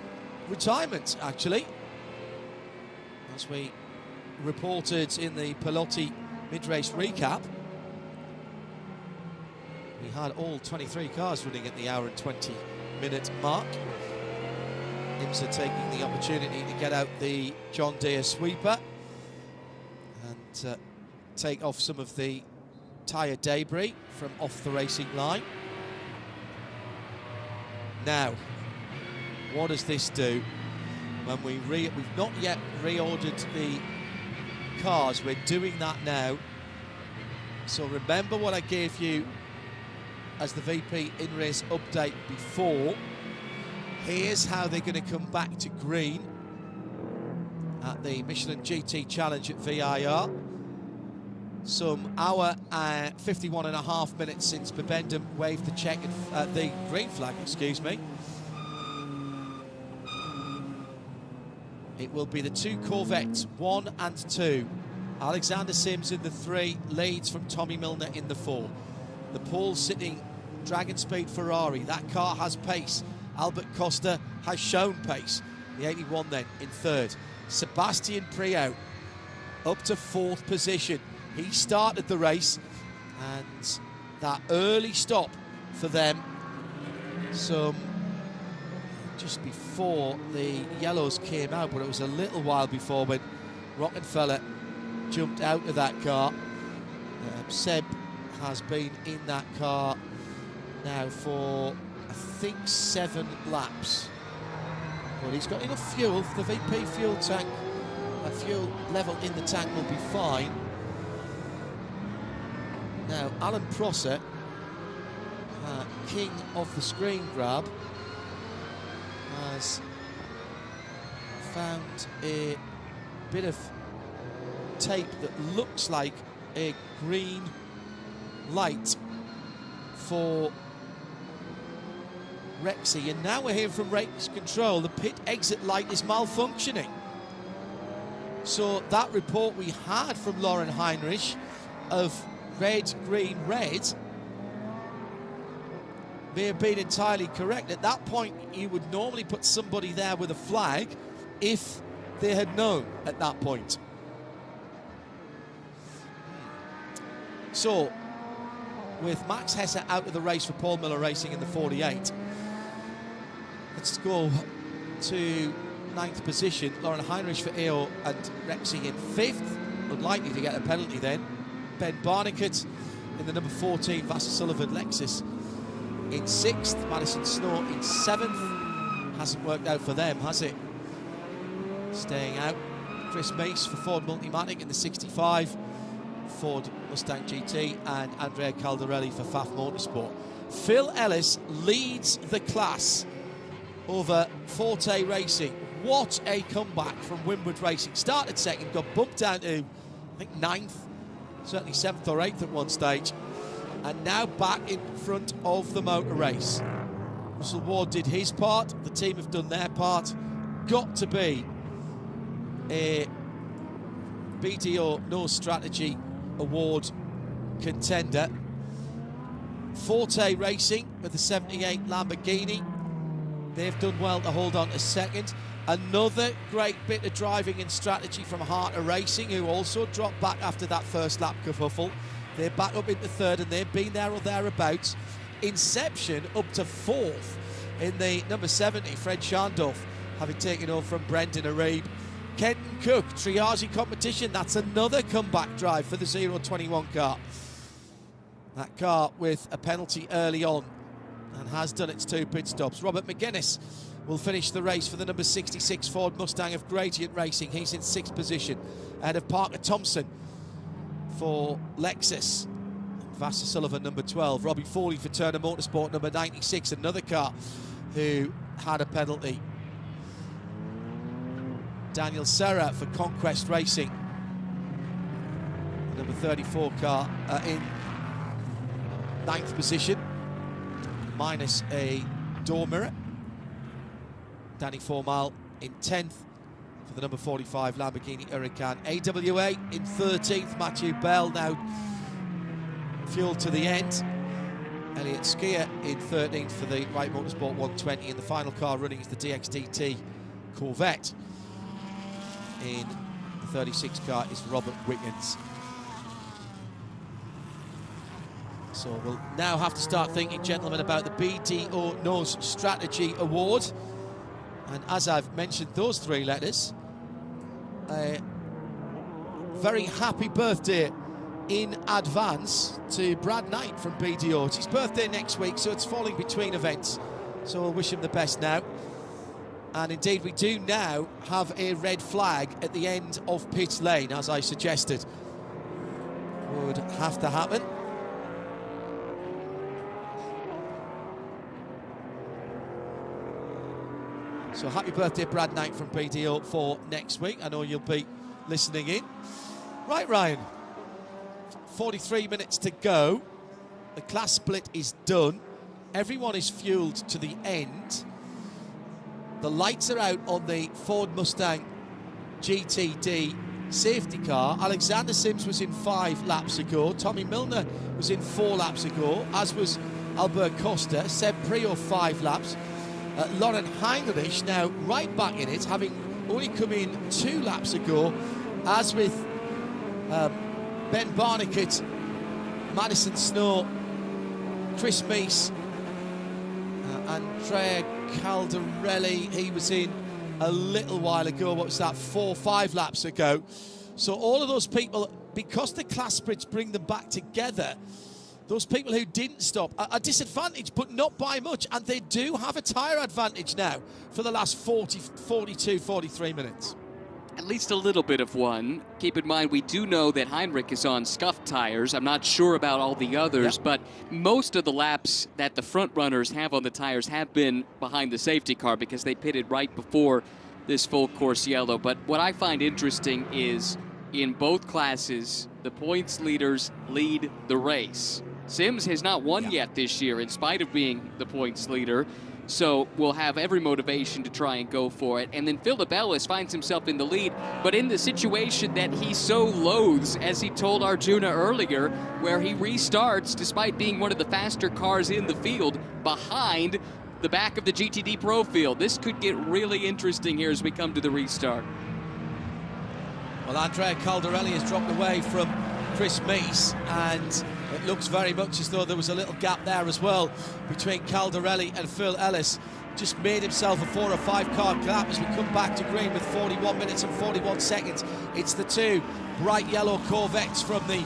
retirement, actually. As we reported in the Pelotti mid-race recap, we had all 23 cars running at the hour and 20-minute mark. IMSA taking the opportunity to get out the John Deere sweeper and take off some of the tyre debris from off the racing line. Now, what does this do when we've not yet reordered the cars? We're doing that now. So remember what I gave you as the VP in-race update before. Here's how they're going to come back to green at the Michelin GT Challenge at VIR. Some hour and 51.5 minutes since Bibendum waved the green flag, excuse me. It will be the two Corvettes, 1 and 2. Alexander Sims in the 3, leads from Tommy Milner in the 4. The pole sitting Dragon Speed Ferrari, that car has pace. Albert Costa has shown pace. The 81 then in 3rd. Sebastian Priaulx up to 4th position. He started the race, and that early stop for them, just before the yellows came out, but it was a little while before when Rockefeller jumped out of that car. Seb has been in that car now for, I think, 7 laps. But he's got enough fuel for the VP fuel tank. That fuel level in the tank will be fine. Now, Alan Prosser, king of the screen grab, has found a bit of tape that looks like a green light for Rexy, and now we're hearing from race control the pit exit light is malfunctioning. So that report we had from Lauren Heinrich of red, green, red may have been entirely correct. At that point, you would normally put somebody there with a flag if they had known at that point. So, with Max Hesse out of the race for Paul Miller Racing in the 48, let's go to 9th position. Lauren Heinrich for EO and Rexy in 5th. Unlikely to get a penalty then. Ben Barnicat in the number 14, Vassar Sullivan Lexus in 6th. Madison Snow in 7th. Hasn't worked out for them, has it? Staying out. Chris Mace for Ford Multimatic in the 65. Ford Mustang GT, and Andrea Caldarelli for Pfaff Motorsport. Phil Ellis leads the class over Forte Racing. What a comeback from Winwood Racing. Started second, got bumped down to, I think, 9th, certainly 7th or 8th at one stage, and now back in front of the motor race. Russell Ward did his part, the team have done their part. Got to be a BDO No Strategy Award contender. Forte Racing with the 78 Lamborghini, they've done well to hold on to second. Another great bit of driving and strategy from Harter Racing, who also dropped back after that first lap kerfuffle. They're back up into third, and they've been there or thereabouts. Inception up to 4th in the number 70, Fred Schandorf, having taken over from Brendan Arib. Kenton Cook, triage competition, that's another comeback drive for the 021 car. That car with a penalty early on and has done its 2 pit stops. Robert McGuinness will finish the race for the number 66 Ford Mustang of Gradient Racing. He's in 6th position ahead of Parker Thompson for Lexus. Vassar Sullivan, number 12. Robbie Foley for Turner Motorsport, number 96, another car who had a penalty. Daniel Serra for Conquest Racing, the number 34 car, in 9th position, minus a door mirror. Danny Formale in 10th for the number 45 Lamborghini Huracan. AWA in 13th, Matthew Bell now fueled to the end. Elliot Skier in 13th for the Wright Motorsport 120, and the final car running is the DXDT Corvette. In the 36 car is Robert Wiggins. So we'll now have to start thinking, gentlemen, about the BDO Nose Strategy Award. And as I've mentioned those 3 letters, a very happy birthday in advance to Brad Knight from BDO. It's his birthday next week, so it's falling between events. So we'll wish him the best now. And indeed, we do now have a red flag at the end of pit lane, as I suggested would have to happen. So happy birthday, Brad Knight from BDO, for next week. I know you'll be listening in. Right, Ryan, 43 minutes to go. The class split is done. Everyone is fueled to the end. The lights are out on the Ford Mustang GTD safety car. Alexander Sims was in 5 laps ago. Tommy Milner was in 4 laps ago, as was Albert Costa. Seb Priaulx 5 laps. Lauren Heinrich now right back in it, having only come in 2 laps ago, as with Ben Barnicat, Madison Snow, Chris Meese, Andrea Caldarelli. He was in a little while ago. What was that, 4 or 5 laps ago? So all of those people, because the class splits bring them back together, those people who didn't stop are disadvantaged, but not by much, and they do have a tyre advantage now for the last 42, 43 minutes. At least a little bit of one. Keep in mind, we do know that Heinrich is on scuffed tires. I'm not sure about all the others, but most of the laps that the front runners have on the tires have been behind the safety car because they pitted right before this full course yellow. But what I find interesting is in both classes, the points leaders lead the race. Sims has not won yet this year in spite of being the points leader. So we'll have every motivation to try and go for it. And then Philip Ellis finds himself in the lead, but in the situation that he so loathes, as he told Arjuna earlier, where he restarts despite being one of the faster cars in the field behind the back of the GTD Pro field. This could get really interesting here as we come to the restart. Well, Andrea Caldarelli has dropped away from Chris Meese, and it looks very much as though there was a little gap there as well between Caldarelli and Phil Ellis. Just made himself a 4 or 5 car gap as we come back to green with 41 minutes and 41 seconds. It's the 2 bright yellow Corvettes from the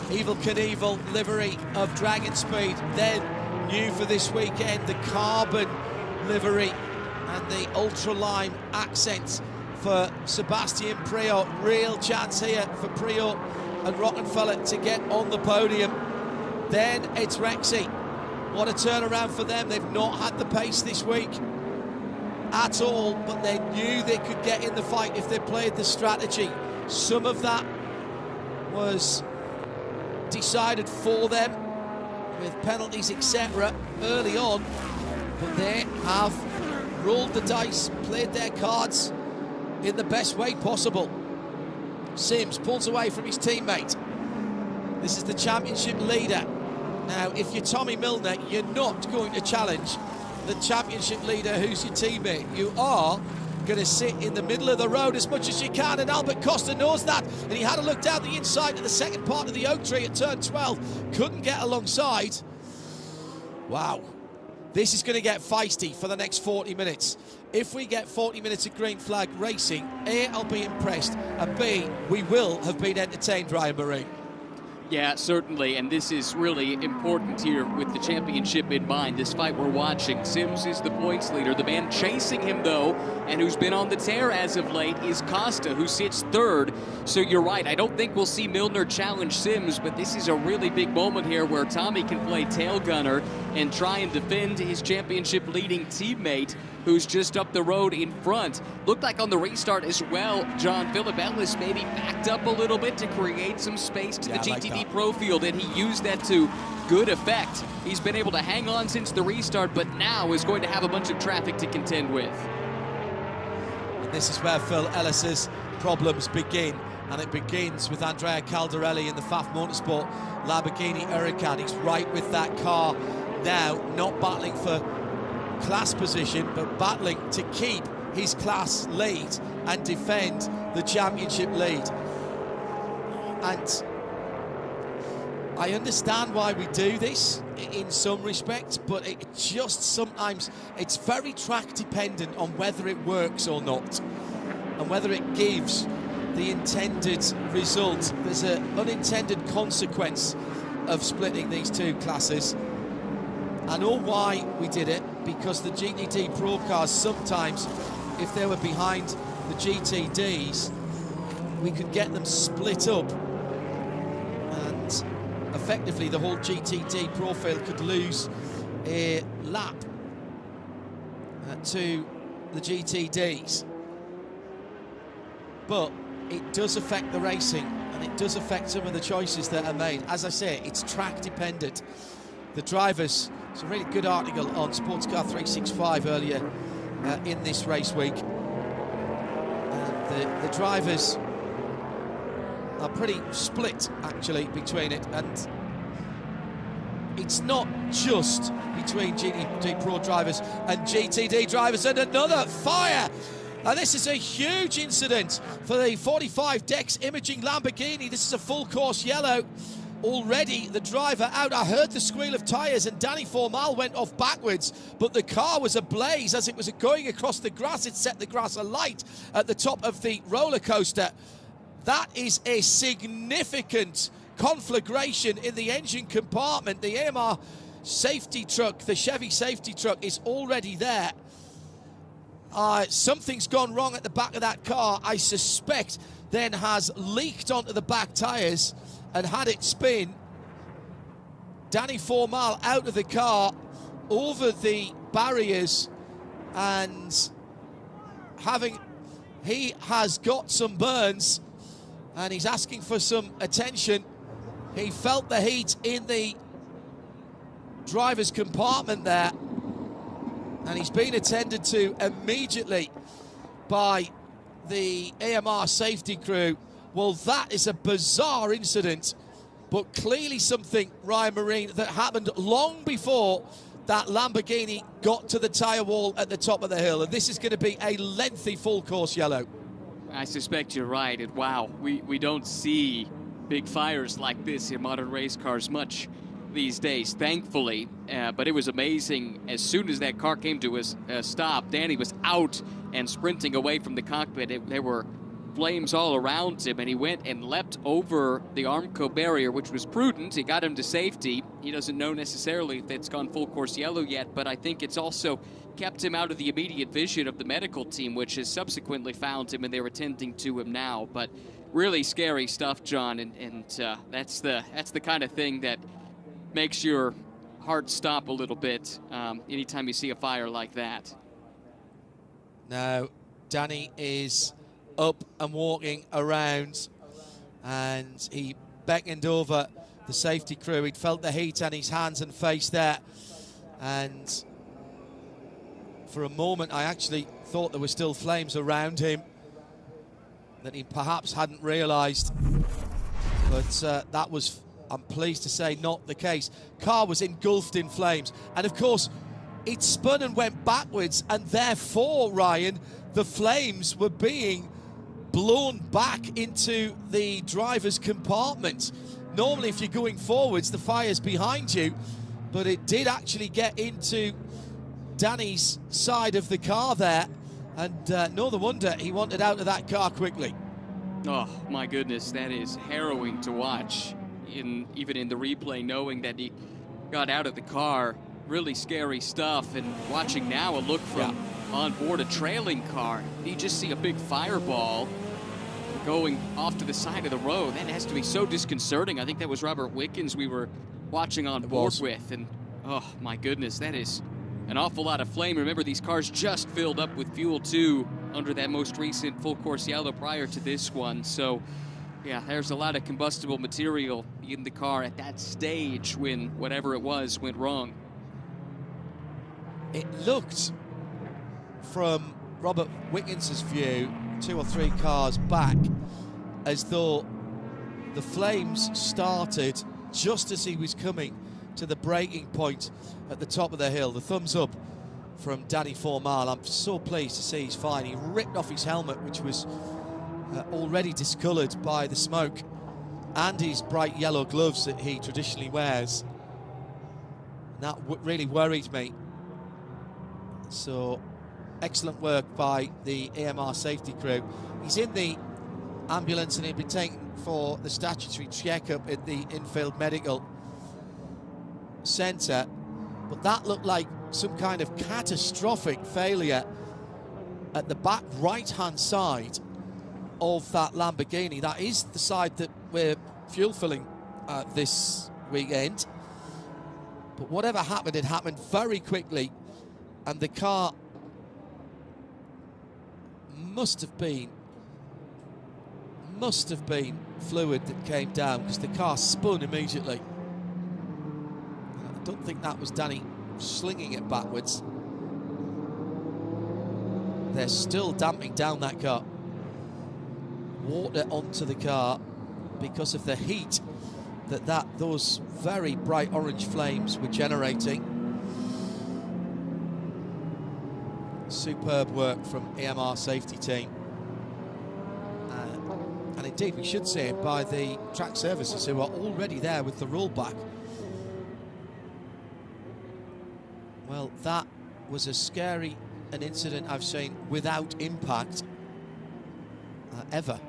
Evel Knievel livery of Dragon Speed. Then new for this weekend, the carbon livery and the ultra lime accents for Sebastian Priaulx. Real chance here for Priaulx and Rockenfeller to get on the podium. Then it's Rexy. What a turnaround for them. They've not had the pace this week at all, but they knew they could get in the fight if they played the strategy. Some of that was decided for them with penalties, etc. early on, but they have rolled the dice, played their cards in the best way possible. Sims pulls away from his teammate. This is the championship leader. Now, if you're Tommy Milner, you're not going to challenge the championship leader who's your teammate. You are going to sit in the middle of the road as much as you can, and Albert Costa knows that, and he had a look down the inside of the second part of the oak tree at turn 12, couldn't get alongside. Wow, this is going to get feisty for the next 40 minutes. If we get 40 minutes of green flag racing, A, I'll be impressed, and B, we will have been entertained, Ryan Marine. Yeah, certainly, and this is really important here with the championship in mind, this fight we're watching. Sims is the points leader. The man chasing him, though, and who's been on the tear as of late, is Costa, who sits third. So you're right, I don't think we'll see Milner challenge Sims, but this is a really big moment here where Tommy can play tail gunner and try and defend his championship-leading teammate, who's just up the road in front. Looked like on the restart as well, John, Philip Ellis maybe backed up a little bit to create some space to the GTD Pro field, and he used that to good effect. He's been able to hang on since the restart, but now is going to have a bunch of traffic to contend with. And this is where Phil Ellis's problems begin, and it begins with Andrea Caldarelli in the FAF Motorsport Lamborghini Huracan. He's right with that car now, not battling for class position, but battling to keep his class lead and defend the championship lead. And I understand why we do this in some respects, but it just sometimes, it's very track dependent on whether it works or not, and whether it gives the intended result. There's an unintended consequence of splitting these two classes. I know why we did it, because the GTD Pro cars sometimes, if they were behind the GTDs, we could get them split up, and effectively the whole GTD Pro field could lose a lap to the GTDs. But it does affect the racing, and it does affect some of the choices that are made. As I say, it's track dependent. The drivers, it's a really good article on SportsCar 365 earlier in this race week. The drivers are pretty split, actually, between it. And it's not just between GTD Pro drivers and GTD drivers. And another fire! Now, this is a huge incident for the 45 Dex Imaging Lamborghini. This is a full course yellow. Already the driver out. I heard the squeal of tyres, and Danny Formal went off backwards, but the car was ablaze as it was going across the grass. It set the grass alight at the top of the roller coaster. That is a significant conflagration in the engine compartment. The AMR safety truck, the Chevy safety truck, is already there. Something's gone wrong at the back of that car, I suspect, then has leaked onto the back tyres and had it spin. Danny Formal out of the car, over the barriers, and he has got some burns, and he's asking for some attention. He felt the heat in the driver's compartment there, and he's been attended to immediately by the AMR safety crew. Well, that is a bizarre incident, but clearly something, Ryan Marine, that happened long before that Lamborghini got to the tyre wall at the top of the hill. And this is going to be a lengthy full course yellow. I suspect you're right. And wow, we don't see big fires like this in modern race cars much these days, thankfully. But it was amazing. As soon as that car came to a stop, Danny was out and sprinting away from the cockpit. There were flames all around him, and he went and leapt over the Armco barrier, which was prudent. He got him to safety. He doesn't know necessarily if it's gone full course yellow yet, but I think it's also kept him out of the immediate vision of the medical team, which has subsequently found him, and they're attending to him now. But really scary stuff, John, and that's the kind of thing that makes your heart stop a little bit anytime you see a fire like that. Now, Danny is up and walking around, and he beckoned over the safety crew. He'd felt the heat on his hands and face there, and for a moment I actually thought there were still flames around him that he perhaps hadn't realised, but that was, I'm pleased to say, not the case. Car was engulfed in flames, and of course it spun and went backwards, and therefore, Ryan, the flames were being blown back into the driver's compartment. Normally if you're going forwards, the fire's behind you, but it did actually get into Danny's side of the car there, and no wonder he wanted out of that car quickly. Oh my goodness, that is harrowing to watch, even in the replay, knowing that he got out of the car. Really scary stuff, and watching now a look from on board a trailing car. You just see a big fireball going off to the side of the road. That has to be so disconcerting. I think that was Robert Wickens we were watching on board with, and oh my goodness, that is an awful lot of flame. Remember, these cars just filled up with fuel too under that most recent full course yellow prior to this one. So yeah, there's a lot of combustible material in the car at that stage when whatever it was went wrong. It looked, from Robert Wickens' view, 2 or 3 cars back, as though the flames started just as he was coming to the braking point at the top of the hill. The thumbs up from Danny Formal. I'm so pleased to see he's fine. He ripped off his helmet, which was already discoloured by the smoke, and his bright yellow gloves that he traditionally wears. And that really worried me. So, excellent work by the AMR safety crew. He's in the ambulance and he'll be taken for the statutory checkup at the infield medical centre. But that looked like some kind of catastrophic failure at the back right-hand side of that Lamborghini. That is the side that we're fuel filling this weekend. But whatever happened, it happened very quickly, and the car must have been fluid that came down, because the car spun immediately. I don't think that was Danny slinging it backwards. They're still damping down that car. Water onto the car because of the heat that those very bright orange flames were generating. Superb work from AMR safety team. And indeed, we should say it, by the track services, who are already there with the rollback. Well, that was as scary an incident I've seen without impact ever,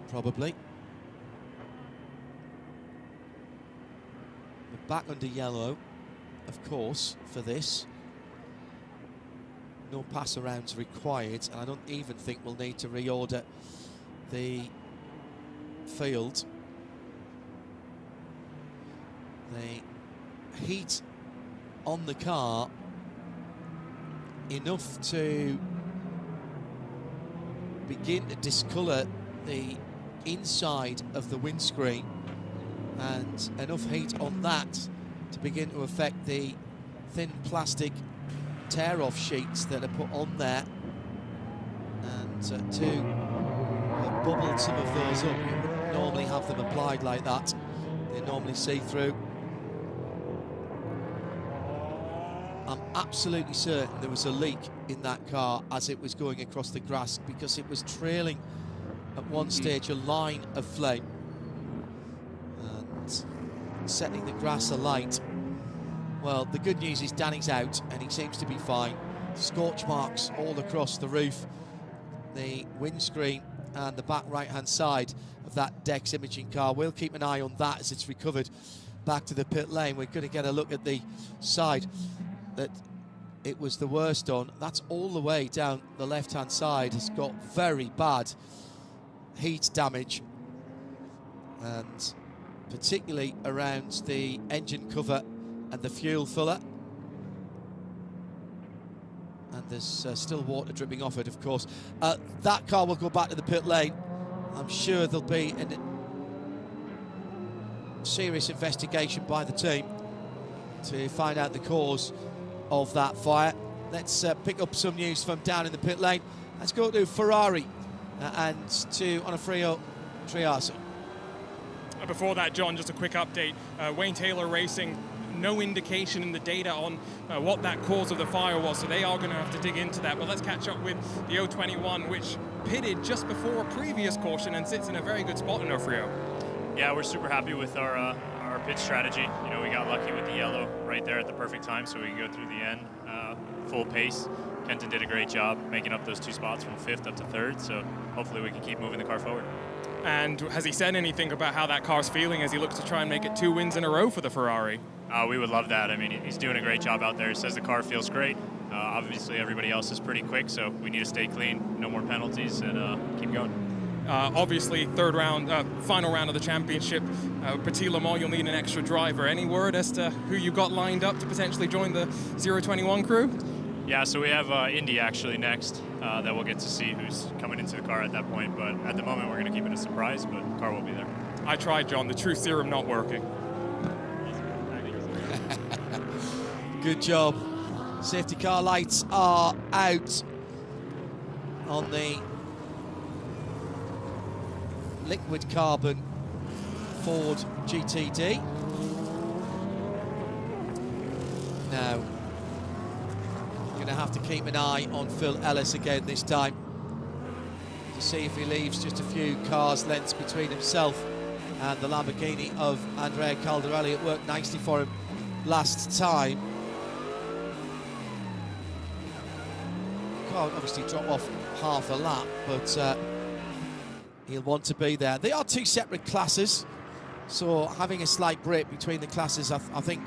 probably. We're back under yellow, of course, for this. No pass arounds required, and I don't even think we'll need to reorder the field. The heat on the car enough to begin to discolour the inside of the windscreen, and enough heat on that to begin to affect the thin plastic tear-off sheets that are put on there, and to bubble some of those up. You wouldn't normally have them applied like that. They're normally see-through. I'm absolutely certain there was a leak in that car as it was going across the grass, because it was trailing at one stage a line of flame and setting the grass alight. Well, the good news is Danny's out and he seems to be fine. Scorch marks all across the roof, the windscreen and the back right-hand side of that Dex imaging car. We'll keep an eye on that as it's recovered back to the pit lane. We're going to get a look at the side that it was the worst on. That's all the way down the left-hand side. Has got very bad heat damage, and particularly around the engine cover and the fuel filler. And there's still water dripping off it, of course. That car will go back to the pit lane. I'm sure there'll be a serious investigation by the team to find out the cause of that fire. Let's pick up some news from down in the pit lane. Let's go to Ferrari and to Onofrio Triasi. Before that, John, just a quick update. Wayne Taylor Racing, no indication in the data on what that cause of the fire was, so they are going to have to dig into that. But let's catch up with the 021, which pitted just before a previous caution and sits in a very good spot in Onofrio. Yeah, we're super happy with our pit strategy. You know, we got lucky with the yellow right there at the perfect time, so we can go through the end full pace. Kenton did a great job making up those 2 spots from 5th up to 3rd, so hopefully we can keep moving the car forward. And has he said anything about how that car's feeling as he looks to try and make it 2 wins in a row for the Ferrari? We would love that. I mean, he's doing a great job out there. He says the car feels great. Obviously, everybody else is pretty quick, so we need to stay clean, no more penalties, and keep going. Obviously, final round of the championship. Petit Le Mans, you'll need an extra driver. Any word as to who you got lined up to potentially join the 021 crew? Yeah, so we have Indy actually next that we'll get to see who's coming into the car at that point. But at the moment, we're going to keep it a surprise, but the car will be there. I tried, John. The truth serum not working. Good job. Safety car lights are out on the liquid carbon Ford GTD. Now, going to have to keep an eye on Phil Ellis again this time to see if he leaves just a few cars lengths between himself and the Lamborghini of Andrea Caldarelli. It worked nicely for him last time. Car obviously drop off half a lap, but he'll want to be there. They are 2 separate classes, so having a slight break between the classes, I think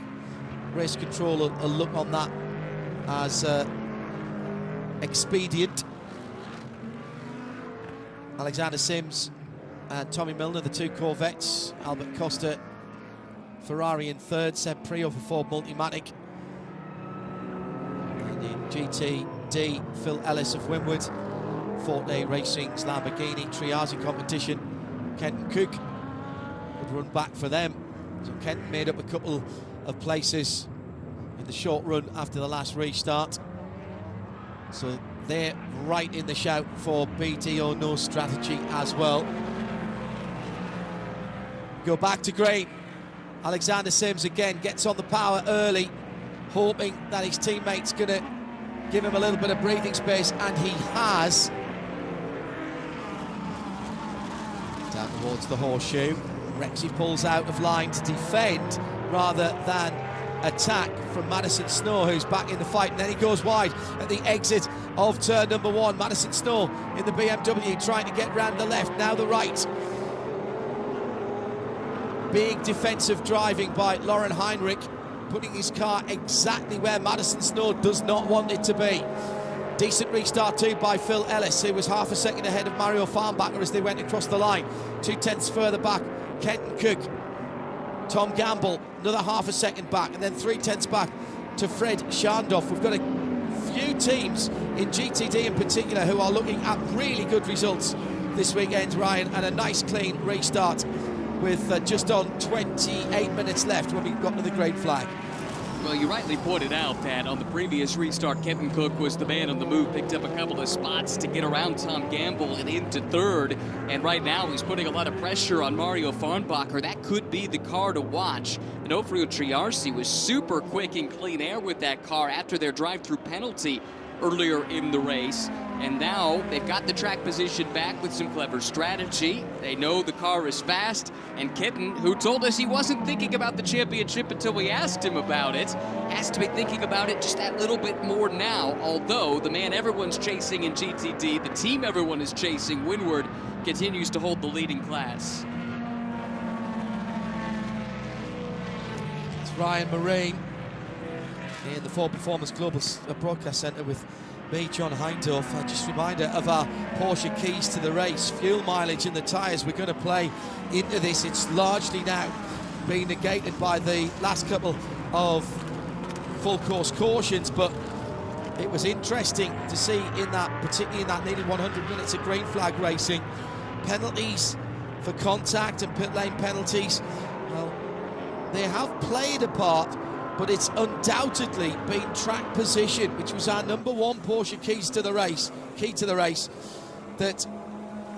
race control will look on that as expedient. Alexander Sims and Tommy Milner, the 2 Corvettes. Albert Costa, Ferrari in 3rd. Seb Prio for Ford Multimatic. And in GTD, Phil Ellis of Winwood. Forte Racing's Lamborghini Triazi competition. Kenton Cook would run back for them. So Kenton made up a couple of places in the short run after the last restart. So they're right in the shout for BD or no strategy as well. Go back to green. Alexander Sims again gets on the power early, hoping that his teammate's going to give him a little bit of breathing space, and he has. Down towards the horseshoe. Rexy pulls out of line to defend rather than attack from Madison Snow, who's back in the fight, and then he goes wide at the exit of turn number 1. Madison Snow in the BMW trying to get round the left, now the right. Big defensive driving by Lauren Heinrich, putting his car exactly where Madison Snow does not want it to be. Decent restart too by Phil Ellis, who was half a second ahead of Mario Farnbacher as they went across the line. 2/10 further back, Kenton Cook. Tom Gamble, another half a second back, and then 3/10 back to Fred Schandorf. We've got a few teams in GTD in particular who are looking at really good results this weekend, Ryan, and a nice clean restart with just on 28 minutes left when we got to the green flag. Well, you rightly pointed out that on the previous restart, Kenton Cook was the man on the move, picked up a couple of spots to get around Tom Gamble and into 3rd. And right now, he's putting a lot of pressure on Mario Farnbacher. That could be the car to watch. And Onofrio Triasi was super quick in clean air with that car after their drive-through penalty earlier in the race. And now they've got the track position back with some clever strategy. They know the car is fast. And Kenton, who told us he wasn't thinking about the championship until we asked him about it, has to be thinking about it just that little bit more now. Although the man everyone's chasing in GTD, the team everyone is chasing, Winward, continues to hold the leading class. It's Ryan Marine in the Ford Performance Global Broadcast Centre with me, John Heindorf. Just a reminder of our Porsche keys to the race. Fuel mileage and the tyres we're going to play into this. It's largely now been negated by the last couple of full course cautions, but it was interesting to see in that, particularly in that nearly 100 minutes of green flag racing, penalties for contact and pit lane penalties. Well, they have played a part, but it's undoubtedly been track position, which was our number one Porsche key to the race, that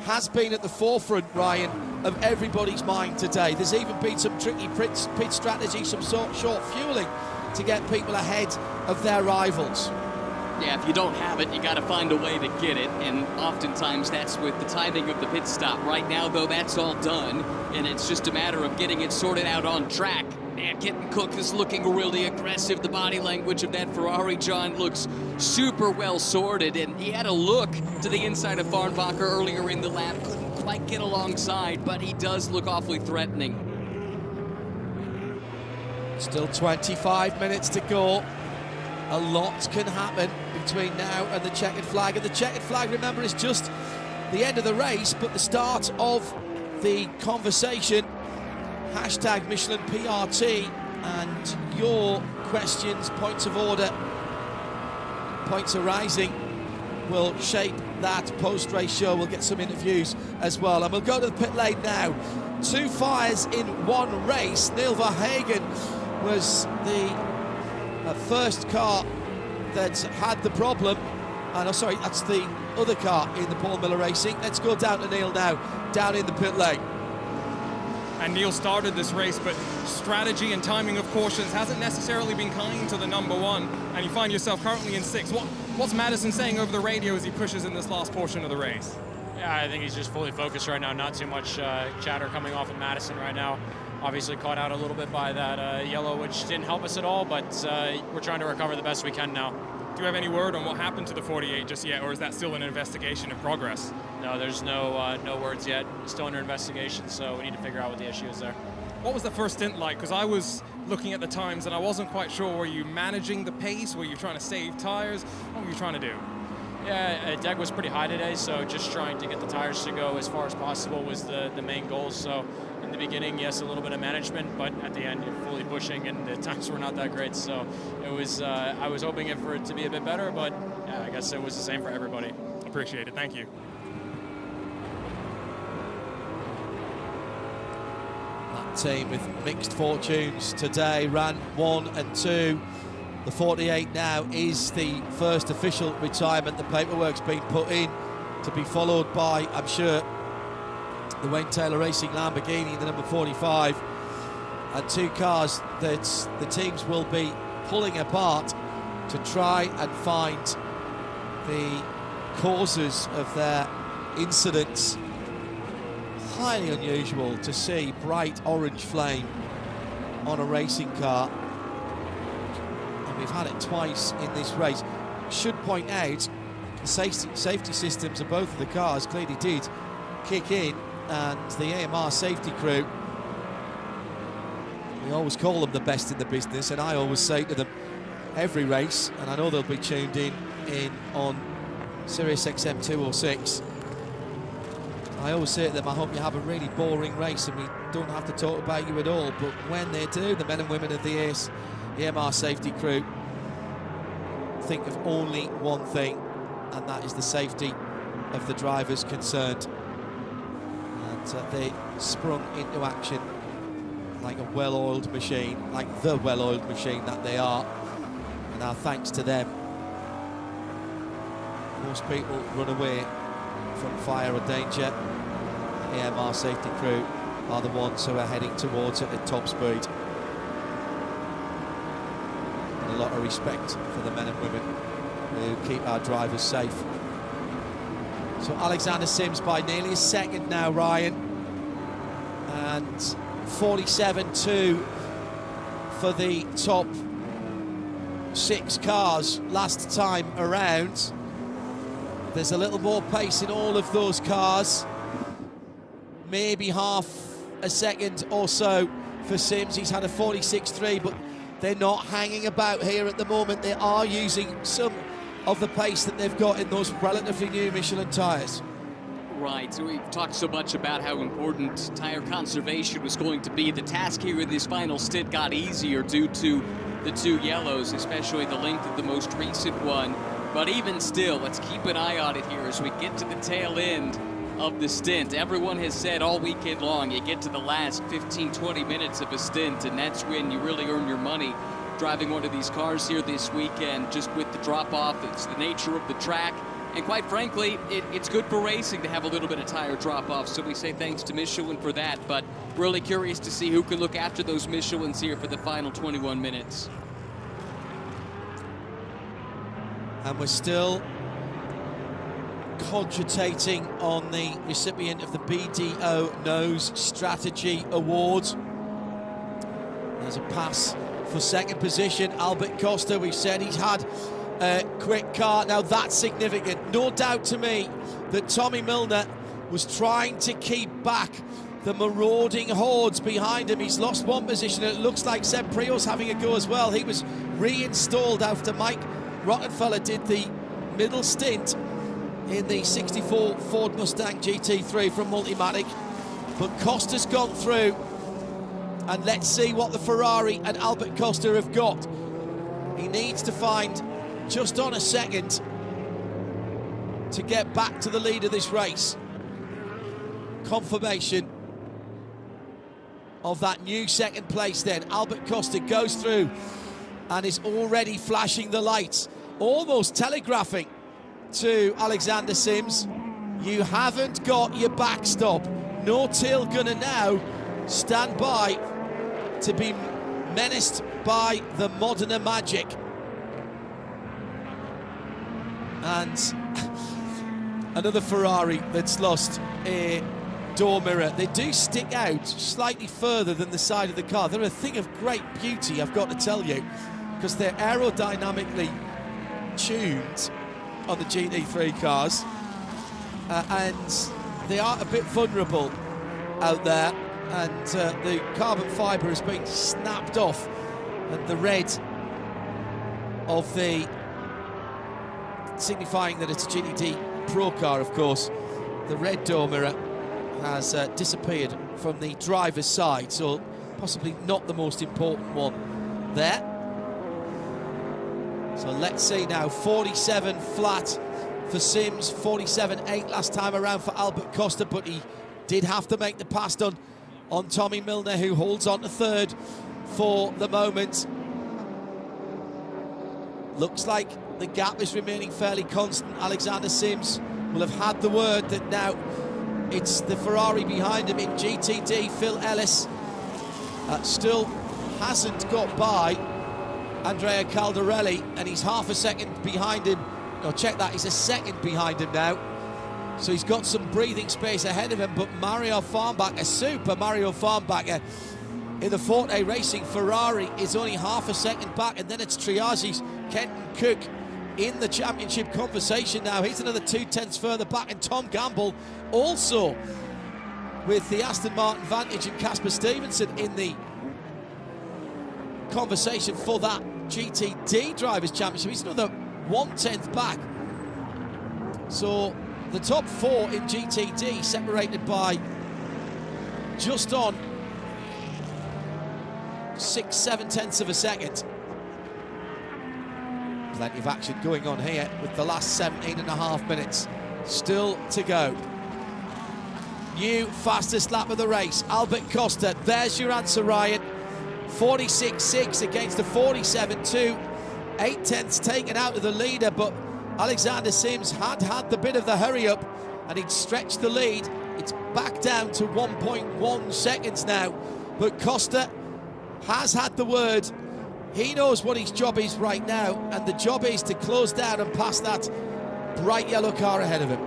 has been at the forefront, Ryan, of everybody's mind today. There's even been some tricky pit strategy, some short fueling to get people ahead of their rivals. Yeah, if you don't have it, you got to find a way to get it, and oftentimes that's with the timing of the pit stop. Right now, though, that's all done, and it's just a matter of getting it sorted out on track. And Kitten Cook is looking really aggressive. The body language of that Ferrari, John, looks super well sorted, and he had a look to the inside of Farnbacher earlier in the lap. Couldn't quite get alongside, but he does look awfully threatening. Still 25 minutes to go. A lot can happen between now and the checkered flag. And the checkered flag, remember, is just the end of the race, but the start of the conversation. Hashtag Michelin PRT, and your questions, points of order, points arising will shape that post-race show. We'll get some interviews as well. And we'll go to the pit lane now. 2 fires in one race. Neil Verhagen was the first car that had the problem. And sorry, that's the other car in the Paul Miller Racing. Let's go down to Neil now, down in the pit lane. And Neil started this race, but strategy and timing of cautions hasn't necessarily been kind to the number one, and you find yourself currently in 6th. What's Madison saying over the radio as he pushes in this last portion of the race? Yeah, I think he's just fully focused right now. Not too much chatter coming off of Madison right now. Obviously caught out a little bit by that yellow, which didn't help us at all, but we're trying to recover the best we can now. Do you have any word on what happened to the 48 just yet, or is that still an investigation in progress? No, there's no words yet. It's still under investigation, so we need to figure out what the issue is there. What was the first stint like? Because I was looking at the times and I wasn't quite sure. Were you managing the pace? Were you trying to save tires? What were you trying to do? Yeah, deck was pretty high today, so just trying to get the tires to go as far as possible was the main goal. So in the beginning, yes, a little bit of management, but at the end, you're fully pushing, and the times were not that great. So it was. I was hoping for it to be a bit better, but yeah, I guess it was the same for everybody. Appreciate it. Thank you. That team with mixed fortunes today ran 1 and 2. The 48 now is the first official retirement. The paperwork's been put in to be followed by, I'm sure, the Wayne Taylor Racing Lamborghini, the number 45, and 2 cars that the teams will be pulling apart to try and find the causes of their incidents. Highly unusual to see bright orange flame on a racing car, and we've had it twice in this race. Should point out the safety systems of both of the cars clearly did kick in, and the AMR safety crew, we always call them the best in the business, and I always say to them every race, and I know they'll be tuned in on Sirius XM 206, I always say to them, I hope you have a really boring race and we don't have to talk about you at all. But when they do, the men and women of the AMR safety crew think of only one thing, and that is the safety of the drivers concerned. And they sprung into action like a well-oiled machine, like the well-oiled machine that they are. And our thanks to them. Most people run away from fire or danger. The AMR safety crew are the ones who are heading towards it at top speed. And a lot of respect for the men and women who keep our drivers safe. So Alexander Sims by nearly a second now, Ryan. And 47.2 for the top 6 cars last time around. There's a little more pace in all of those cars. Maybe half a second or so for Sims. He's had a 46.3, but they're not hanging about here at the moment. They are using some of the pace that they've got in those relatively new Michelin tyres. Right, so we've talked so much about how important tire conservation was going to be. The task here in this final stint got easier due to the two yellows, especially the length of the most recent one. But even still, let's keep an eye on it here as we get to the tail end of the stint. Everyone has said all weekend long, you get to the last 15, 20 minutes of a stint, and that's when you really earn your money driving one of these cars here this weekend, just with the drop-off. It's the nature of the track. And quite frankly, it's good for racing to have a little bit of tire drop-off, so we say thanks to Michelin for that. But really curious to see who can look after those Michelins here for the final 21 minutes. And we're still cogitating on the recipient of the BDO Nose Strategy Award. There's a pass for second position. Albert Costa, we've said he's had a quick car. Now that's significant. No doubt to me that Tommy Milner was trying to keep back the marauding hordes behind him. He's lost one position, and it looks like Seb Prio's having a go as well. He was reinstalled after Mike Rockenfeller did the middle stint in the 64 Ford Mustang GT3 from Multimatic. But Costa's gone through, and let's see what the Ferrari and Albert Costa have got. He needs to find just on a second to get back to the lead of this race. Confirmation of that new second place then. Albert Costa goes through and is already flashing the lights, almost telegraphing to Alexander Sims, you haven't got your backstop. No tail gunner now. Stand by to be menaced by the Modena magic. And another Ferrari that's lost a door mirror. They do stick out slightly further than the side of the car. They're a thing of great beauty, I've got to tell you, because they're aerodynamically tuned on the GT3 cars, and they are a bit vulnerable out there, and the carbon fibre has been snapped off, and the red of the signifying that it's a GT Pro car, of course, the red door mirror has disappeared from the driver's side, so possibly not the most important one there. So let's see now, 47 flat for Sims, 47.8 last time around for Albert Costa, but he did have to make the pass on Tommy Milner, who holds on to third for the moment. Looks like the gap is remaining fairly constant. Alexander Sims will have had the word that now it's the Ferrari behind him in GTD. Phil Ellis still hasn't got by Andrea Caldarelli, and he's half a second behind him. No, check that, he's a second behind him now. So he's got some breathing space ahead of him, but Mario Farnbacher, super Mario Farnbacher, in the Forte Racing Ferrari is only half a second back, and then it's Triage's Kenton Cook in the championship conversation now. He's another 2/10 further back, and Tom Gamble also with the Aston Martin Vantage and Casper Stevenson in the conversation for that GTD Drivers' Championship. He's another 1/10 back. So the top four in GTD separated by just on 6-7 tenths of a second. Plenty of action going on here with the last 17.5 minutes still to go. New fastest lap of the race, Albert Costa. There's your answer, Ryan. 46.6 against a 47.2. 8 tenths taken out of the leader, but Alexander Sims had the bit of the hurry up, and he'd stretched the lead. It's back down to 1.1 seconds now, but Costa has had the word. He knows what his job is right now, and the job is to close down and pass that bright yellow car ahead of him.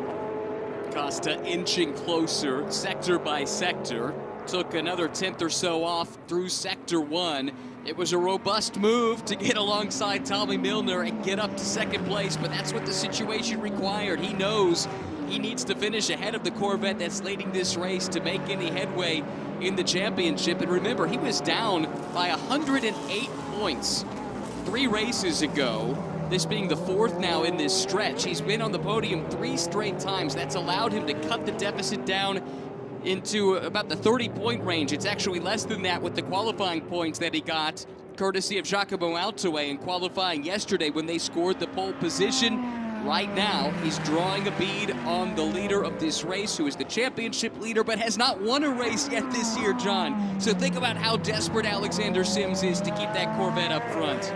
Costa inching closer, sector by sector. Took another 10th or so off through sector 1. It was a robust move to get alongside Tommy Milner and get up to second place, but that's what the situation required. He knows he needs to finish ahead of the Corvette that's leading this race to make any headway in the championship. And remember, he was down by 108 points 3 races ago. this being the 4th now in this stretch. He's been on the podium 3 straight times. That's allowed him to cut the deficit down into about the 30-point range. It's actually less than that with the qualifying points that he got, courtesy of Giacomo Altoe in qualifying yesterday when they scored the pole position. Right now, he's drawing a bead on the leader of this race, who is the championship leader, but has not won a race yet this year, John. So think about how desperate Alexander Sims is to keep that Corvette up front.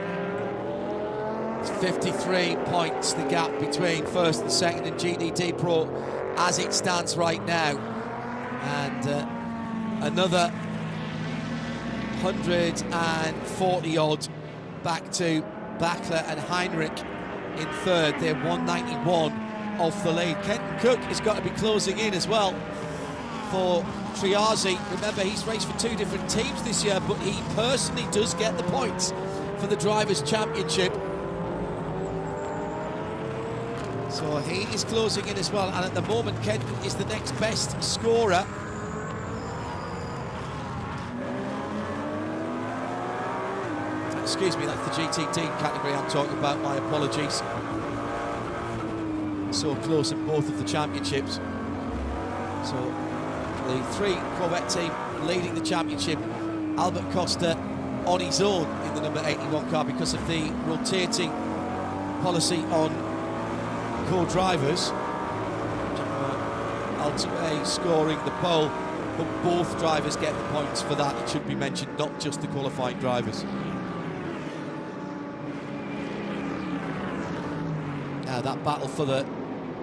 It's 53 points, the gap between first and second in GTD Pro as it stands right now. And another 140-odd back to Bachler and Heinrich in third. They're 191 off the lead. Kenton Cook has got to be closing in as well for Triazzi. Remember, he's raced for 2 different teams this year, but he personally does get the points for the Drivers' Championship. So he is closing in as well, and at the moment Kenton is the next best scorer. Excuse me, that's the GTD category I'm talking about, my apologies. So close in both of the championships. So the 3 Corvette team leading the championship. Albert Costa on his own in the number 81 car because of the rotating policy on co-drivers. Alton scoring the pole, but both drivers get the points for that. It should be mentioned, not just the qualifying drivers. Now that battle for the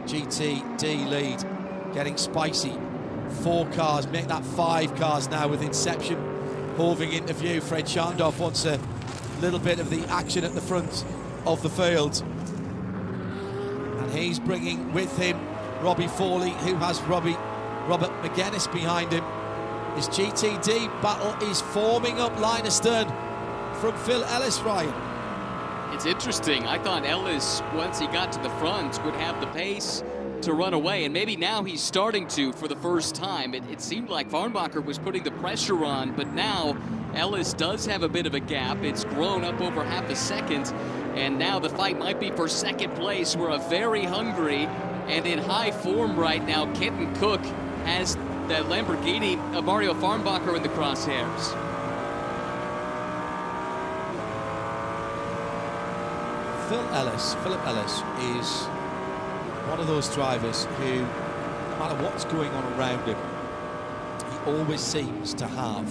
GTD lead getting spicy. 4 cars, make that 5 cars now with Inception hoving into view. Fred Schandorf wants a little bit of the action at the front of the field. And he's bringing with him Robbie Foley, who has Robert McGuinness behind him. This GTD battle is forming up line astern from Phil Ellis, Ryan. It's interesting. I thought Ellis, once he got to the front, would have the pace to run away, and maybe now he's starting to for the first time. It seemed like Farnbacher was putting the pressure on, but now Ellis does have a bit of a gap. It's grown up over half a second, and now the fight might be for second place. We're a very hungry and in high form right now. Kenton Cook has that Lamborghini of Mario Farnbacher in the crosshairs. Philip Ellis is one of those drivers who, no matter what's going on around him, he always seems to have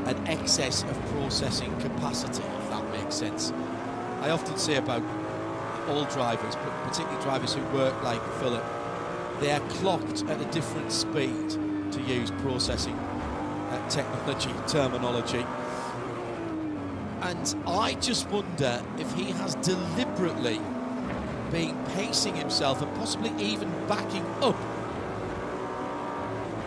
an excess of processing capacity, if that makes sense. I often say about all drivers, but particularly drivers who work like Philip, they are clocked at a different speed, to use processing terminology. And I just wonder if he has deliberately been pacing himself and possibly even backing up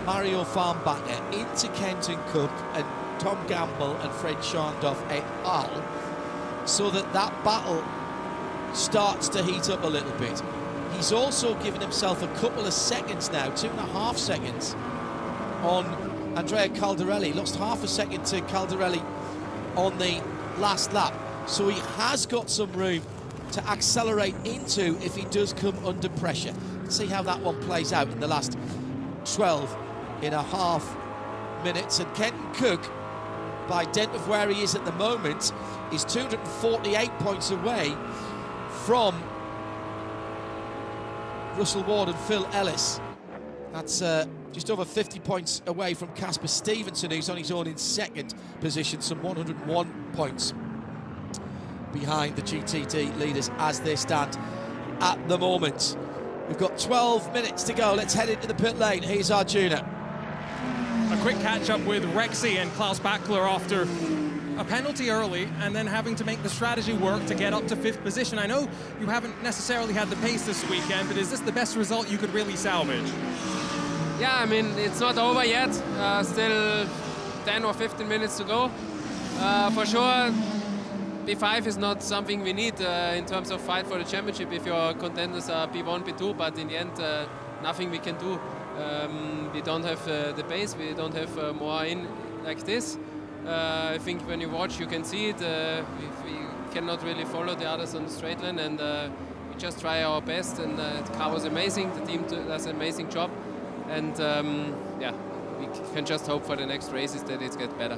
Mario Farnbacher into Kenton Cook and Tom Gamble and Fred Schandorf et al., so that battle starts to heat up a little bit. He's also given himself a couple of seconds now, 2.5 seconds, on Andrea Caldarelli. Lost half a second to Caldarelli on the last lap, so he has got some room to accelerate into if he does come under pressure. Let's see how that one plays out in the last 12.5 minutes. And Kenton Cook, by dint of where he is at the moment, is 248 points away from Russell Ward and Phil Ellis. That's just over 50 points away from Casper Stevenson, who's on his own in second position, some 101 points behind the GTD leaders as they stand at the moment. We've got 12 minutes to go. Let's head into the pit lane. Here's Arjuna. A quick catch-up with Rexy and Klaus Bachler after a penalty early and then having to make the strategy work to get up to 5th position. I know you haven't necessarily had the pace this weekend, but is this the best result you could really salvage? Yeah, I mean, it's not over yet. Still 10 or 15 minutes to go. For sure, P5 is not something we need in terms of fight for the championship if your contenders are P1, P2, but in the end, nothing we can do. We don't have the pace, we don't have more in like this. I think when you watch, you can see it. We cannot really follow the others on the straight line, and we just try our best. And the car was amazing. The team does an amazing job, and yeah, we can just hope for the next races that it gets better.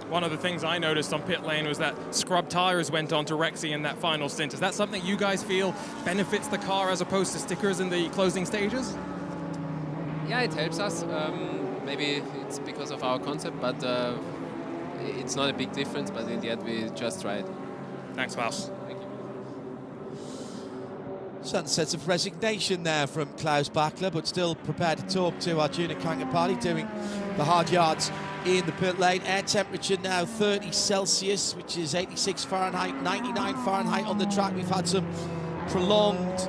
One of the things I noticed on pit lane was that scrub tires went on to Rexy in that final stint. Is that something you guys feel benefits the car as opposed to stickers in the closing stages? Yeah, it helps us. Maybe it's because of our concept, but it's not a big difference. But in the end, we just tried. Thanks, Klaus. Thank you. Certain sense of resignation there from Klaus Bachler, but still prepared to talk to our junior counterparty, doing the hard yards in the pit lane. Air temperature now 30 Celsius, which is 86 Fahrenheit, 99 Fahrenheit on the track. We've had some prolonged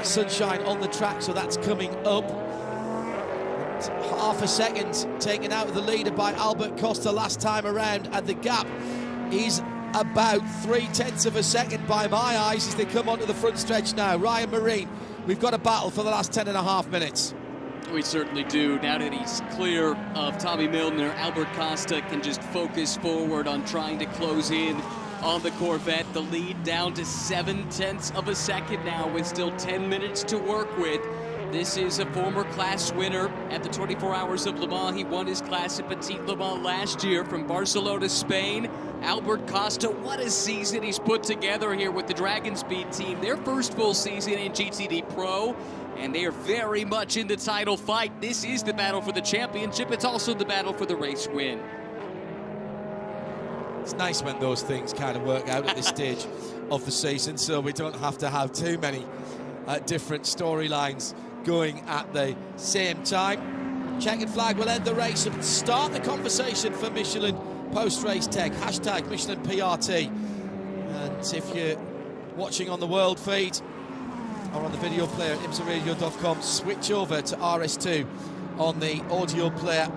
sunshine on the track, so that's coming up. And half a second taken out of the leader by Albert Costa last time around, and the gap is about 0.3 of a second by my eyes as they come onto the front stretch now. Ryan Marine, we've got a battle for the last 10.5 minutes. We certainly do. Now that he's clear of Tommy Milner, Albert Costa can just focus forward on trying to close in on the Corvette. The lead down to 0.7 of a second now with still 10 minutes to work with. This is a former class winner at the 24 Hours of Le Mans. He won his class at Petit Le Mans last year from Barcelona, Spain. Albert Costa, what a season he's put together here with the Dragon Speed team. Their first full season in GTD Pro, and they are very much in the title fight. This is the battle for the championship. It's also the battle for the race win. It's nice when those things kind of work out at this stage of the season, so we don't have to have too many different storylines going at the same time. Checkered flag will end the race and start the conversation for Michelin post-race tech. Hashtag Michelin PRT. And if you're watching on the world feed or on the video player at IMSARadio.com, switch over to RS2 on the audio player.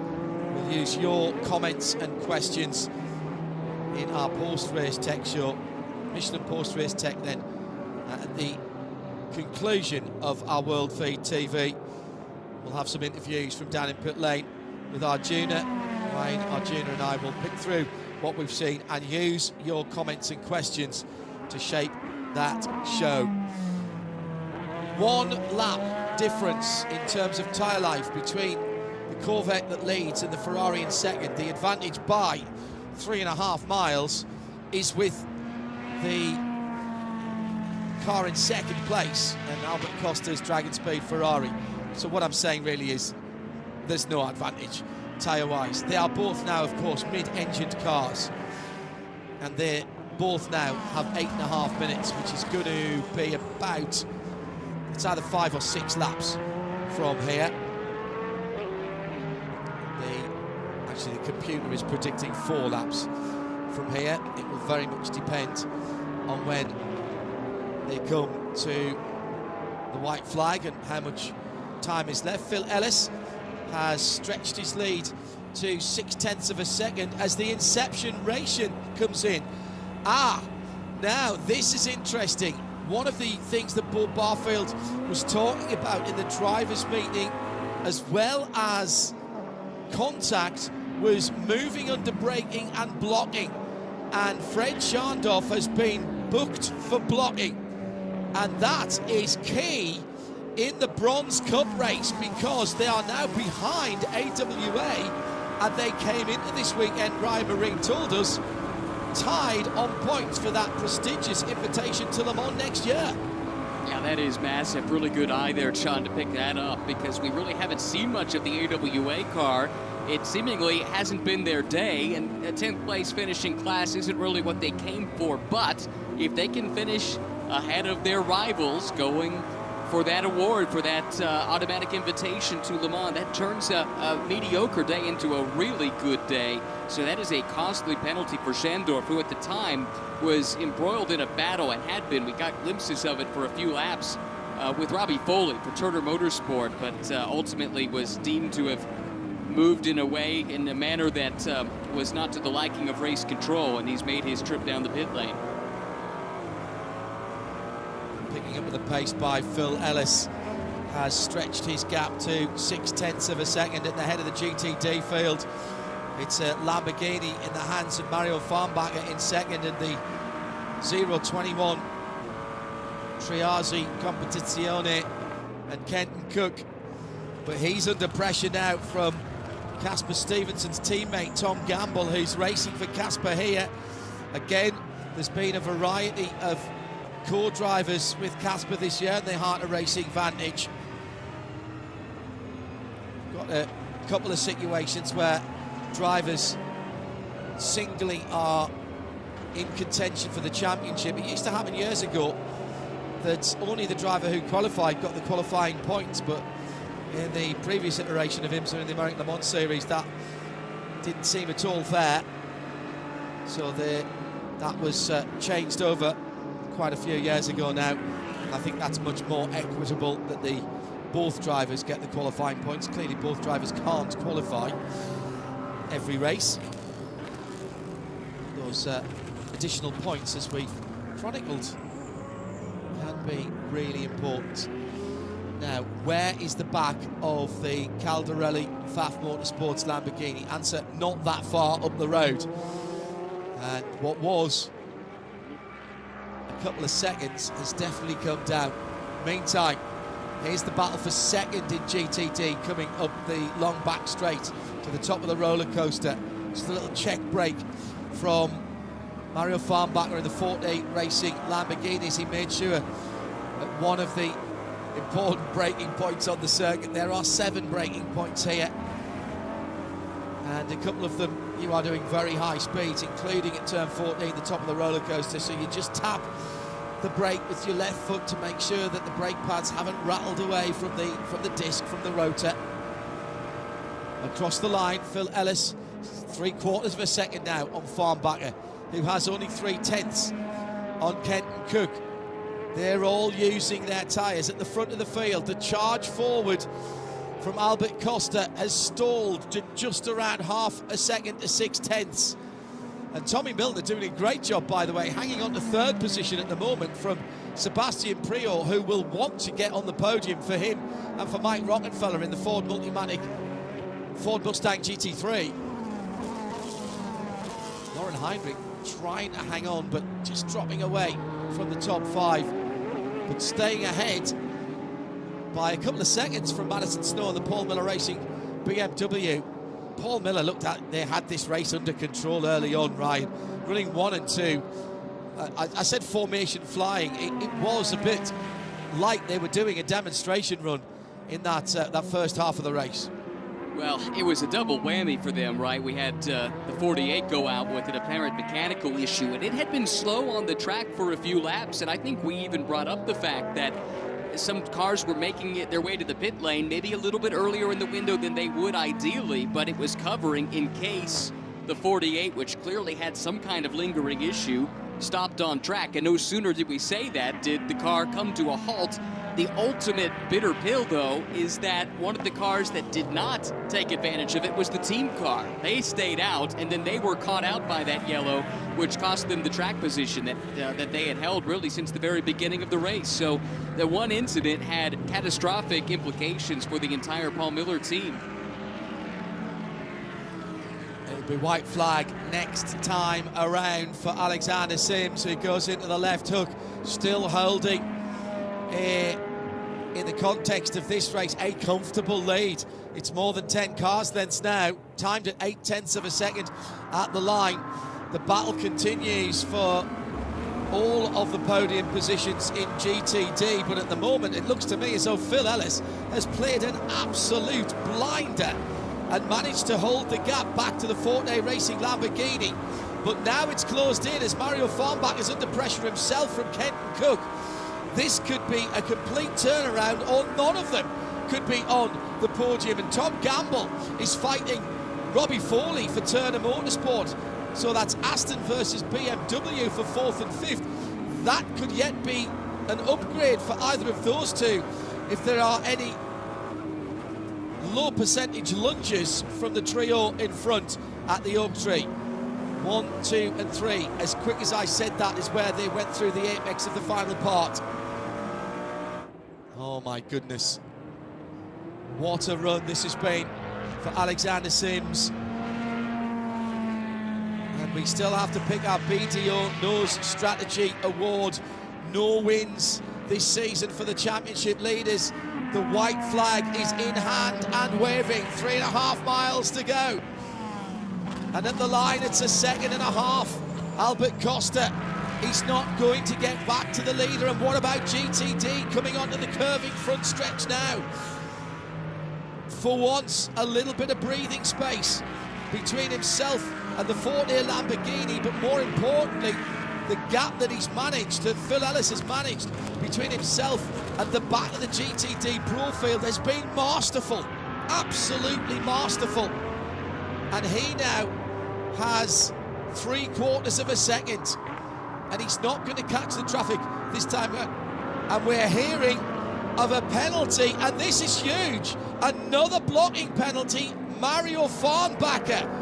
We'll use your comments and questions in our post-race tech show. Michelin post-race tech then at the conclusion of our world feed TV. We'll have some interviews from down in pit lane with our junior. Wayne, our junior, and I will pick through what we've seen and use your comments and questions to shape that show. 1 lap difference in terms of tyre life between the Corvette that leads and the Ferrari in second. The advantage by 3.5 miles is with the car in second place and Albert Costa's Dragon Speed Ferrari. So what I'm saying really is there's no advantage tyre-wise. They are both now, of course, mid-engined cars, and they both now have 8.5 minutes, which is going to be about, it's either 5 or 6 laps from here. Actually, the computer is predicting 4 laps from here. It will very much depend on when they come to the white flag and how much time is left. Phil Ellis has stretched his lead to 0.6 of a second as the inception ration comes in. Now this is interesting. One of the things that Bob Barfield was talking about in the drivers' meeting, as well as contact, was moving under braking and blocking. And Fred Scharndorf has been booked for blocking. And that is key in the Bronze Cup race because they are now behind AWA, and they came into this weekend, Ryan Marine told us, tied on points for that prestigious invitation to Le Mans next year. Yeah, that is massive. Really good eye there, Sean, to pick that up because we really haven't seen much of the AWA car. It seemingly hasn't been their day, and a 10th place finishing class isn't really what they came for, but if they can finish ahead of their rivals going for that award, for that automatic invitation to Le Mans, that turns a mediocre day into a really good day. So that is a costly penalty for Scharndorf, who at the time was embroiled in a battle and had been. We got glimpses of it for a few laps with Robbie Foley for Turner Motorsport, but ultimately was deemed to have moved in a manner that was not to the liking of race control, and he's made his trip down the pit lane. Picking up with the pace by Phil Ellis, has stretched his gap to 0.6 of a second at the head of the GTD field. It's a Lamborghini in the hands of Mario Farnbacher in second, and the 0-21 Triazzi Competizione and Kenton Cook. But he's under pressure now from Casper Stevenson's teammate Tom Gamble, who's racing for Casper here. Again, there's been a variety of core drivers with Casper this year in the Heart of Racing Vantage. Got a couple of situations where drivers singly are in contention for the championship. It used to happen years ago that only the driver who qualified got the qualifying points, but in the previous iteration of IMSA in the American Le Mans Series, that didn't seem at all fair. So that was changed over quite a few years ago now. I think that's much more equitable that both drivers get the qualifying points. Clearly both drivers can't qualify every race. Those additional points, as we've chronicled, can be really important. Now, where is the back of the Caldarelli Pfaff Motorsports Lamborghini? Answer, not that far up the road. And what was a couple of seconds has definitely come down. Meantime, here's the battle for second in GTD, coming up the long back straight to the top of the roller coaster. Just a little check break from Mario Farnbacher in the Forte Racing Lamborghinis. He made sure at one of the important braking points on the circuit. There are 7 braking points here, and a couple of them you are doing very high speeds, including at turn 14, the top of the roller coaster. So you just tap the brake with your left foot to make sure that the brake pads haven't rattled away from the disc, from the rotor. Across the line, Phil Ellis, 3/4 of a second now on Farnbacher, who has only 3/10 on Kenton Cook. They're all using their tyres at the front of the field. The charge forward from Albert Costa has stalled to just around half a second to 6/10. And Tommy Milner doing a great job, by the way, hanging on to 3rd position at the moment from Sebastian Prior, who will want to get on the podium for him and for Mike Rockenfeller in the Ford Multimatic Ford Mustang GT3. Lauren Heinrich trying to hang on, but just dropping away from the top 5, but staying ahead by a couple of seconds from Madison Snow and the Paul Miller Racing BMW. Paul Miller looked at, they had this race under control early on, Ryan, running 1 and 2. I said formation flying. It was a bit like they were doing a demonstration run in that first half of the race. Well, it was a double whammy for them, right? We had the 48 go out with an apparent mechanical issue, and it had been slow on the track for a few laps, and I think we even brought up the fact that some cars were making their way to the pit lane maybe a little bit earlier in the window than they would ideally, but it was covering in case the 48, which clearly had some kind of lingering issue, stopped on track. And no sooner did we say that did the car come to a halt. The ultimate bitter pill, though, is that one of the cars that did not take advantage of it was the team car. They stayed out, and then they were caught out by that yellow, which cost them the track position that they had held really since the very beginning of the race. So the one incident had catastrophic implications for the entire Paul Miller team. It'll be white flag next time around for Alexander Sims, who goes into the left hook, still holding in the context of this race a comfortable lead. It's more than 10 cars lengths now, timed at 0.8 of a second at the line. The battle continues for all of the podium positions in GTD, but at the moment it looks to me as though Phil Ellis has played an absolute blinder and managed to hold the gap back to the Forte Racing Lamborghini. But now it's closed in as Mario Farnbacher is under pressure himself from Kenton Cook. This could be a complete turnaround, or none of them could be on the podium. And Tom Gamble is fighting Robbie Foley for Turner Motorsport. So that's Aston versus BMW for 4th and 5th. That could yet be an upgrade for either of those two if there are any low percentage lunges from the trio in front at the Oak Tree. 1, 2 and 3. As quick as I said that is where they went through the apex of the final part. Oh my goodness. What a run this has been for Alexander Sims. And And we still have to pick our BDO's Strategy Award. No wins this season for the championship leaders. The white flag is in hand and waving. 3.5 miles to go. And at the line, it's a 2.5 seconds. Albert Costa, he's not going to get back to the leader. And what about GTD coming onto the curving front stretch now? For once, a little bit of breathing space between himself and the four-tier Lamborghini, but more importantly, the gap that he's managed, that Phil Ellis has managed between himself and the back of the GTD Pro field has been masterful, absolutely masterful. And he now has 3/4 seconds, and he's not going to catch the traffic this time. And we're hearing of a penalty, and this is huge. Another blocking penalty. Mario Farnbacher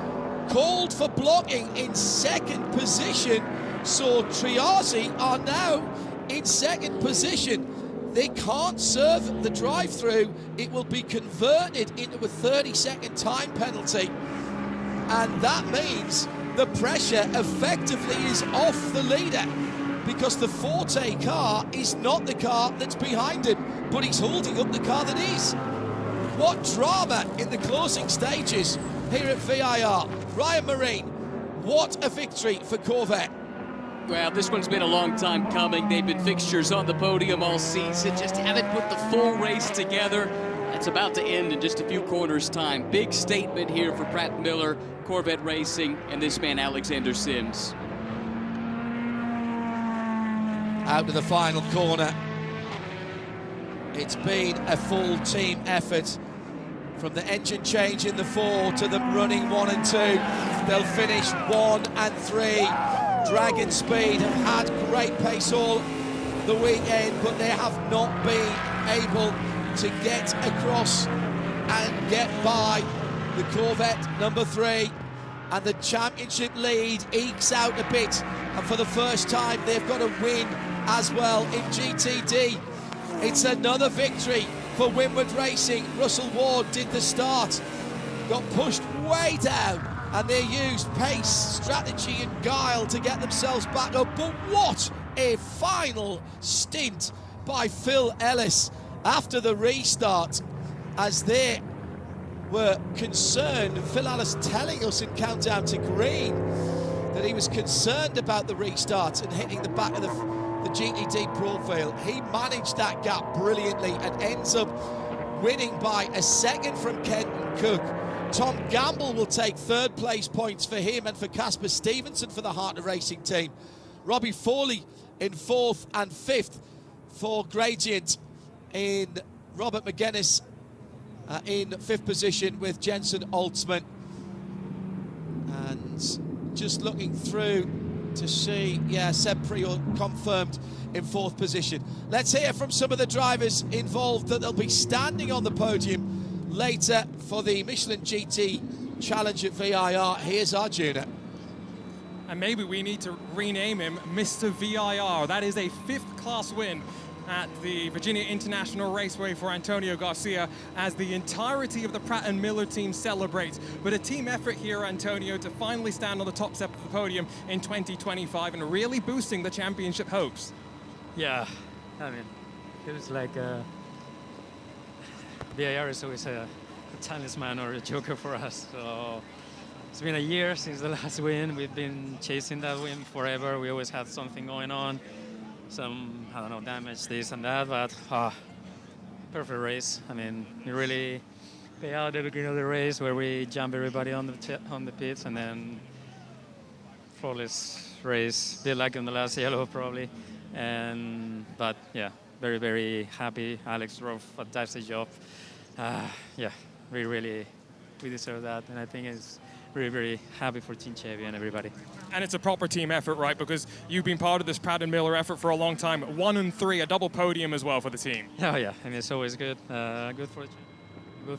called for blocking in second position. So Triazzi are now in second position. They can't serve the drive-through. It will be converted into a 30-second time penalty. And that means the pressure effectively is off the leader, because the Forte car is not the car that's behind him, but he's holding up the car that is. What drama in the closing stages here at VIR. Ryan Marine, what a victory for Corvette. Well, this one's been a long time coming. They've been fixtures on the podium all season, just haven't put the full race together. It's about to end in just a few corners' time. Big statement here for Pratt Miller, Corvette Racing, and this man, Alexander Sims. Out to the final corner. It's been a full team effort. From the engine change in the 4 to them running 1 and 2. They'll finish 1 and 3. Dragon Speed have had great pace all the weekend, but they have not been able to get across and get by the Corvette number 3. And the championship lead ekes out a bit. And for the first time, they've got a win as well in GTD. It's another victory for Winward Racing. Russell Ward did the start, got pushed way down, and they used pace, strategy and guile to get themselves back up. But what a final stint by Phil Ellis after the restart, as they were concerned. Phil Ellis telling us in Countdown to Green that he was concerned about the restart and hitting the back of the GTD profile. He managed that gap brilliantly and ends up winning by a second from Kenton Cook. Tom Gamble will take 3rd place points for him and for Casper Stevenson for the Heart of Racing team. Robbie Foley in 4th and 5th for Gradient, in Robert McGuinness in 5th position with Jensen Altsman. And just looking through to see, yeah, Seb Prior confirmed in 4th position. Let's hear from some of the drivers involved that they'll be standing on the podium later for the Michelin GT Challenge at VIR. Here's Arjuna. And maybe we need to rename him Mr. VIR. That is a 5th class win at the Virginia International Raceway for Antonio Garcia, as the entirety of the Pratt & Miller team celebrates. But a team effort here, Antonio, to finally stand on the top step of the podium in 2025 and really boosting the championship hopes. Yeah, I mean, it was like VIR is always a talisman or a joker for us. So it's been a year since the last win. We've been chasing that win forever. We always had something going on. Some, I don't know, damage, this and that, but perfect race. I mean, we really pay out at the beginning of the race where we jump everybody on the pits, and then flawless race. Bit like in the last yellow probably, but yeah, very, very happy. Alex drove a fantastic job. Yeah, we deserve that, and I think it's very, very happy for Team Chevy and everybody. And it's a proper team effort, right? Because you've been part of this Pratt & Miller effort for a long time. 1 and 3, a double podium as well for the team. Oh yeah, I mean, it's always good. Good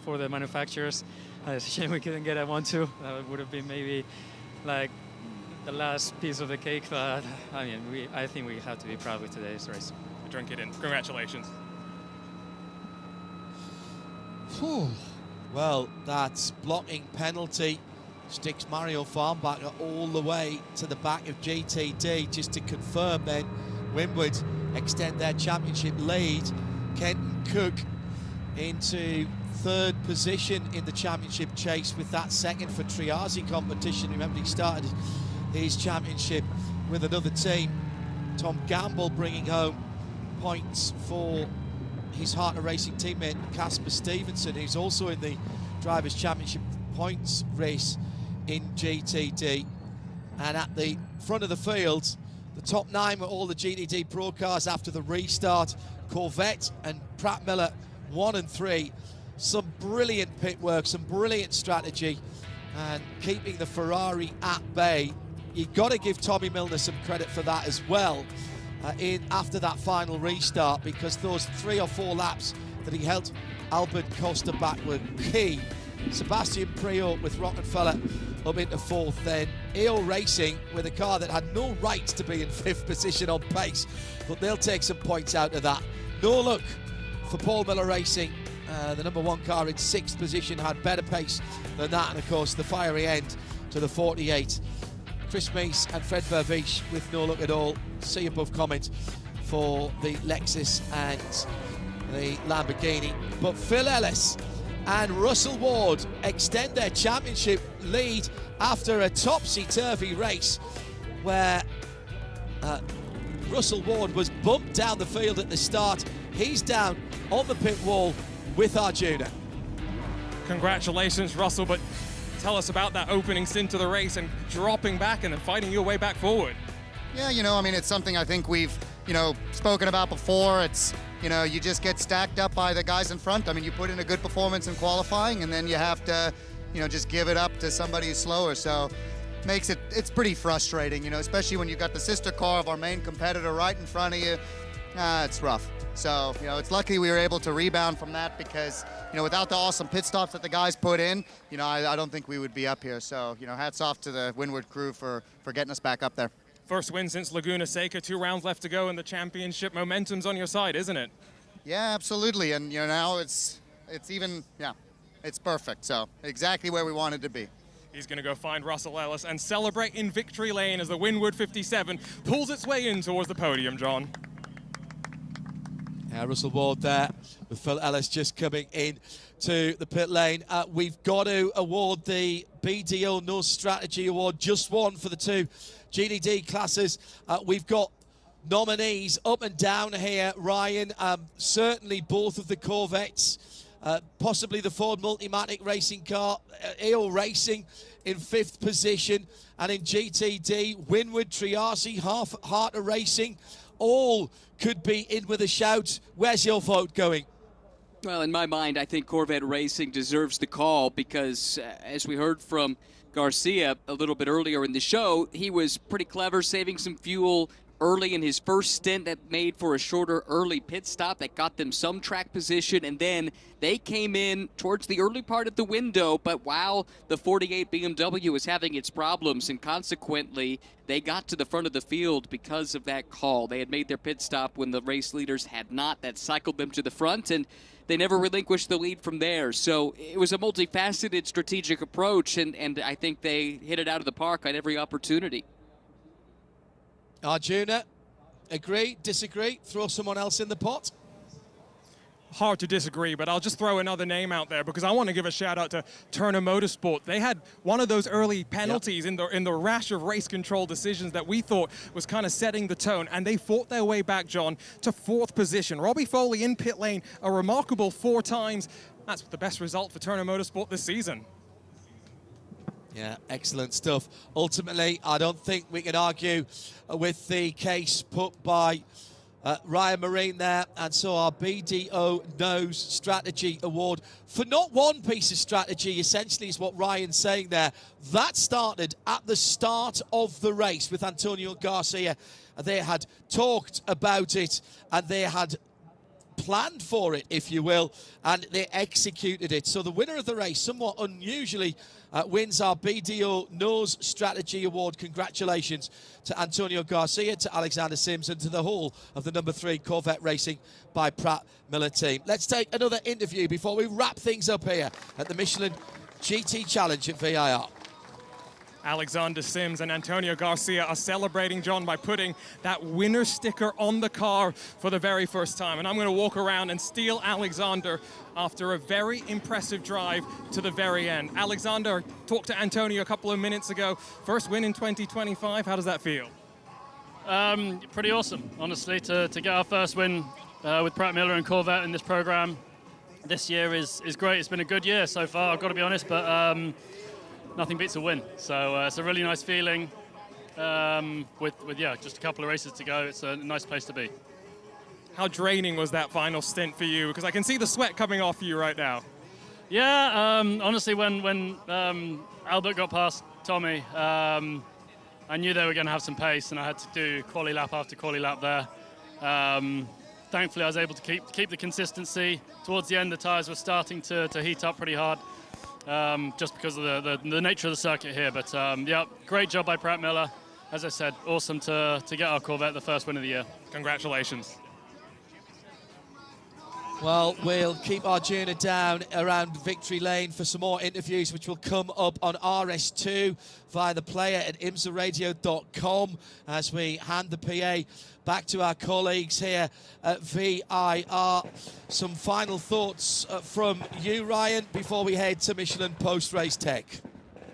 for the manufacturers. It's a shame we couldn't get a 1-2. That would have been maybe like the last piece of the cake. But I mean, I think we have to be proud with today's race. Drink it in. Congratulations. Well, that's blocking penalty Sticks Mario Farnbacher all the way to the back of GTD just to confirm then Windward extend their championship lead. Kenton Cook into third position in the championship chase with that second for Triazi competition. Remember, he started his championship with another team. Tom Gamble bringing home points for his Heart of Racing teammate Casper Stevenson, who's also in the Drivers' Championship points race in GTD. And at the front of the field, the top 9 were all the GTD Pro cars after the restart. Corvette and Pratt Miller 1 and 3. Some brilliant pit work, some brilliant strategy, and keeping the Ferrari at bay. You've got to give Tommy Milner some credit for that as well after that final restart, because those 3 or 4 laps that he held Albert Costa back were key. Sebastian Priaulx with Rockefeller up into 4th, then EO Racing with a car that had no right to be in 5th position on pace, but they'll take some points out of that. No luck for Paul Miller Racing. The number 1 car in 6th position had better pace than that, and of course the fiery end to the 48. Chris Meese and Fred Verviche with no luck at all. See above comment for the Lexus and the Lamborghini. But Phil Ellis and Russell Ward extend their championship lead after a topsy-turvy race where Russell Ward was bumped down the field at the start. He's down on the pit wall with Arjuna. Congratulations, Russell, but tell us about that opening stint of the race and dropping back and then fighting your way back forward. Yeah, I mean, it's something I think we've, spoken about before. It's, you just get stacked up by the guys in front. I mean, you put in a good performance in qualifying, and then you have to, just give it up to somebody who's slower. So it's pretty frustrating, especially when you've got the sister car of our main competitor right in front of you. It's rough. So, it's lucky we were able to rebound from that, because, without the awesome pit stops that the guys put in, I don't think we would be up here. So, hats off to the Windward crew for getting us back up there. First win since Laguna Seca, 2 rounds left to go in the championship. Momentum's on your side, isn't it? Yeah, absolutely. And, now it's perfect. So, exactly where we wanted to be. He's going to go find Russell Ellis and celebrate in victory lane as the Windward 57 pulls its way in towards the podium, John. Yeah, Russell Ward there with Phil Ellis just coming in to the pit lane. We've got to award the BDO No Strategy Award, just one for the 2 GTD classes. We've got nominees up and down here, Ryan. Certainly both of the Corvettes, possibly the Ford Multimatic racing car, EO Racing in 5th position, and in GTD, Windward, Triazi, Heart of Racing, all could be in with a shout. Where's your vote going? Well, in my mind, I think Corvette Racing deserves the call because, as we heard from Garcia a little bit earlier in the show, he was pretty clever, saving some fuel early in his first stint that made for a shorter early pit stop that got them some track position, and then they came in towards the early part of the window, but while the 48 BMW was having its problems, and consequently they got to the front of the field because of that call. They had made their pit stop when the race leaders had not. That cycled them to the front, and they never relinquished the lead from there. So it was a multifaceted strategic approach, and I think they hit it out of the park on every opportunity. Arjuna, agree, disagree, throw someone else in the pot? Hard to disagree, but I'll just throw another name out there because I want to give a shout out to Turner Motorsport. They had one of those early penalties in the rash of race control decisions that we thought was kind of setting the tone, and they fought their way back, John, to 4th position. Robbie Foley in pit lane, a remarkable 4 times. That's the best result for Turner Motorsport this season. Yeah, excellent stuff. Ultimately, I don't think we can argue with the case put by Ryan Marine there, and so our BDO Knows Strategy Award for not one piece of strategy, essentially, is what Ryan's saying there. That started at the start of the race with Antonio Garcia. They had talked about it, and they had planned for it, if you will, and they executed it. So the winner of the race, somewhat unusually, wins our BDO Knows Strategy Award. Congratulations to Antonio Garcia, to Alexander Sims, and to the whole of the number 3 Corvette Racing by Pratt Miller team. Let's take another interview before we wrap things up here at the Michelin GT Challenge at VIR. Alexander Sims and Antonio Garcia are celebrating, John, by putting that winner sticker on the car for the very first time. And I'm going to walk around and steal Alexander after a very impressive drive to the very end. Alexander, talked to Antonio a couple of minutes ago. First win in 2025. How does that feel? Pretty awesome, honestly, to get our first win with Pratt Miller and Corvette in this program this year is great. It's been a good year so far, I've got to be honest, but nothing beats a win. So it's a really nice feeling with just a couple of races to go. It's a nice place to be. How draining was that final stint for you? Because I can see the sweat coming off you right now. Yeah, honestly, when Albert got past Tommy, I knew they were going to have some pace, and I had to do quali lap after quali lap there. Thankfully, I was able to keep the consistency. Towards the end, the tyres were starting to heat up pretty hard, just because of the nature of the circuit here. But yeah, great job by Pratt Miller. As I said, awesome to get our Corvette the first win of the year. Congratulations. Well, we'll keep our journey down around Victory Lane for some more interviews, which will come up on RS2 via the player at imsaradio.com as we hand the PA back to our colleagues here at VIR. Some final thoughts from you, Ryan, before we head to Michelin post-race tech.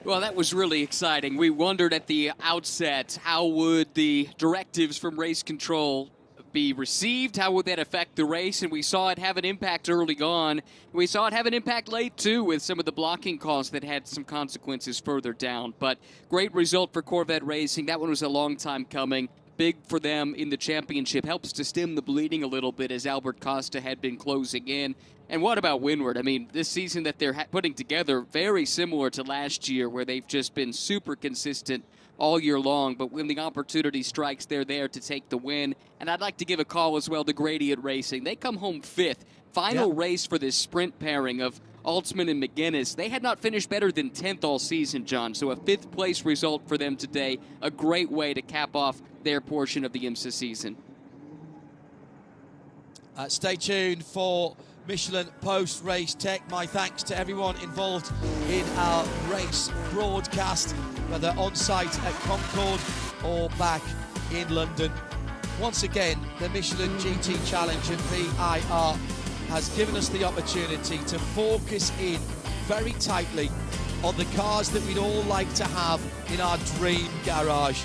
Well, that was really exciting. We wondered at the outset, how would the directives from race control be received? How would that affect the race? And we saw it have an impact early on. We saw it have an impact late, too, with some of the blocking calls that had some consequences further down. But great result for Corvette Racing. That one was a long time coming. Big for them in the championship. Helps to stem the bleeding a little bit as Albert Costa had been closing in. And what about Windward? I mean, this season that they're putting together, very similar to last year, where they've just been super consistent all year long, but when the opportunity strikes, they're there to take the win. And I'd like to give a call as well to Gradient Racing. They come home fifth. Final race for this sprint pairing of Altsman and McGuinness. They had not finished better than 10th all season, John, so a fifth place result for them today. A great way to cap off their portion of the IMSA season. Stay tuned for Michelin post-race tech. My thanks to everyone involved in our race broadcast, whether on-site at Concord or back in London. Once again, the Michelin GT Challenge at VIR has given us the opportunity to focus in very tightly on the cars that we'd all like to have in our dream garage.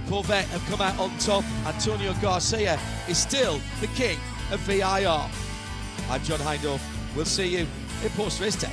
Corvette have come out on top. Antonio Garcia is still the king of VIR. I'm John Hindorf. We'll see you in post-race tech.